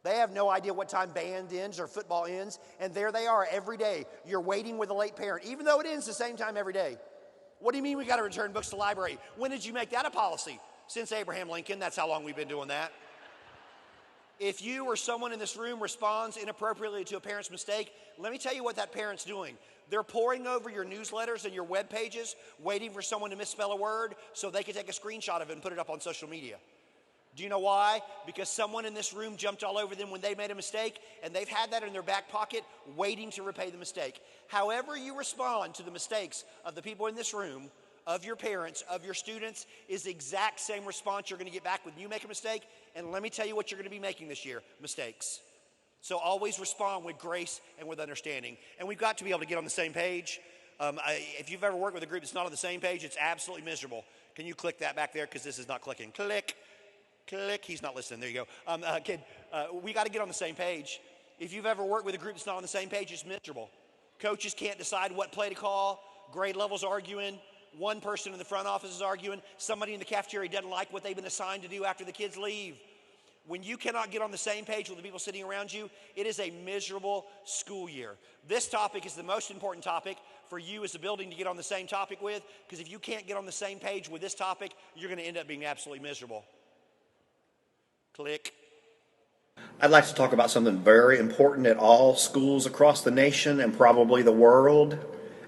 They have no idea what time band ends or football ends, and there they are every day. You're waiting with a late parent, even though it ends the same time every day. What do you mean we got to return books to the library? When did you make that a policy? Since Abraham Lincoln, that's how long we've been doing that. If you or someone in this room responds inappropriately to a parent's mistake, let me tell you what that parent's doing. They're poring over your newsletters and your web pages, waiting for someone to misspell a word so they can take a screenshot of it and put it up on social media. Do you know why? Because someone in this room jumped all over them when they made a mistake, and they've had that in their back pocket waiting to repay the mistake. However you respond to the mistakes of the people in this room, of your parents, of your students, is the exact same response you're going to get back when you make a mistake. And let me tell you what you're going to be making this year, mistakes. So always respond with grace and with understanding. And we've got to be able to get on the same page. If you've ever worked with a group that's not on the same page, it's absolutely miserable. Can you click that back there? Because this is not clicking. Click. Click. He's not listening. There you go. We got to get on the same page. If you've ever worked with a group that's not on the same page, it's miserable. Coaches can't decide what play to call. Grade levels arguing. One person in the front office is arguing. Somebody in the cafeteria doesn't like what they've been assigned to do after the kids leave. When you cannot get on the same page with the people sitting around you, it is a miserable school year. This topic is the most important topic for you as a building to get on the same topic with, because if you can't get on the same page with this topic, you're going to end up being absolutely miserable. Click. I'd like to talk about something very important at all schools across the nation and probably the world,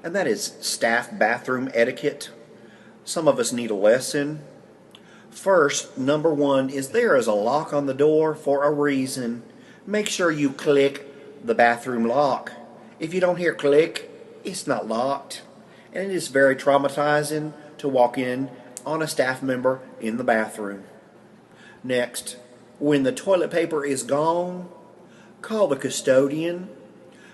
and that is staff bathroom etiquette. Some of us need a lesson. First, number one is there is a lock on the door for a reason. Make sure you click the bathroom lock. If you don't hear click, it's not locked. And it is very traumatizing to walk in on a staff member in the bathroom. Next, when the toilet paper is gone, call the custodian.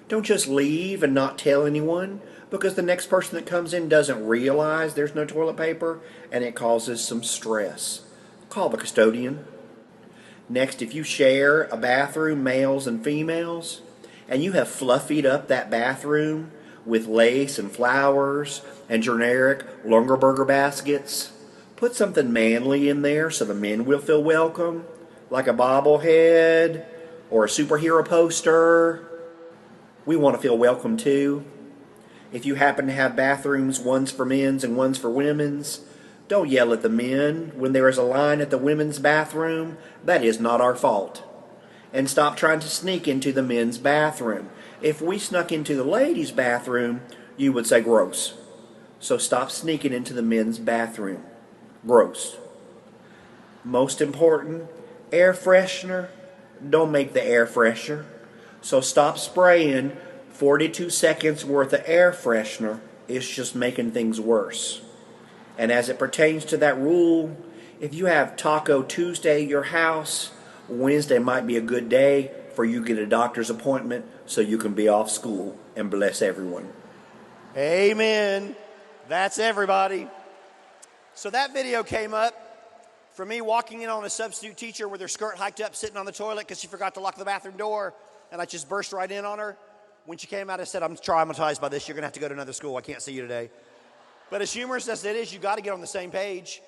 Don't just leave and not tell anyone, because the next person that comes in doesn't realize there's no toilet paper and it causes some stress. Call the custodian. Next, if you share a bathroom, males and females, and you have fluffied up that bathroom with lace and flowers and generic Lungerburger baskets, put something manly in there so the men will feel welcome, like a bobblehead or a superhero poster. We want to feel welcome too. If you happen to have bathrooms, one's for men's and one's for women's, don't yell at the men when there is a line at the women's bathroom. That is not our fault. And stop trying to sneak into the men's bathroom. If we snuck into the ladies' bathroom, you would say gross. So stop sneaking into the men's bathroom. Gross. Most important, air freshener. Don't make the air freshener. So stop spraying 42 seconds worth of air freshener. It's just making things worse. And as it pertains to that rule, if you have Taco Tuesday at your house, Wednesday might be a good day for you to get a doctor's appointment so you can be off school and bless everyone. Amen. That's everybody. So that video came up for me walking in on a substitute teacher with her skirt hiked up sitting on the toilet because she forgot to lock the bathroom door, and I just burst right in on her. When she came out, I said, I'm traumatized by this. You're going to have to go to another school. I can't see you today. But as humorous as it is, you've got to get on the same page.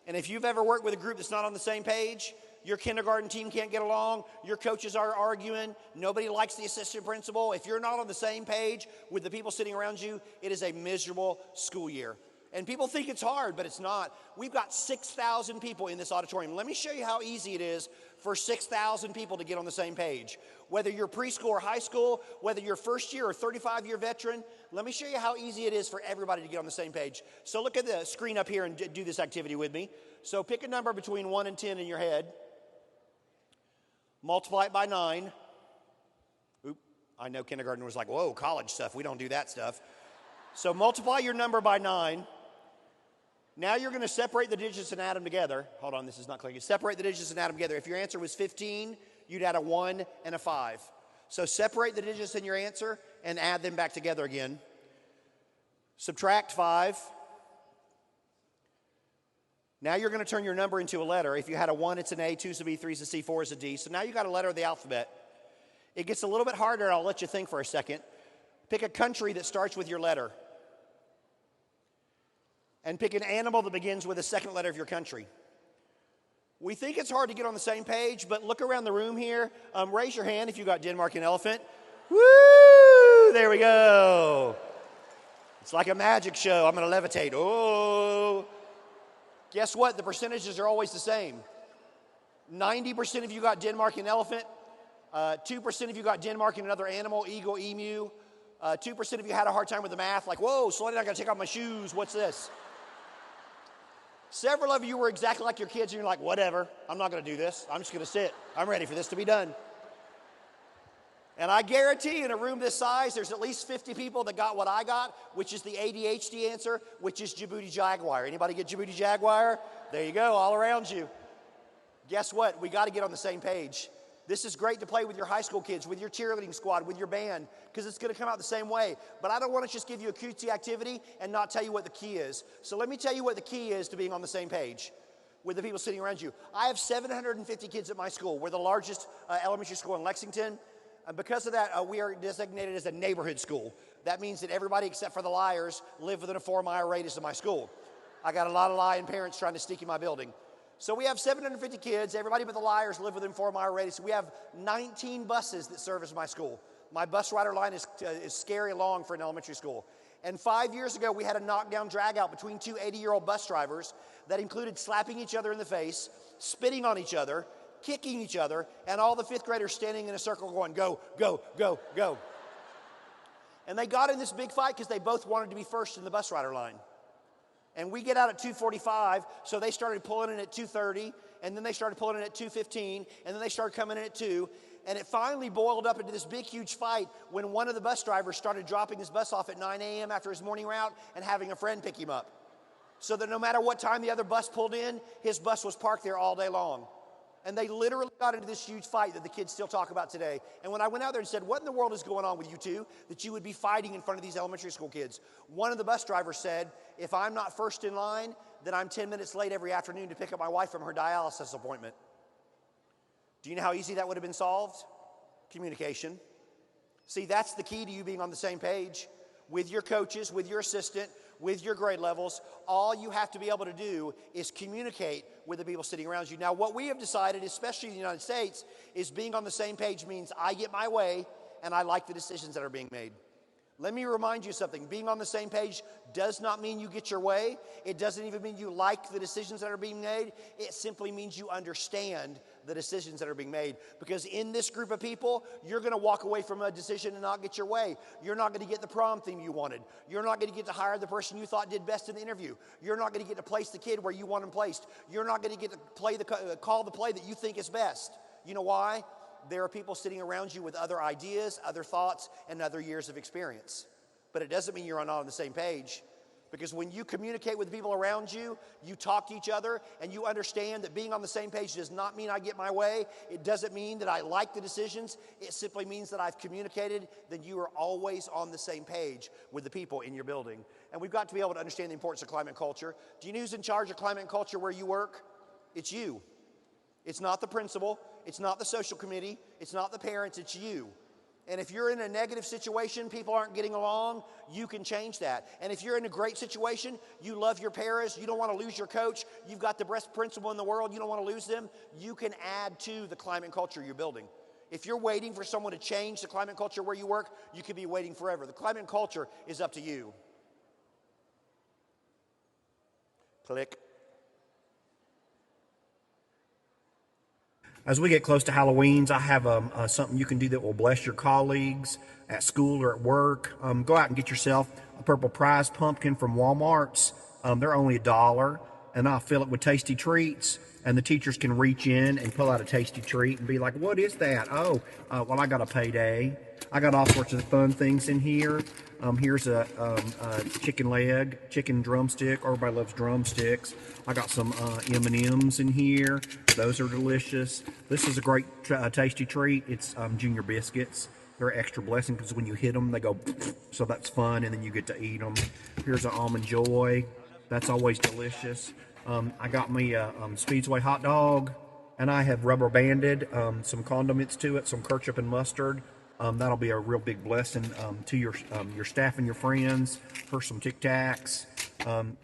And if you've ever worked with a group that's not on the same page, your kindergarten team can't get along, your coaches are arguing, nobody likes the assistant principal. If you're not on the same page with the people sitting around you, it is a miserable school year. And people think it's hard, but it's not. We've got 6,000 people in this auditorium. Let me show you how easy it is for 6,000 people to get on the same page. Whether you're preschool or high school, whether you're first year or 35-year veteran, let me show you how easy it is for everybody to get on the same page. So look at the screen up here and do this activity with me. So pick a number between 1 and 10 in your head. Multiply it by 9. Oop, I know kindergarten was like, whoa, college stuff. We don't do that stuff. So multiply your number by 9. Now you're going to separate the digits and add them together. Hold on, this is not clicking. Separate the digits and add them together. If your answer was 15, you'd add a 1 and a 5. So separate the digits in your answer and add them back together again. Subtract 5. Now you're going to turn your number into a letter. If you had a 1, it's an A, 2 is a B, 3 is a C, 4 is a D. So now you got a letter of the alphabet. It gets a little bit harder, and I'll let you think for a second. Pick a country that starts with your letter. And pick an animal that begins with the second letter of your country. We think it's hard to get on the same page, but look around the room here. Raise your hand if you got Denmark and elephant. Woo! There we go. It's like a magic show. I'm going to levitate. Oh. Guess what? The percentages are always the same. 90% of you got Denmark and elephant. 2% of you got Denmark and another animal, eagle, emu. 2% of you had a hard time with the math, like, whoa, slow down, I got to take off my shoes. What's this? Several of you were exactly like your kids, and you're like, whatever, I'm not going to do this. I'm just going to sit. I'm ready for this to be done. And I guarantee in a room this size, there's at least 50 people that got what I got, which is the ADHD answer, which is Djibouti Jaguar. Anybody get Djibouti Jaguar? There you go, all around you. Guess what? We got to get on the same page. This is great to play with your high school kids, with your cheerleading squad, with your band, because it's going to come out the same way. But I don't want to just give you a cutesy activity and not tell you what the key is. So let me tell you what the key is to being on the same page with the people sitting around you. I have 750 kids at my school. We're the largest elementary school in Lexington. And because of that, we are designated as a neighborhood school. That means that everybody except for the liars live within a 4-mile radius of my school. I got a lot of lying parents trying to sneak in my building. So we have 750 kids. Everybody but the liars live within 4-mile radius. We have 19 buses that service my school. My bus rider line is scary long for an elementary school. And 5 years ago, we had a knockdown drag out between two 80-year-old bus drivers that included slapping each other in the face, spitting on each other, kicking each other, and all the 5th graders standing in a circle going, go, go, go, go. And they got in this big fight because they both wanted to be first in the bus rider line. And we get out at 2:45, so they started pulling in at 2:30, and then they started pulling in at 2:15, and then they started coming in at 2. And it finally boiled up into this big, huge fight when one of the bus drivers started dropping his bus off at 9 a.m. after his morning route and having a friend pick him up. So that no matter what time the other bus pulled in, his bus was parked there all day long. And they literally got into this huge fight that the kids still talk about today. And when I went out there and said, what in the world is going on with you two that you would be fighting in front of these elementary school kids? One of the bus drivers said, if I'm not first in line, then I'm 10 minutes late every afternoon to pick up my wife from her dialysis appointment. Do you know how easy that would have been solved? Communication. See, that's the key to you being on the same page with your coaches, with your assistant, with your grade levels. All you have to be able to do is communicate with the people sitting around you. Now, what we have decided, especially in the United States, is being on the same page means I get my way and I like the decisions that are being made. Let me remind you something. Being on the same page does not mean you get your way. It doesn't even mean you like the decisions that are being made. It simply means you understand the decisions that are being made. Because in this group of people, you're going to walk away from a decision and not get your way. You're not going to get the prom theme you wanted. You're not going to get to hire the person you thought did best in the interview. You're not going to get to place the kid where you want him placed. You're not going to get to play call the play that you think is best. You know why? There are people sitting around you with other ideas, other thoughts, and other years of experience. But it doesn't mean you're not on the same page. Because when you communicate with the people around you, you talk to each other, and you understand that being on the same page does not mean I get my way. It doesn't mean that I like the decisions. It simply means that I've communicated, that you are always on the same page with the people in your building. And we've got to be able to understand the importance of climate and culture. Do you know who's in charge of climate and culture where you work? It's you. It's not the principal. It's not the social committee. It's not the parents. It's you. And if you're in a negative situation, people aren't getting along, you can change that. And if you're in a great situation, you love your paras, you don't want to lose your coach, you've got the best principal in the world, you don't want to lose them, you can add to the climate and culture you're building. If you're waiting for someone to change the climate and culture where you work, you could be waiting forever. The climate and culture is up to you. Click. As we get close to Halloween's, I have something you can do that will bless your colleagues at school or at work. Go out and get yourself a purple prize pumpkin from Walmart's. They're only $1, and I'll fill it with tasty treats. And the teachers can reach in and pull out a tasty treat and be like, what is that? Oh, well, I got a payday. I got all sorts of fun things in here. Here's a chicken leg, chicken drumstick. Everybody loves drumsticks. I got some M&Ms in here. Those are delicious. This is a great tasty treat. It's junior biscuits. They're extra blessing because when you hit them, they go, so that's fun, and then you get to eat them. Here's an Almond Joy. That's always delicious. I got me a Speedway hot dog, and I have rubber banded some condiments to it, some ketchup and mustard. That'll be a real big blessing to your staff and your friends. Here's some Tic Tacs.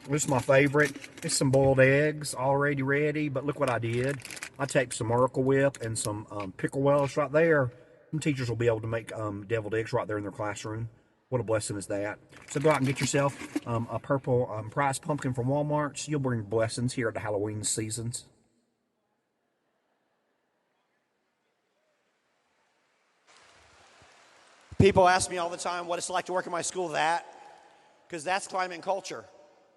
This is my favorite. It's some boiled eggs already ready, but look what I did. I take some Miracle Whip and some pickle Welsh right there. Some teachers will be able to make deviled eggs right there in their classroom. What a blessing is that. So go out and get yourself a purple prize pumpkin from Walmart's. You'll bring blessings here at the Halloween seasons. People ask me all the time what it's like to work in my school, because that's climate and culture.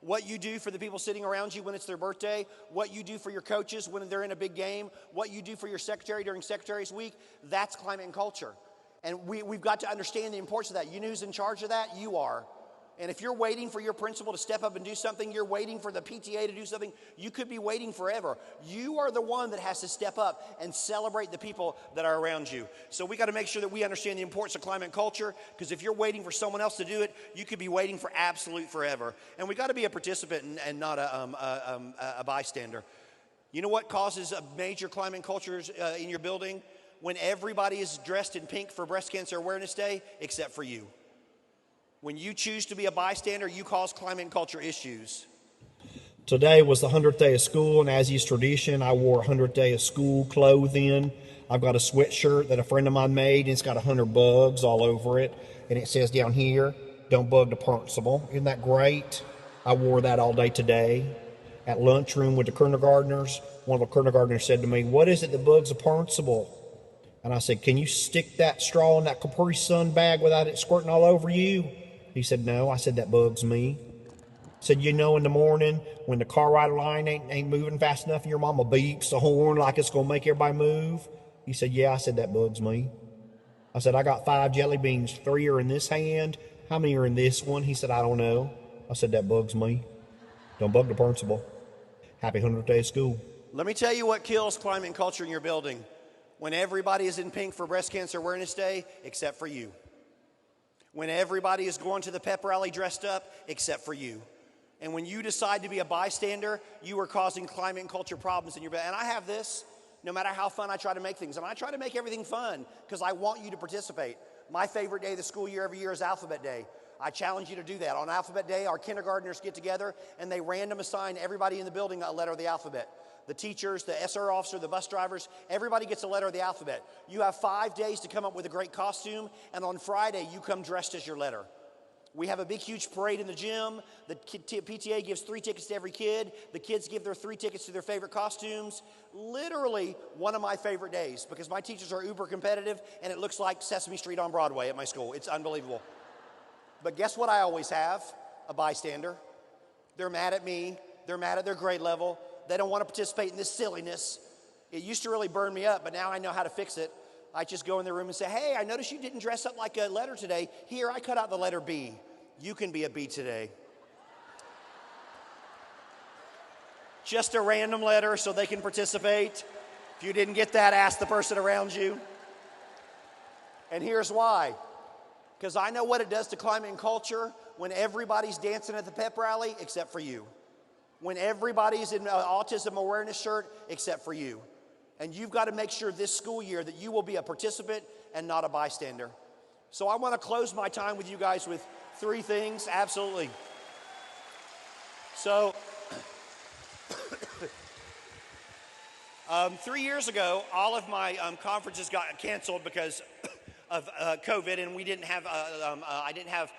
What you do for the people sitting around you when it's their birthday, what you do for your coaches when they're in a big game, what you do for your secretary during Secretary's Week, that's climate and culture. And we've got to understand the importance of that. You know who's in charge of that? You are. And if you're waiting for your principal to step up and do something, you're waiting for the PTA to do something, you could be waiting forever. You are the one that has to step up and celebrate the people that are around you. So we got to make sure that we understand the importance of climate and culture, because if you're waiting for someone else to do it, you could be waiting for absolute forever. And we got to be a participant and not a bystander. You know what causes a major climate and cultures in your building? When everybody is dressed in pink for Breast Cancer Awareness Day, except for you. When you choose to be a bystander, you cause climate and culture issues. Today was the 100th day of school, and as is tradition, I wore 100th day of school clothing. I've got a sweatshirt that a friend of mine made, and it's got 100 bugs all over it. And it says down here, don't bug the principal. Isn't that great? I wore that all day today. At lunchroom with the kindergartners, one of the kindergartners said to me, what is it that bugs the principal? And I said, can you stick that straw in that Capri Sun bag without it squirting all over you? He said, no. I said, that bugs me. I said, you know, in the morning when the car rider line ain't moving fast enough and your mama beeps the horn like it's going to make everybody move? He said, yeah. I said, that bugs me. I said, I got 5 jelly beans. 3 are in this hand. How many are in this one? He said, I don't know. I said, that bugs me. Don't bug the principal. Happy 100th day of school. Let me tell you what kills climate and culture in your building. When everybody is in pink for Breast Cancer Awareness Day, except for you. When everybody is going to the pep rally dressed up, except for you. And when you decide to be a bystander, you are causing climate and culture problems in your building. And I have this, no matter how fun I try to make things. And I try to make everything fun because I want you to participate. My favorite day of the school year every year is Alphabet Day. I challenge you to do that. On Alphabet Day, our kindergartners get together and they random assign everybody in the building a letter of the alphabet. The teachers, the SR officer, the bus drivers, everybody gets a letter of the alphabet. You have 5 days to come up with a great costume, and on Friday, you come dressed as your letter. We have a big, huge parade in the gym. The PTA gives 3 tickets to every kid. The kids give their 3 tickets to their favorite costumes. Literally one of my favorite days because my teachers are uber competitive, and it looks like Sesame Street on Broadway at my school. It's unbelievable. But guess what I always have? A bystander. They're mad at me. They're mad at their grade level. They don't want to participate in this silliness. It used to really burn me up, but now I know how to fix it. I just go in their room and say, hey, I noticed you didn't dress up like a letter today. Here, I cut out the letter B. You can be a B today. Just a random letter so they can participate. If you didn't get that, ask the person around you. And here's why. Because I know what it does to climate and culture when everybody's dancing at the pep rally except for you. When everybody's in an autism awareness shirt except for you. And you've got to make sure this school year that you will be a participant and not a bystander. So I want to close my time with you guys with 3 things. Absolutely. So 3 years ago, all of my conferences got canceled because of COVID, and we didn't have I didn't have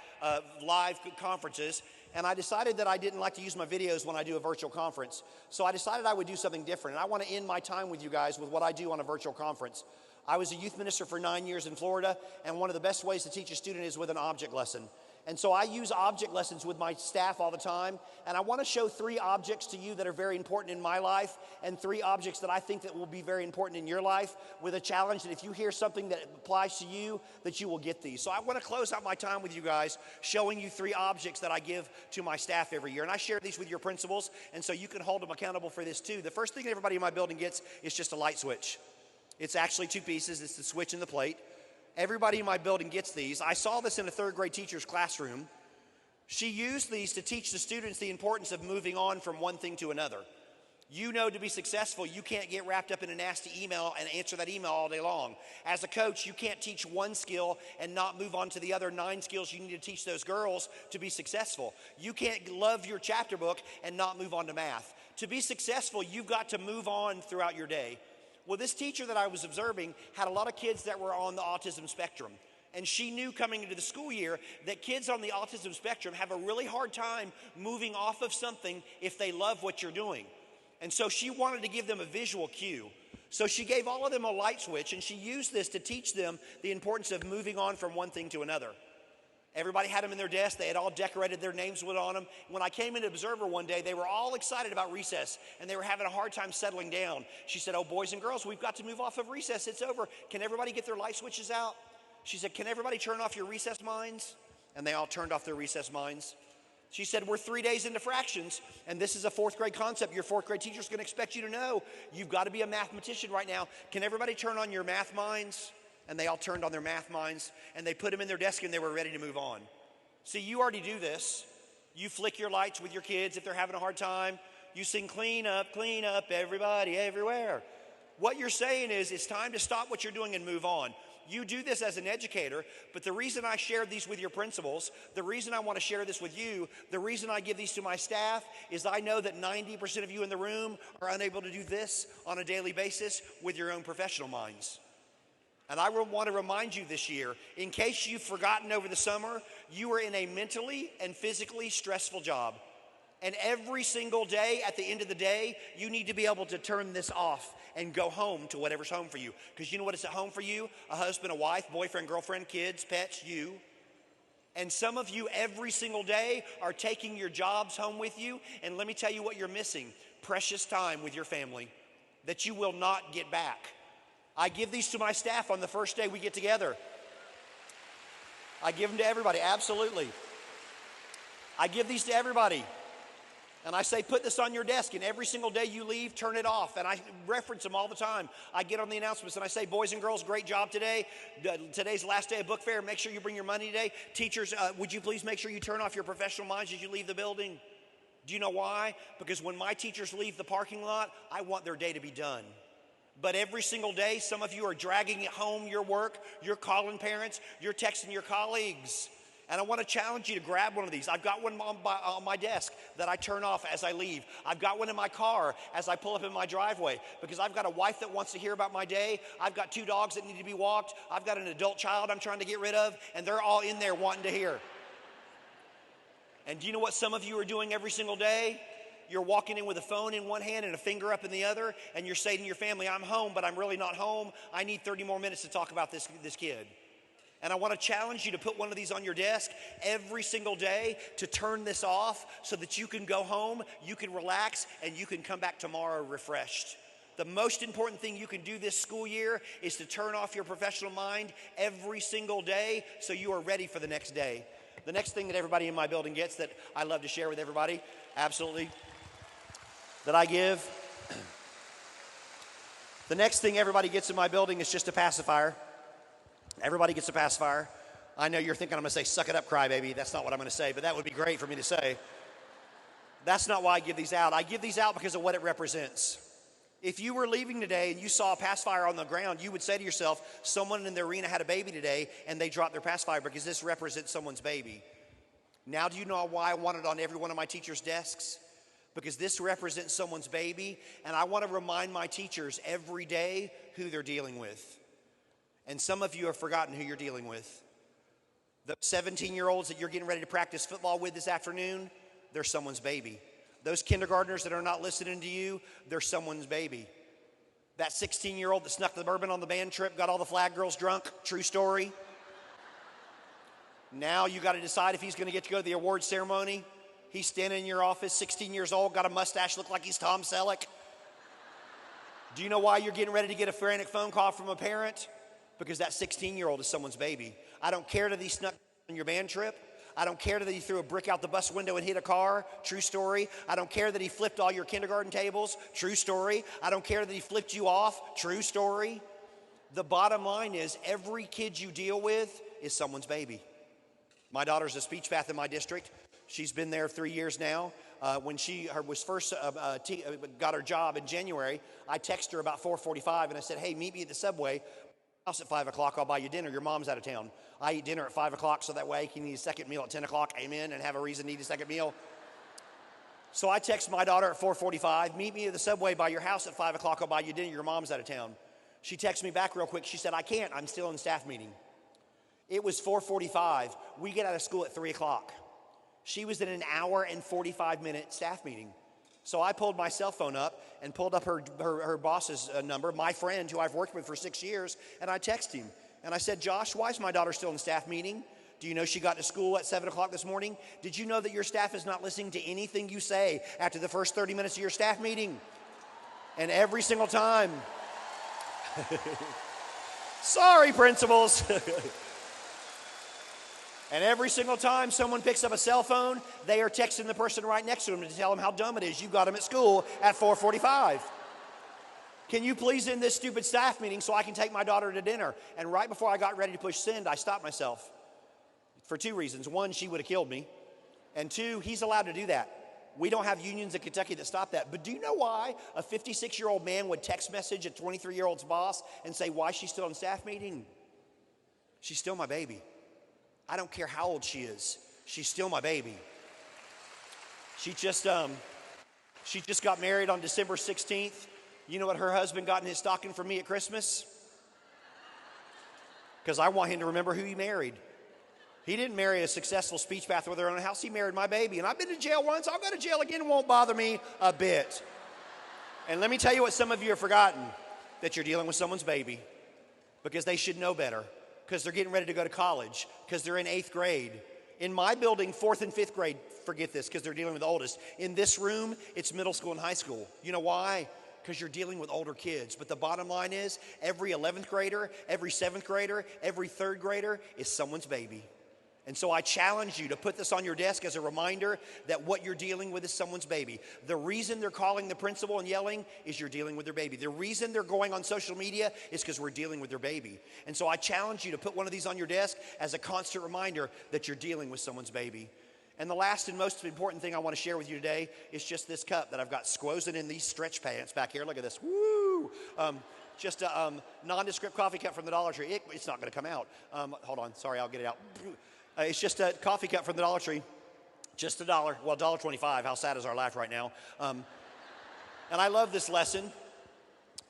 live conferences. And I decided that I didn't like to use my videos when I do a virtual conference. So I decided I would do something different. And I want to end my time with you guys with what I do on a virtual conference. I was a youth minister for 9 years in Florida, and one of the best ways to teach a student is with an object lesson. And so I use object lessons with my staff all the time, and I want to show 3 objects to you that are very important in my life, and 3 objects that I think that will be very important in your life, with a challenge that if you hear something that applies to you, that you will get these. So I want to close out my time with you guys showing you 3 objects that I give to my staff every year, and I share these with your principals, and so you can hold them accountable for this too. The first thing everybody in my building gets is just a light switch. It's actually 2 pieces. It's the switch and the plate. Everybody in my building gets these. I saw this in a 3rd grade teacher's classroom. She used these to teach the students the importance of moving on from one thing to another. You know, to be successful, you can't get wrapped up in a nasty email and answer that email all day long. As a coach, you can't teach one skill and not move on to the other 9 skills you need to teach those girls to be successful. You can't love your chapter book and not move on to math. To be successful, you've got to move on throughout your day. Well, this teacher that I was observing had a lot of kids that were on the autism spectrum. And she knew coming into the school year that kids on the autism spectrum have a really hard time moving off of something if they love what you're doing. And so she wanted to give them a visual cue. So she gave all of them a light switch, and she used this to teach them the importance of moving on from one thing to another. Everybody had them in their desk. They had all decorated their names with on them. When I came into Observer one day, they were all excited about recess, and they were having a hard time settling down. She said, "Oh, boys and girls, we've got to move off of recess. It's over. Can everybody get their light switches out?" She said, "Can everybody turn off your recess minds?" And they all turned off their recess minds. She said, "We're 3 days into fractions, and this is a 4th grade concept. Your 4th grade teacher's going to expect you to know. You've got to be a mathematician right now. Can everybody turn on your math minds?" And they all turned on their math minds, and they put them in their desk, and they were ready to move on. See, you already do this. You flick your lights with your kids if they're having a hard time. You sing clean up, everybody, everywhere. What you're saying is it's time to stop what you're doing and move on. You do this as an educator, but the reason I share these with your principals, the reason I want to share this with you, the reason I give these to my staff is I know that 90% of you in the room are unable to do this on a daily basis with your own professional minds. And I want to remind you this year, in case you've forgotten over the summer, you are in a mentally and physically stressful job. And every single day, at the end of the day, you need to be able to turn this off and go home to whatever's home for you. Because you know what is at home for you? A husband, a wife, boyfriend, girlfriend, kids, pets, you. And some of you every single day are taking your jobs home with you. And let me tell you what you're missing. Precious time with your family that you will not get back. I give these to my staff on the first day we get together. I give them to everybody, absolutely. I give these to everybody. And I say, put this on your desk, and every single day you leave, turn it off. And I reference them all the time. I get on the announcements, and I say, boys and girls, great job today. Today's the last day of book fair. Make sure you bring your money today. Teachers, would you please make sure you turn off your professional minds as you leave the building? Do you know why? Because when my teachers leave the parking lot, I want their day to be done. But every single day, some of you are dragging it home, your work, you're calling parents, you're texting your colleagues. And I want to challenge you to grab one of these. I've got one on my desk that I turn off as I leave. I've got one in my car as I pull up in my driveway because I've got a wife that wants to hear about my day. I've got 2 dogs that need to be walked. I've got an adult child I'm trying to get rid of, and they're all in there wanting to hear. And do you know what some of you are doing every single day? You're walking in with a phone in one hand and a finger up in the other, and you're saying to your family, I'm home, but I'm really not home. I need 30 more minutes to talk about this kid. And I want to challenge you to put one of these on your desk every single day to turn this off so that you can go home, you can relax, and you can come back tomorrow refreshed. The most important thing you can do this school year is to turn off your professional mind every single day so you are ready for the next day. The next thing that everybody in my building gets that I love to share with everybody, absolutely, that I give. The next thing everybody gets in my building is just a pacifier. Everybody gets a pacifier. I know you're thinking I'm going to say, suck it up, crybaby. That's not what I'm going to say, but that would be great for me to say. That's not why I give these out. I give these out because of what it represents. If you were leaving today and you saw a pacifier on the ground, you would say to yourself, someone in the arena had a baby today and they dropped their pacifier because this represents someone's baby. Now do you know why I want it on every one of my teachers' desks? Because this represents someone's baby, and I want to remind my teachers every day who they're dealing with. And some of you have forgotten who you're dealing with. The 17-year-olds that you're getting ready to practice football with this afternoon, they're someone's baby. Those kindergartners that are not listening to you, they're someone's baby. That 16-year-old that snuck the bourbon on the band trip, got all the flag girls drunk, true story. Now you got to decide if he's going to get to go to the award ceremony. He's standing in your office, 16 years old, got a mustache, look like he's Tom Selleck. Do you know why you're getting ready to get a frantic phone call from a parent? Because that 16-year-old is someone's baby. I don't care that he snuck on your band trip. I don't care that he threw a brick out the bus window and hit a car. True story. I don't care that he flipped all your kindergarten tables. True story. I don't care that he flipped you off. True story. The bottom line is every kid you deal with is someone's baby. My daughter's a speech path in my district. She's been there 3 years now. When she was first got her job in January, I texted her about 4:45 and I said, hey, meet me at the Subway. House at 5 o'clock, I'll buy you dinner. Your mom's out of town. I eat dinner at 5 o'clock so that way I can eat a second meal at 10 o'clock. Amen. And have a reason to eat a second meal. So I text my daughter at 4:45, meet me at the Subway by your house at 5 o'clock. I'll buy you dinner. Your mom's out of town. She texted me back real quick. She said, I can't. I'm still in staff meeting. It was 4:45. We get out of school at 3 o'clock. She was in an hour and 45-minute staff meeting. So I pulled my cell phone up and pulled up her boss's number, my friend who I've worked with for 6 years, and I texted him. And I said, Josh, why is my daughter still in staff meeting? Do you know she got to school at 7 o'clock this morning? Did you know that your staff is not listening to anything you say after the first 30 minutes of your staff meeting? And every single time, sorry, principals. And every single time someone picks up a cell phone, they are texting the person right next to them to tell them how dumb it is you got them at school at 4:45. Can you please end this stupid staff meeting so I can take my daughter to dinner? And right before I got ready to push send, I stopped myself for two reasons. One, she would have killed me. And two, he's allowed to do that. We don't have unions in Kentucky that stop that. But do you know why a 56-year-old man would text message a 23-year-old's boss and say, why is she still in staff meeting? She's still my baby. I don't care how old she is. She's still my baby. She just got married on December 16th. You know what her husband got in his stocking for me at Christmas? Because I want him to remember who he married. He didn't marry a successful speech path with her own house. He married my baby. And I've been to jail once. I'll go to jail again. It won't bother me a bit. And let me tell you what some of you have forgotten. That you're dealing with someone's baby. Because they should know better. Because they're getting ready to go to college, because they're in 8th grade. In my building, 4th and 5th grade, forget this, because they're dealing with the oldest. In this room, it's middle school and high school. You know why? Because you're dealing with older kids. But the bottom line is, every 11th grader, every 7th grader, every 3rd grader is someone's baby. And so I challenge you to put this on your desk as a reminder that what you're dealing with is someone's baby. The reason they're calling the principal and yelling is you're dealing with their baby. The reason they're going on social media is because we're dealing with their baby. And so I challenge you to put one of these on your desk as a constant reminder that you're dealing with someone's baby. And the last and most important thing I want to share with you today is just this cup that I've got squozing in these stretch pants back here. Look at this. Woo! Just a nondescript coffee cup from the Dollar Tree. It's not going to come out. Hold on. Sorry, I'll get it out. It's just a coffee cup from the Dollar Tree. Just $1. Well, $1.25. How sad is our life right now? And I love this lesson.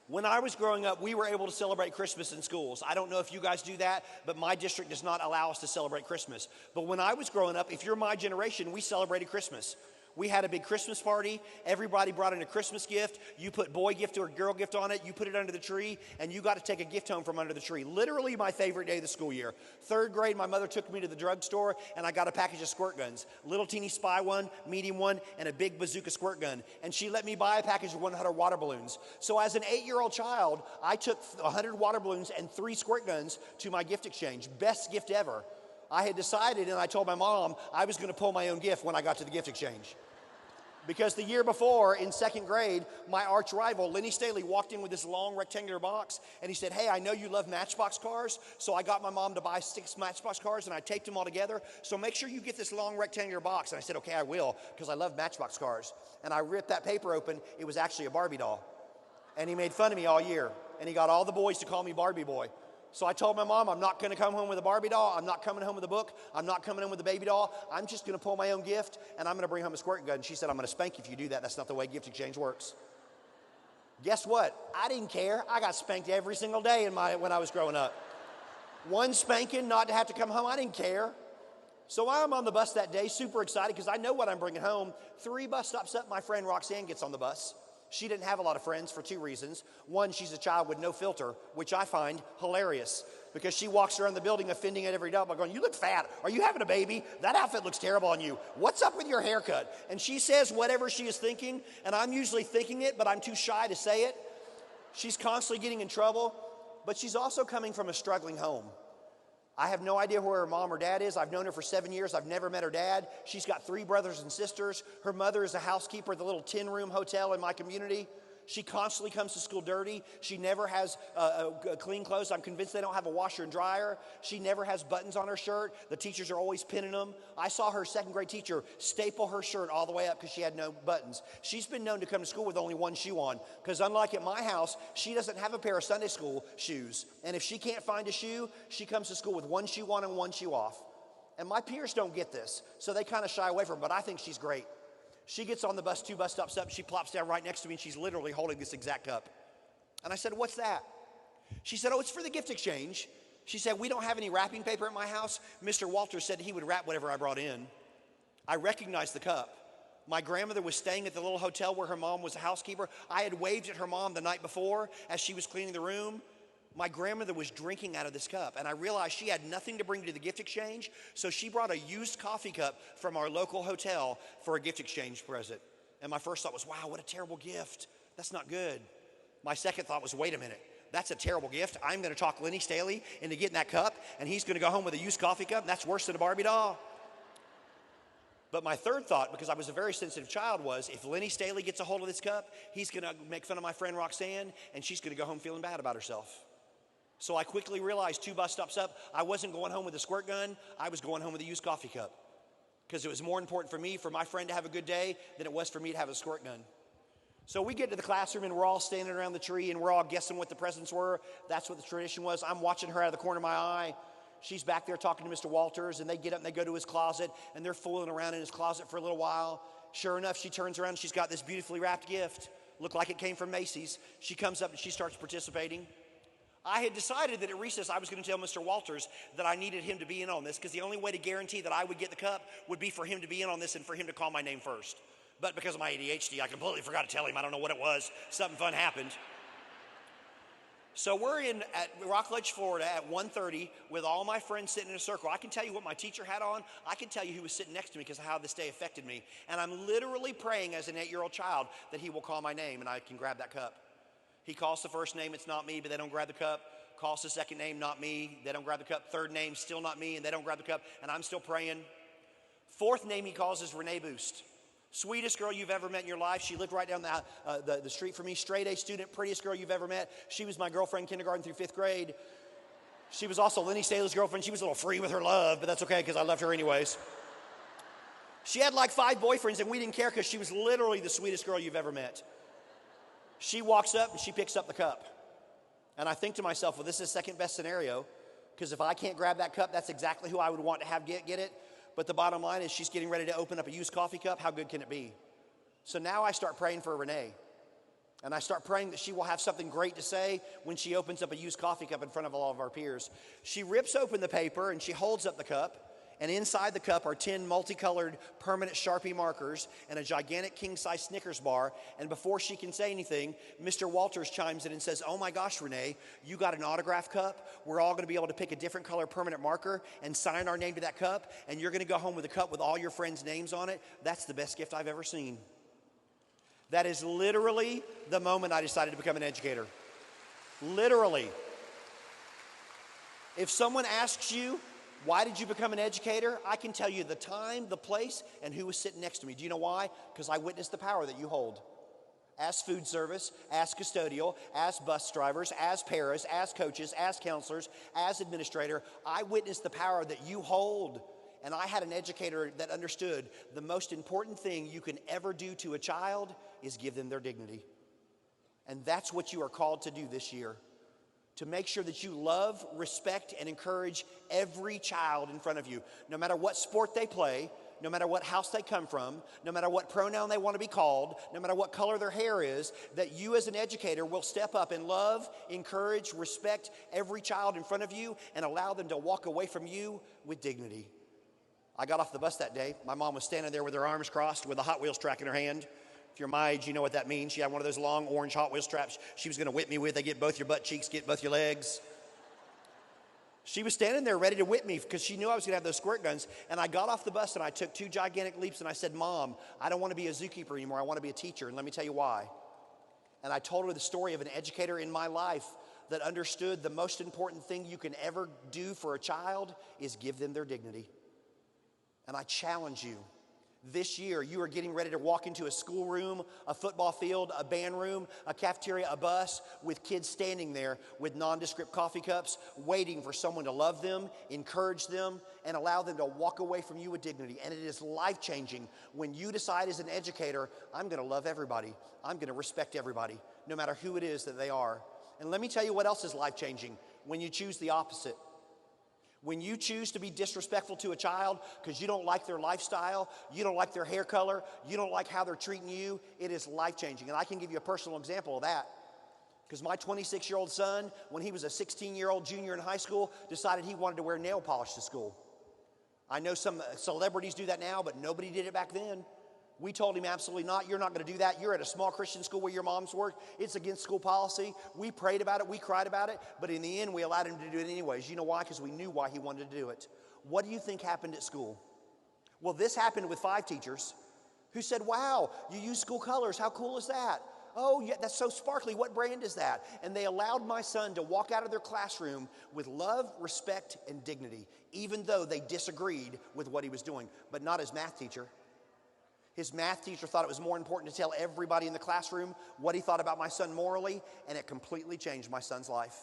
When I was growing up, we were able to celebrate Christmas in schools. I don't know if you guys do that, but my district does not allow us to celebrate Christmas. But when I was growing up, if you're my generation, we celebrated Christmas. We had a big Christmas party. Everybody brought in a Christmas gift. You put boy gift or girl gift on it. You put it under the tree, and you got to take a gift home from under the tree. Literally my favorite day of the school year. 3rd grade, my mother took me to the drugstore, and I got a package of squirt guns. Little teeny spy one, medium one, and a big bazooka squirt gun. And she let me buy a package of 100 water balloons. So as an 8-year-old child, I took 100 water balloons and 3 squirt guns to my gift exchange. Best gift ever. I had decided, and I told my mom, I was going to pull my own gift when I got to the gift exchange. Because the year before, in 2nd grade, my arch rival, Lenny Staley, walked in with this long rectangular box, and he said, hey, I know you love Matchbox cars, so I got my mom to buy 6 Matchbox cars, and I taped them all together, so make sure you get this long rectangular box. And I said, okay, I will, because I love Matchbox cars. And I ripped that paper open. It was actually a Barbie doll. And he made fun of me all year. And he got all the boys to call me Barbie boy. So I told my mom, I'm not going to come home with a Barbie doll. I'm not coming home with a book. I'm not coming home with a baby doll. I'm just going to pull my own gift, and I'm going to bring home a squirt gun. She said, I'm going to spank you if you do that. That's not the way gift exchange works. Guess what? I didn't care. I got spanked every single day when I was growing up. One spanking, not to have to come home. I didn't care. So I'm on the bus that day, super excited because I know what I'm bringing home. 3 bus stops up, my friend Roxanne gets on the bus. She didn't have a lot of friends for 2 reasons. One, she's a child with no filter, which I find hilarious because she walks around the building offending at every double going, you look fat. Are you having a baby? That outfit looks terrible on you. What's up with your haircut? And she says whatever she is thinking, and I'm usually thinking it, but I'm too shy to say it. She's constantly getting in trouble, but she's also coming from a struggling home. I have no idea where her mom or dad is. I've known her for 7 years. I've never met her dad. She's got 3 brothers and sisters. Her mother is a housekeeper at the little 10-room hotel in my community. She constantly comes to school dirty. She never has clean clothes. I'm convinced they don't have a washer and dryer. She never has buttons on her shirt. The teachers are always pinning them. I saw her 2nd grade teacher staple her shirt all the way up because she had no buttons. She's been known to come to school with only 1 shoe on because unlike at my house, she doesn't have a pair of Sunday school shoes. And if she can't find a shoe, she comes to school with 1 shoe on and 1 shoe off. And my peers don't get this, so they kind of shy away from her, but I think she's great. She gets on the bus 2 bus stops up. She plops down right next to me, and she's literally holding this exact cup. And I said, what's that? She said, oh, it's for the gift exchange. She said, we don't have any wrapping paper at my house. Mr. Walters said he would wrap whatever I brought in. I recognized the cup. My grandmother was staying at the little hotel where her mom was a housekeeper. I had waved at her mom the night before as she was cleaning the room. My grandmother was drinking out of this cup, and I realized she had nothing to bring to the gift exchange, so she brought a used coffee cup from our local hotel for a gift exchange present. And my first thought was, wow, what a terrible gift. That's not good. My second thought was, wait a minute. That's a terrible gift. I'm going to talk Lenny Staley into getting that cup, and he's going to go home with a used coffee cup. That's worse than a Barbie doll. But my third thought, because I was a very sensitive child, was if Lenny Staley gets a hold of this cup, he's going to make fun of my friend Roxanne, and she's going to go home feeling bad about herself. So I quickly realized 2 bus stops up, I wasn't going home with a squirt gun. I was going home with a used coffee cup because it was more important for me, for my friend to have a good day than it was for me to have a squirt gun. So we get to the classroom and we're all standing around the tree and we're all guessing what the presents were. That's what the tradition was. I'm watching her out of the corner of my eye. She's back there talking to Mr. Walters, and they get up and they go to his closet and they're fooling around in his closet for a little while. Sure enough, she turns around and she's got this beautifully wrapped gift. Looked like it came from Macy's. She comes up and she starts participating. I had decided that at recess I was going to tell Mr. Walters that I needed him to be in on this because the only way to guarantee that I would get the cup would be for him to be in on this and for him to call my name first. But because of my ADHD, I completely forgot to tell him. I don't know what it was. Something fun happened. So we're at Rockledge, Florida at 1:30 with all my friends sitting in a circle. I can tell you what my teacher had on. I can tell you who was sitting next to me because of how this day affected me. And I'm literally praying as an 8-year-old child that he will call my name and I can grab that cup. He calls the first name, it's not me, but they don't grab the cup. Calls the second name, not me, they don't grab the cup. Third name, still not me, and they don't grab the cup, and I'm still praying. Fourth name he calls is Renee Boost. Sweetest girl you've ever met in your life. She lived right down the street from me. Straight A student, prettiest girl you've ever met. She was my girlfriend kindergarten through 5th grade. She was also Lenny Staley's girlfriend. She was a little free with her love, but that's okay because I loved her anyways. She had like 5 boyfriends, and we didn't care because she was literally the sweetest girl you've ever met. She walks up and she picks up the cup. And I think to myself, well, this is the second best scenario because if I can't grab that cup, that's exactly who I would want to have get it. But the bottom line is she's getting ready to open up a used coffee cup. How good can it be? So now I start praying for Renee. And I start praying that she will have something great to say when she opens up a used coffee cup in front of all of our peers. She rips open the paper and she holds up the cup. And inside the cup are 10 multicolored permanent Sharpie markers and a gigantic king-size Snickers bar. And before she can say anything, Mr. Walters chimes in and says, oh my gosh, Renee, you got an autograph cup. We're all going to be able to pick a different color permanent marker and sign our name to that cup. And you're going to go home with a cup with all your friends' names on it. That's the best gift I've ever seen. That is literally the moment I decided to become an educator. Literally. If someone asks you, why did you become an educator? I can tell you the time, the place, and who was sitting next to me. Do you know why? Because I witnessed the power that you hold. As food service, as custodial, as bus drivers, as paras, as coaches, as counselors, as administrator, I witnessed the power that you hold. And I had an educator that understood the most important thing you can ever do to a child is give them their dignity. And that's what you are called to do this year. To make sure that you love, respect, and encourage every child in front of you. No matter what sport they play, no matter what house they come from, no matter what pronoun they want to be called, no matter what color their hair is, that you as an educator will step up and love, encourage, respect every child in front of you and allow them to walk away from you with dignity. I got off the bus that day. My mom was standing there with her arms crossed with a Hot Wheels track in her hand. If you're my age, you know what that means. She had one of those long orange Hot Wheels straps she was going to whip me with. They get both your butt cheeks, get both your legs. She was standing there ready to whip me because she knew I was going to have those squirt guns. And I got off the bus and I took 2 gigantic leaps and I said, Mom, I don't want to be a zookeeper anymore. I want to be a teacher. And let me tell you why. And I told her the story of an educator in my life that understood the most important thing you can ever do for a child is give them their dignity. And I challenge you. This year, you are getting ready to walk into a schoolroom, a football field, a band room, a cafeteria, a bus, with kids standing there with nondescript coffee cups, waiting for someone to love them, encourage them, and allow them to walk away from you with dignity. And it is life-changing when you decide as an educator, I'm going to love everybody. I'm going to respect everybody, no matter who it is that they are. And let me tell you what else is life-changing. When you choose the opposite. When you choose to be disrespectful to a child because you don't like their lifestyle, you don't like their hair color, you don't like how they're treating you, it is life-changing. And I can give you a personal example of that. Because my 26-year-old son, when he was a 16-year-old junior in high school, decided he wanted to wear nail polish to school. I know some celebrities do that now, but nobody did it back then. We told him absolutely not. You're not going to do that. You're at a small Christian school where your mom's worked. It's against school policy. We prayed about it. We cried about it. But in the end, we allowed him to do it anyways. You know why? Because we knew why he wanted to do it. What do you think happened at school? Well, this happened with 5 teachers who said, wow, you use school colors. How cool is that? Oh, yeah, that's so sparkly. What brand is that? And they allowed my son to walk out of their classroom with love, respect, and dignity, even though they disagreed with what he was doing, but not his math teacher. His math teacher thought it was more important to tell everybody in the classroom what he thought about my son morally, and it completely changed my son's life.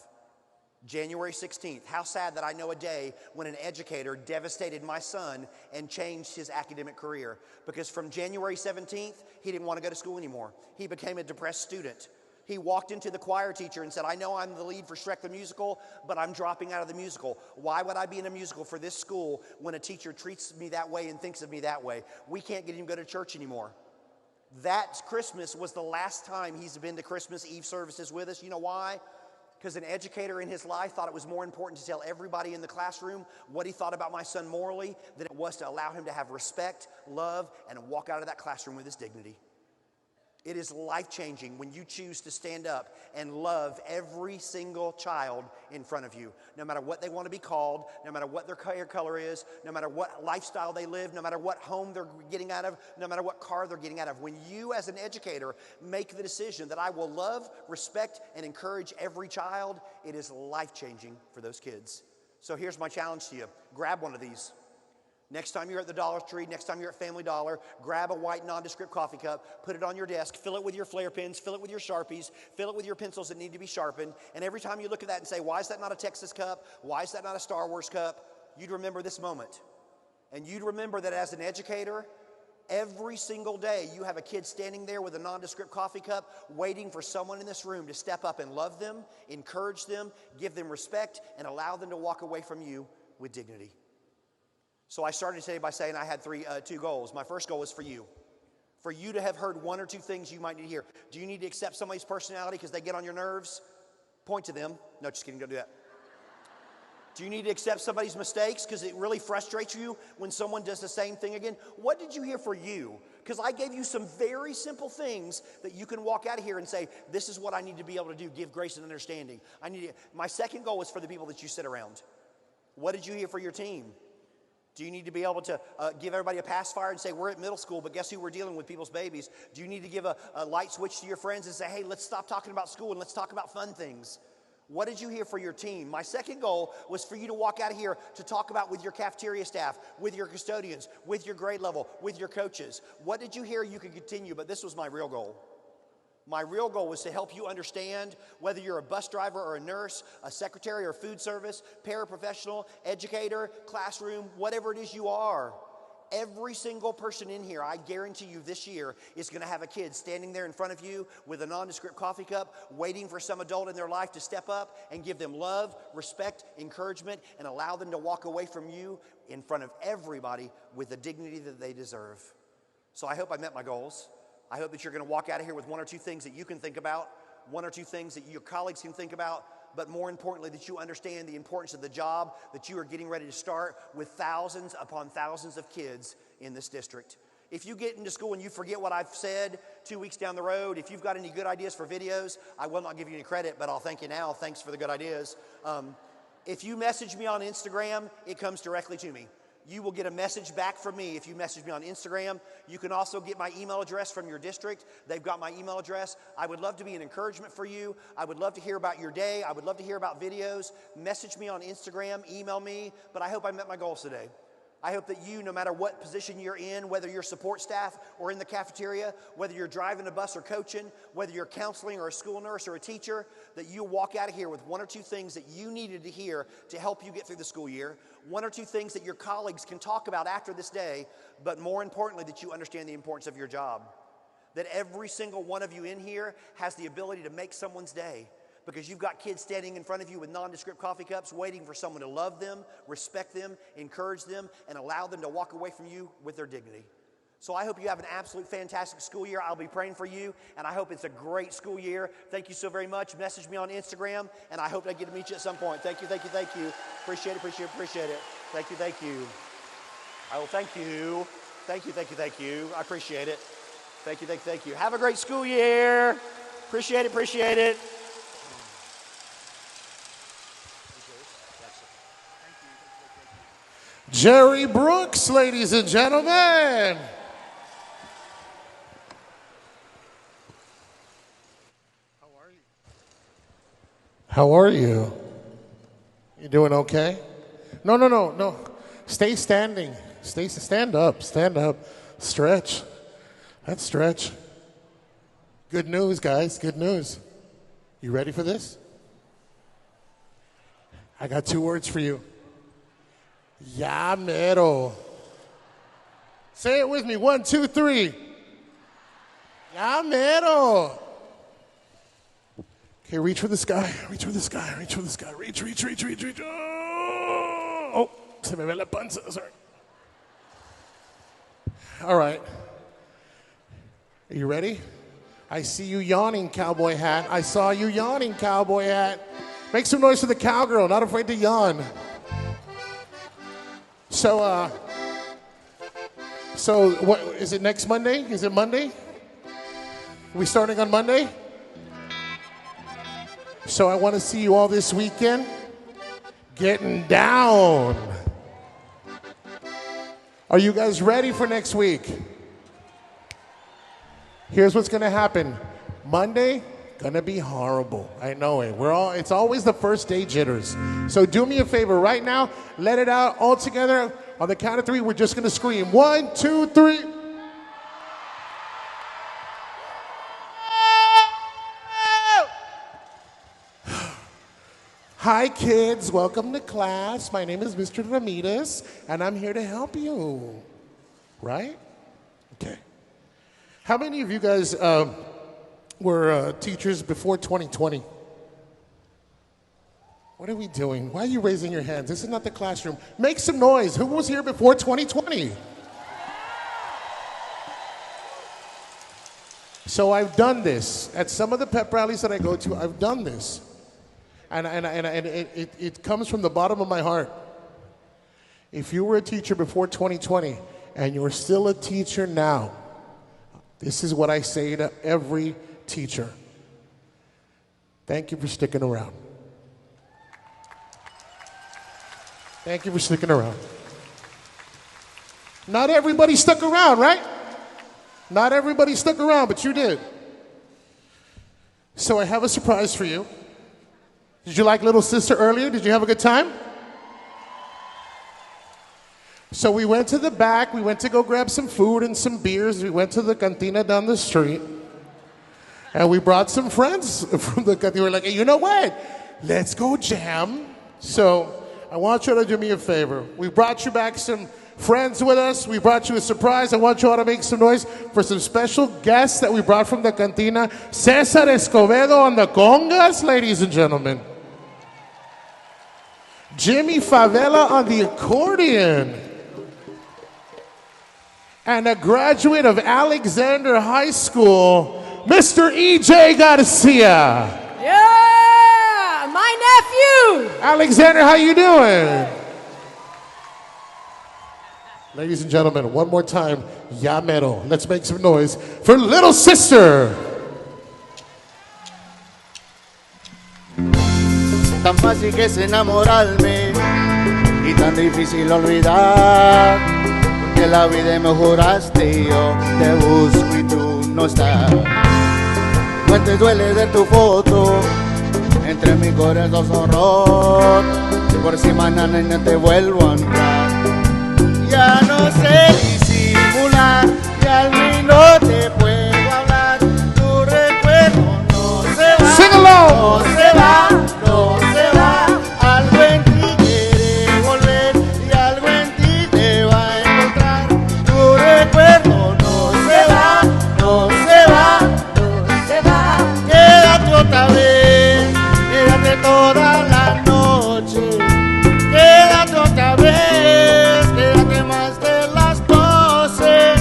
January 16th, how sad that I know a day when an educator devastated my son and changed his academic career. Because from January 17th, he didn't want to go to school anymore. He became a depressed student. He walked into the choir teacher and said, I know I'm the lead for Shrek the Musical, but I'm dropping out of the musical. Why would I be in a musical for this school when a teacher treats me that way and thinks of me that way? We can't get him to go to church anymore. That Christmas was the last time he's been to Christmas Eve services with us. You know why? Because an educator in his life thought it was more important to tell everybody in the classroom what he thought about my son morally than it was to allow him to have respect, love, and walk out of that classroom with his dignity. It is life-changing when you choose to stand up and love every single child in front of you, no matter what they want to be called, no matter what their hair color is, no matter what lifestyle they live, no matter what home they're getting out of, no matter what car they're getting out of. When you as an educator make the decision that I will love, respect, and encourage every child, it is life-changing for those kids. So here's my challenge to you. Grab one of these. Next time you're at the Dollar Tree, next time you're at Family Dollar, grab a white nondescript coffee cup, put it on your desk, fill it with your flare pens, fill it with your Sharpies, fill it with your pencils that need to be sharpened. And every time you look at that and say, why is that not a Texas cup? Why is that not a Star Wars cup? You'd remember this moment. And you'd remember that as an educator, every single day you have a kid standing there with a nondescript coffee cup waiting for someone in this room to step up and love them, encourage them, give them respect, and allow them to walk away from you with dignity. So I started today by saying I had 2 goals. My first goal was for you to have heard 1 or 2 things you might need to hear. Do you need to accept somebody's personality because they get on your nerves? Point to them. No, just kidding, don't do that. Do you need to accept somebody's mistakes because it really frustrates you when someone does the same thing again? What did you hear for you? Because I gave you some very simple things that you can walk out of here and say, this is what I need to be able to do, give grace and understanding. My second goal was for the people that you sit around. What did you hear for your team? Do you need to be able to give everybody a pacifier and say, we're at middle school, but guess who we're dealing with, people's babies? Do you need to give a light switch to your friends and say, hey, let's stop talking about school and let's talk about fun things? What did you hear for your team? My second goal was for you to walk out of here to talk about with your cafeteria staff, with your custodians, with your grade level, with your coaches. What did you hear you could continue? But this was my real goal. My real goal was to help you understand whether you're a bus driver or a nurse, a secretary or food service, paraprofessional, educator, classroom, whatever it is you are. Every single person in here, I guarantee you this year, is going to have a kid standing there in front of you with a nondescript coffee cup, waiting for some adult in their life to step up and give them love, respect, encouragement, and allow them to walk away from you in front of everybody with the dignity that they deserve. So I hope I met my goals. I hope that you're going to walk out of here with one or two things that you can think about, one or two things that your colleagues can think about, but more importantly, that you understand the importance of the job that you are getting ready to start with thousands upon thousands of kids in this district. If you get into school and you forget what I've said 2 weeks down the road, if you've got any good ideas for videos, I will not give you any credit, but I'll thank you now. Thanks for the good ideas. If you message me on Instagram, it comes directly to me. You will get a message back from me if you message me on Instagram. You can also get my email address from your district. They've got my email address. I would love to be an encouragement for you. I would love to hear about your day. I would love to hear about videos. Message me on Instagram, email me, but I hope I met my goals today. I hope that you, no matter what position you're in, whether you're support staff or in the cafeteria, whether you're driving a bus or coaching, whether you're counseling or a school nurse or a teacher, that you walk out of here with one or two things that you needed to hear to help you get through the school year, one or two things that your colleagues can talk about after this day, but more importantly, that you understand the importance of your job. That every single one of you in here has the ability to make someone's day, because you've got kids standing in front of you with nondescript coffee cups waiting for someone to love them, respect them, encourage them, and allow them to walk away from you with their dignity. So I hope you have an absolute fantastic school year. I'll be praying for you, and I hope it's a great school year. Thank you so very much. Message me on Instagram, and I hope I get to meet you at some point. Thank you, thank you, thank you. Appreciate it, appreciate it, appreciate it. Thank you, thank you. I will thank you. Thank you, thank you, thank you. I appreciate it. Thank you, thank you, thank you. Have a great school year. Appreciate it, appreciate it. Jerry Brooks, ladies and gentlemen. How are you? You doing okay? No. Stay standing. Stand up. Stretch. Let's stretch. Good news, guys. Good news. You ready for this? I got 2 words for you. Ya mero. Say it with me. 1, 2, 3. Ya mero. Okay, reach for the sky. Reach for the sky. Reach for the sky. Reach. Oh, se me ve la panza. Sorry. All right. Are you ready? I see you yawning, cowboy hat. I saw you yawning, cowboy hat. Make some noise for the cowgirl. Not afraid to yawn. So what is it, next Monday? Is it Monday? Are we starting on Monday? So I want to see you all this weekend getting down. Are you guys ready for next week? Here's what's going to happen. Monday, going to be horrible. I know it. It's always the first day jitters. So do me a favor right now. Let it out all together. On the count of 3, we're just going to scream. 1, 2, 3. Hi, kids. Welcome to class. My name is Mr. Ramirez, and I'm here to help you. Right? Okay. How many of you guys were teachers before 2020? What are we doing? Why are you raising your hands? This is not the classroom. Make some noise. Who was here before 2020? So I've done this. At some of the pep rallies that I go to, I've done this. And it comes from the bottom of my heart. If you were a teacher before 2020 and you're still a teacher now, this is what I say to every teacher. Thank you for sticking around. Thank you for sticking around. Not everybody stuck around, right? Not everybody stuck around, but you did. So I have a surprise for you. Did you like Little Sister earlier? Did you have a good time? So we went to the back. We went to go grab some food and some beers. We went to the cantina down the street. And we brought some friends from the cantina. We were like, hey, you know what? Let's go jam. So I want you to do me a favor. We brought you back some friends with us. We brought you a surprise. I want you all to make some noise for some special guests that we brought from the cantina. Cesar Escobedo on the congas, ladies and gentlemen. Jimmy Favela on the accordion. And a graduate of Alexander High School, Mr. E.J. Garcia. Yeah, my nephew. Alexander, how you doing? Ladies and gentlemen, one more time, Yamero. Let's make some noise for little sister. Tan fácil que es enamorarme y tan difícil olvidar, porque la vida me juraste y yo te busco y tú no estás. No te duele ver tu foto entre mi corazón horror, por si mañana te vuelvo a entrar. Ya no sé disimular y al mí no te puedo hablar, tu recuerdo no se va, Sing along. no se va, no se va. Algo en ti quiere volver y algo en ti te va a encontrar. Tu recuerdo no se va, no se va, no se va. Quédate otra vez, quédate toda la noche. Quédate otra vez, quédate más de las 12.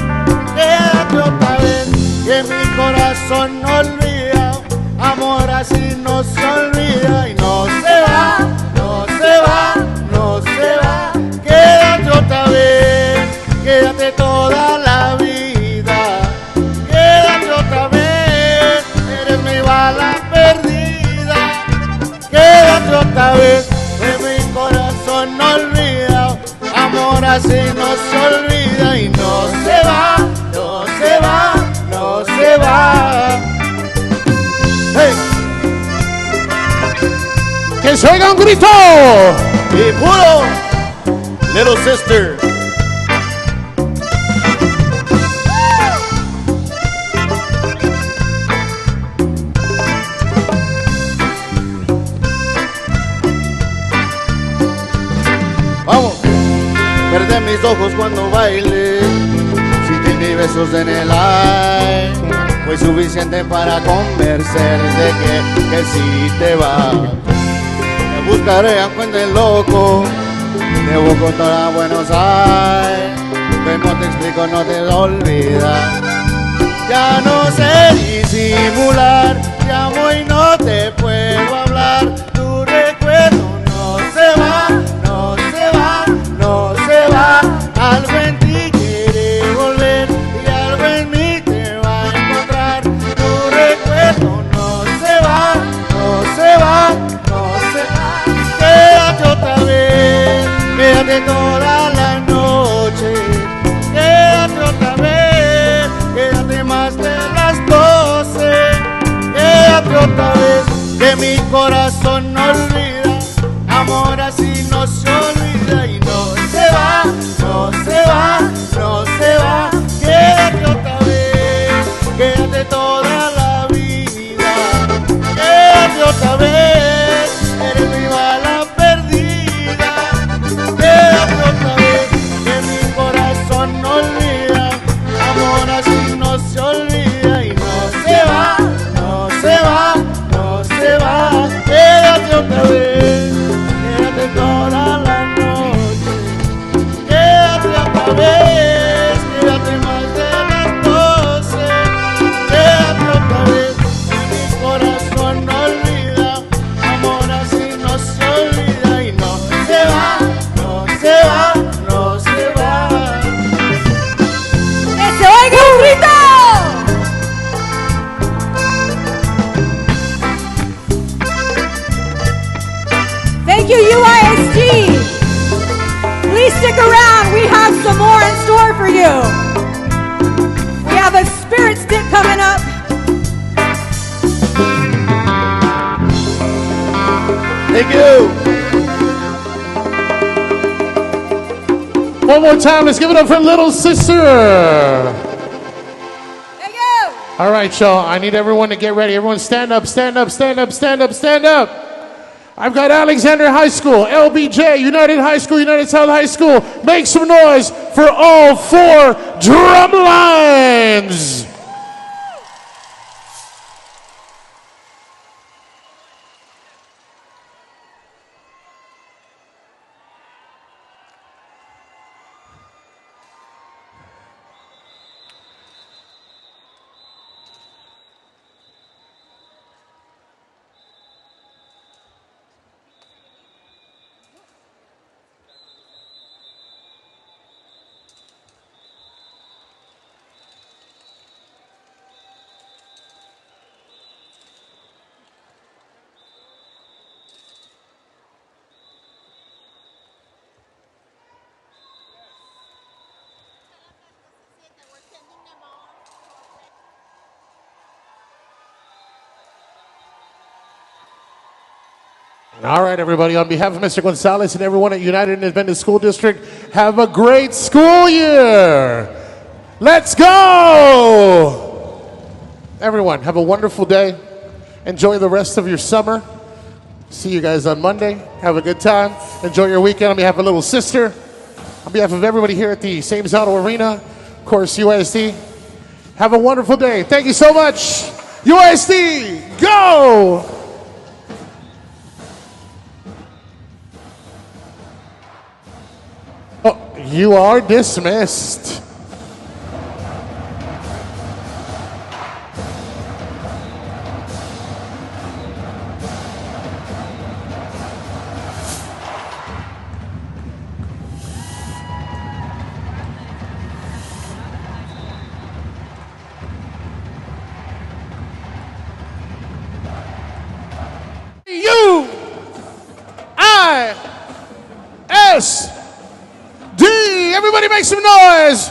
Quédate otra vez, que mi corazón no olvida. Amor así no se olvida y no se va, no se va, no se va. Quédate otra vez, quédate toda la vida. Quédate otra vez, eres mi bala perdida. Quédate otra vez, que mi corazón no olvida. Amor así no se olvida y no se va, no se va, no se va. Hey. Que se oiga un grito. Y puro, little sister. Vamos, verde mis ojos cuando baile, sin ti ni besos en el aire, fue suficiente para convencerte que sí te va. Te buscaré aunque ande loco, te busco toda Buenos Aires, como te explico no te olvidas. Ya no sé disimular, te amo y no te puedo hablar, tu recuerdo no se va, no se va, no se va. Algo en ti quiere volver y algo en mí te va a encontrar. Tu recuerdo no se va, no se va, no se va. Quédate otra vez, quédate toda la noche. Quédate otra vez, quédate más de las 12. Quédate otra vez, que mi corazón no olvida. Amor así no se olvida y no se va, no se va, no se va. Quédate otra vez, quédate toda la vida. Quédate otra vez, eres mi bala perdida. Quédate otra vez, que mi corazón no olvida. Amor así no se olvida y no se va, no se va, no se va. Quédate otra vez, quédate toda la noche. Quédate otra vez, quédate más de las 12. Quédate otra vez, que mi corazón no olvida. Amor así no se olvida y no se va, no se va, no se va. ¡Que se oiga un grito! Thank you, UISD. Please stick around. We have some more in store for you. We have a spirit stick coming up. Thank you. One more time, let's give it up for little sister. Thank you. All right, y'all, I need everyone to get ready. Everyone stand up, stand up, stand up, stand up, stand up. I've got Alexander High School, LBJ, United High School, United South High School. Make some noise for all 4 drum lines. All right, everybody, on behalf of Mr. Gonzalez and everyone at United Independent School District, have a great school year. Let's go! Everyone, have a wonderful day. Enjoy the rest of your summer. See you guys on Monday. Have a good time. Enjoy your weekend. On behalf of Little Sister, on behalf of everybody here at the Sames Auto Arena, of course, UISD, have a wonderful day. Thank you so much. UISD, go! Oh, you are dismissed. UISD. Everybody make some noise.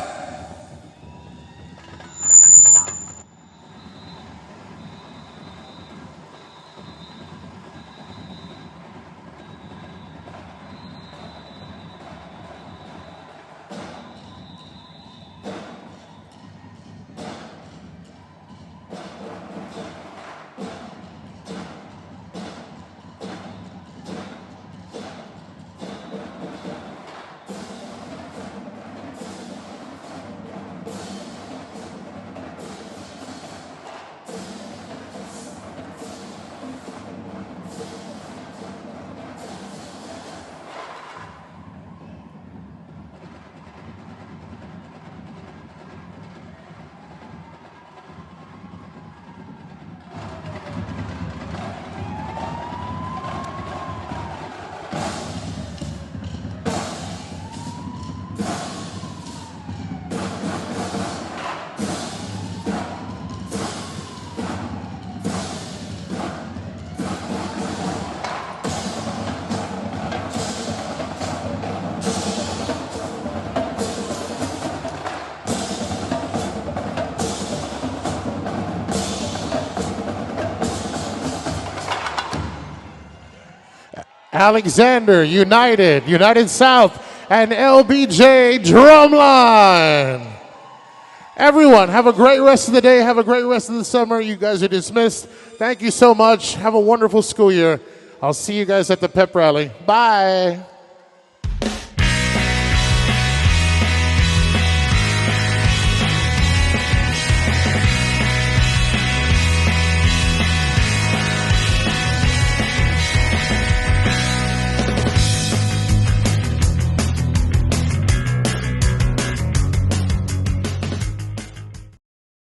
Alexander, United, United South, and LBJ Drumline. Everyone, have a great rest of the day. Have a great rest of the summer. You guys are dismissed. Thank you so much. Have a wonderful school year. I'll see you guys at the pep rally. Bye.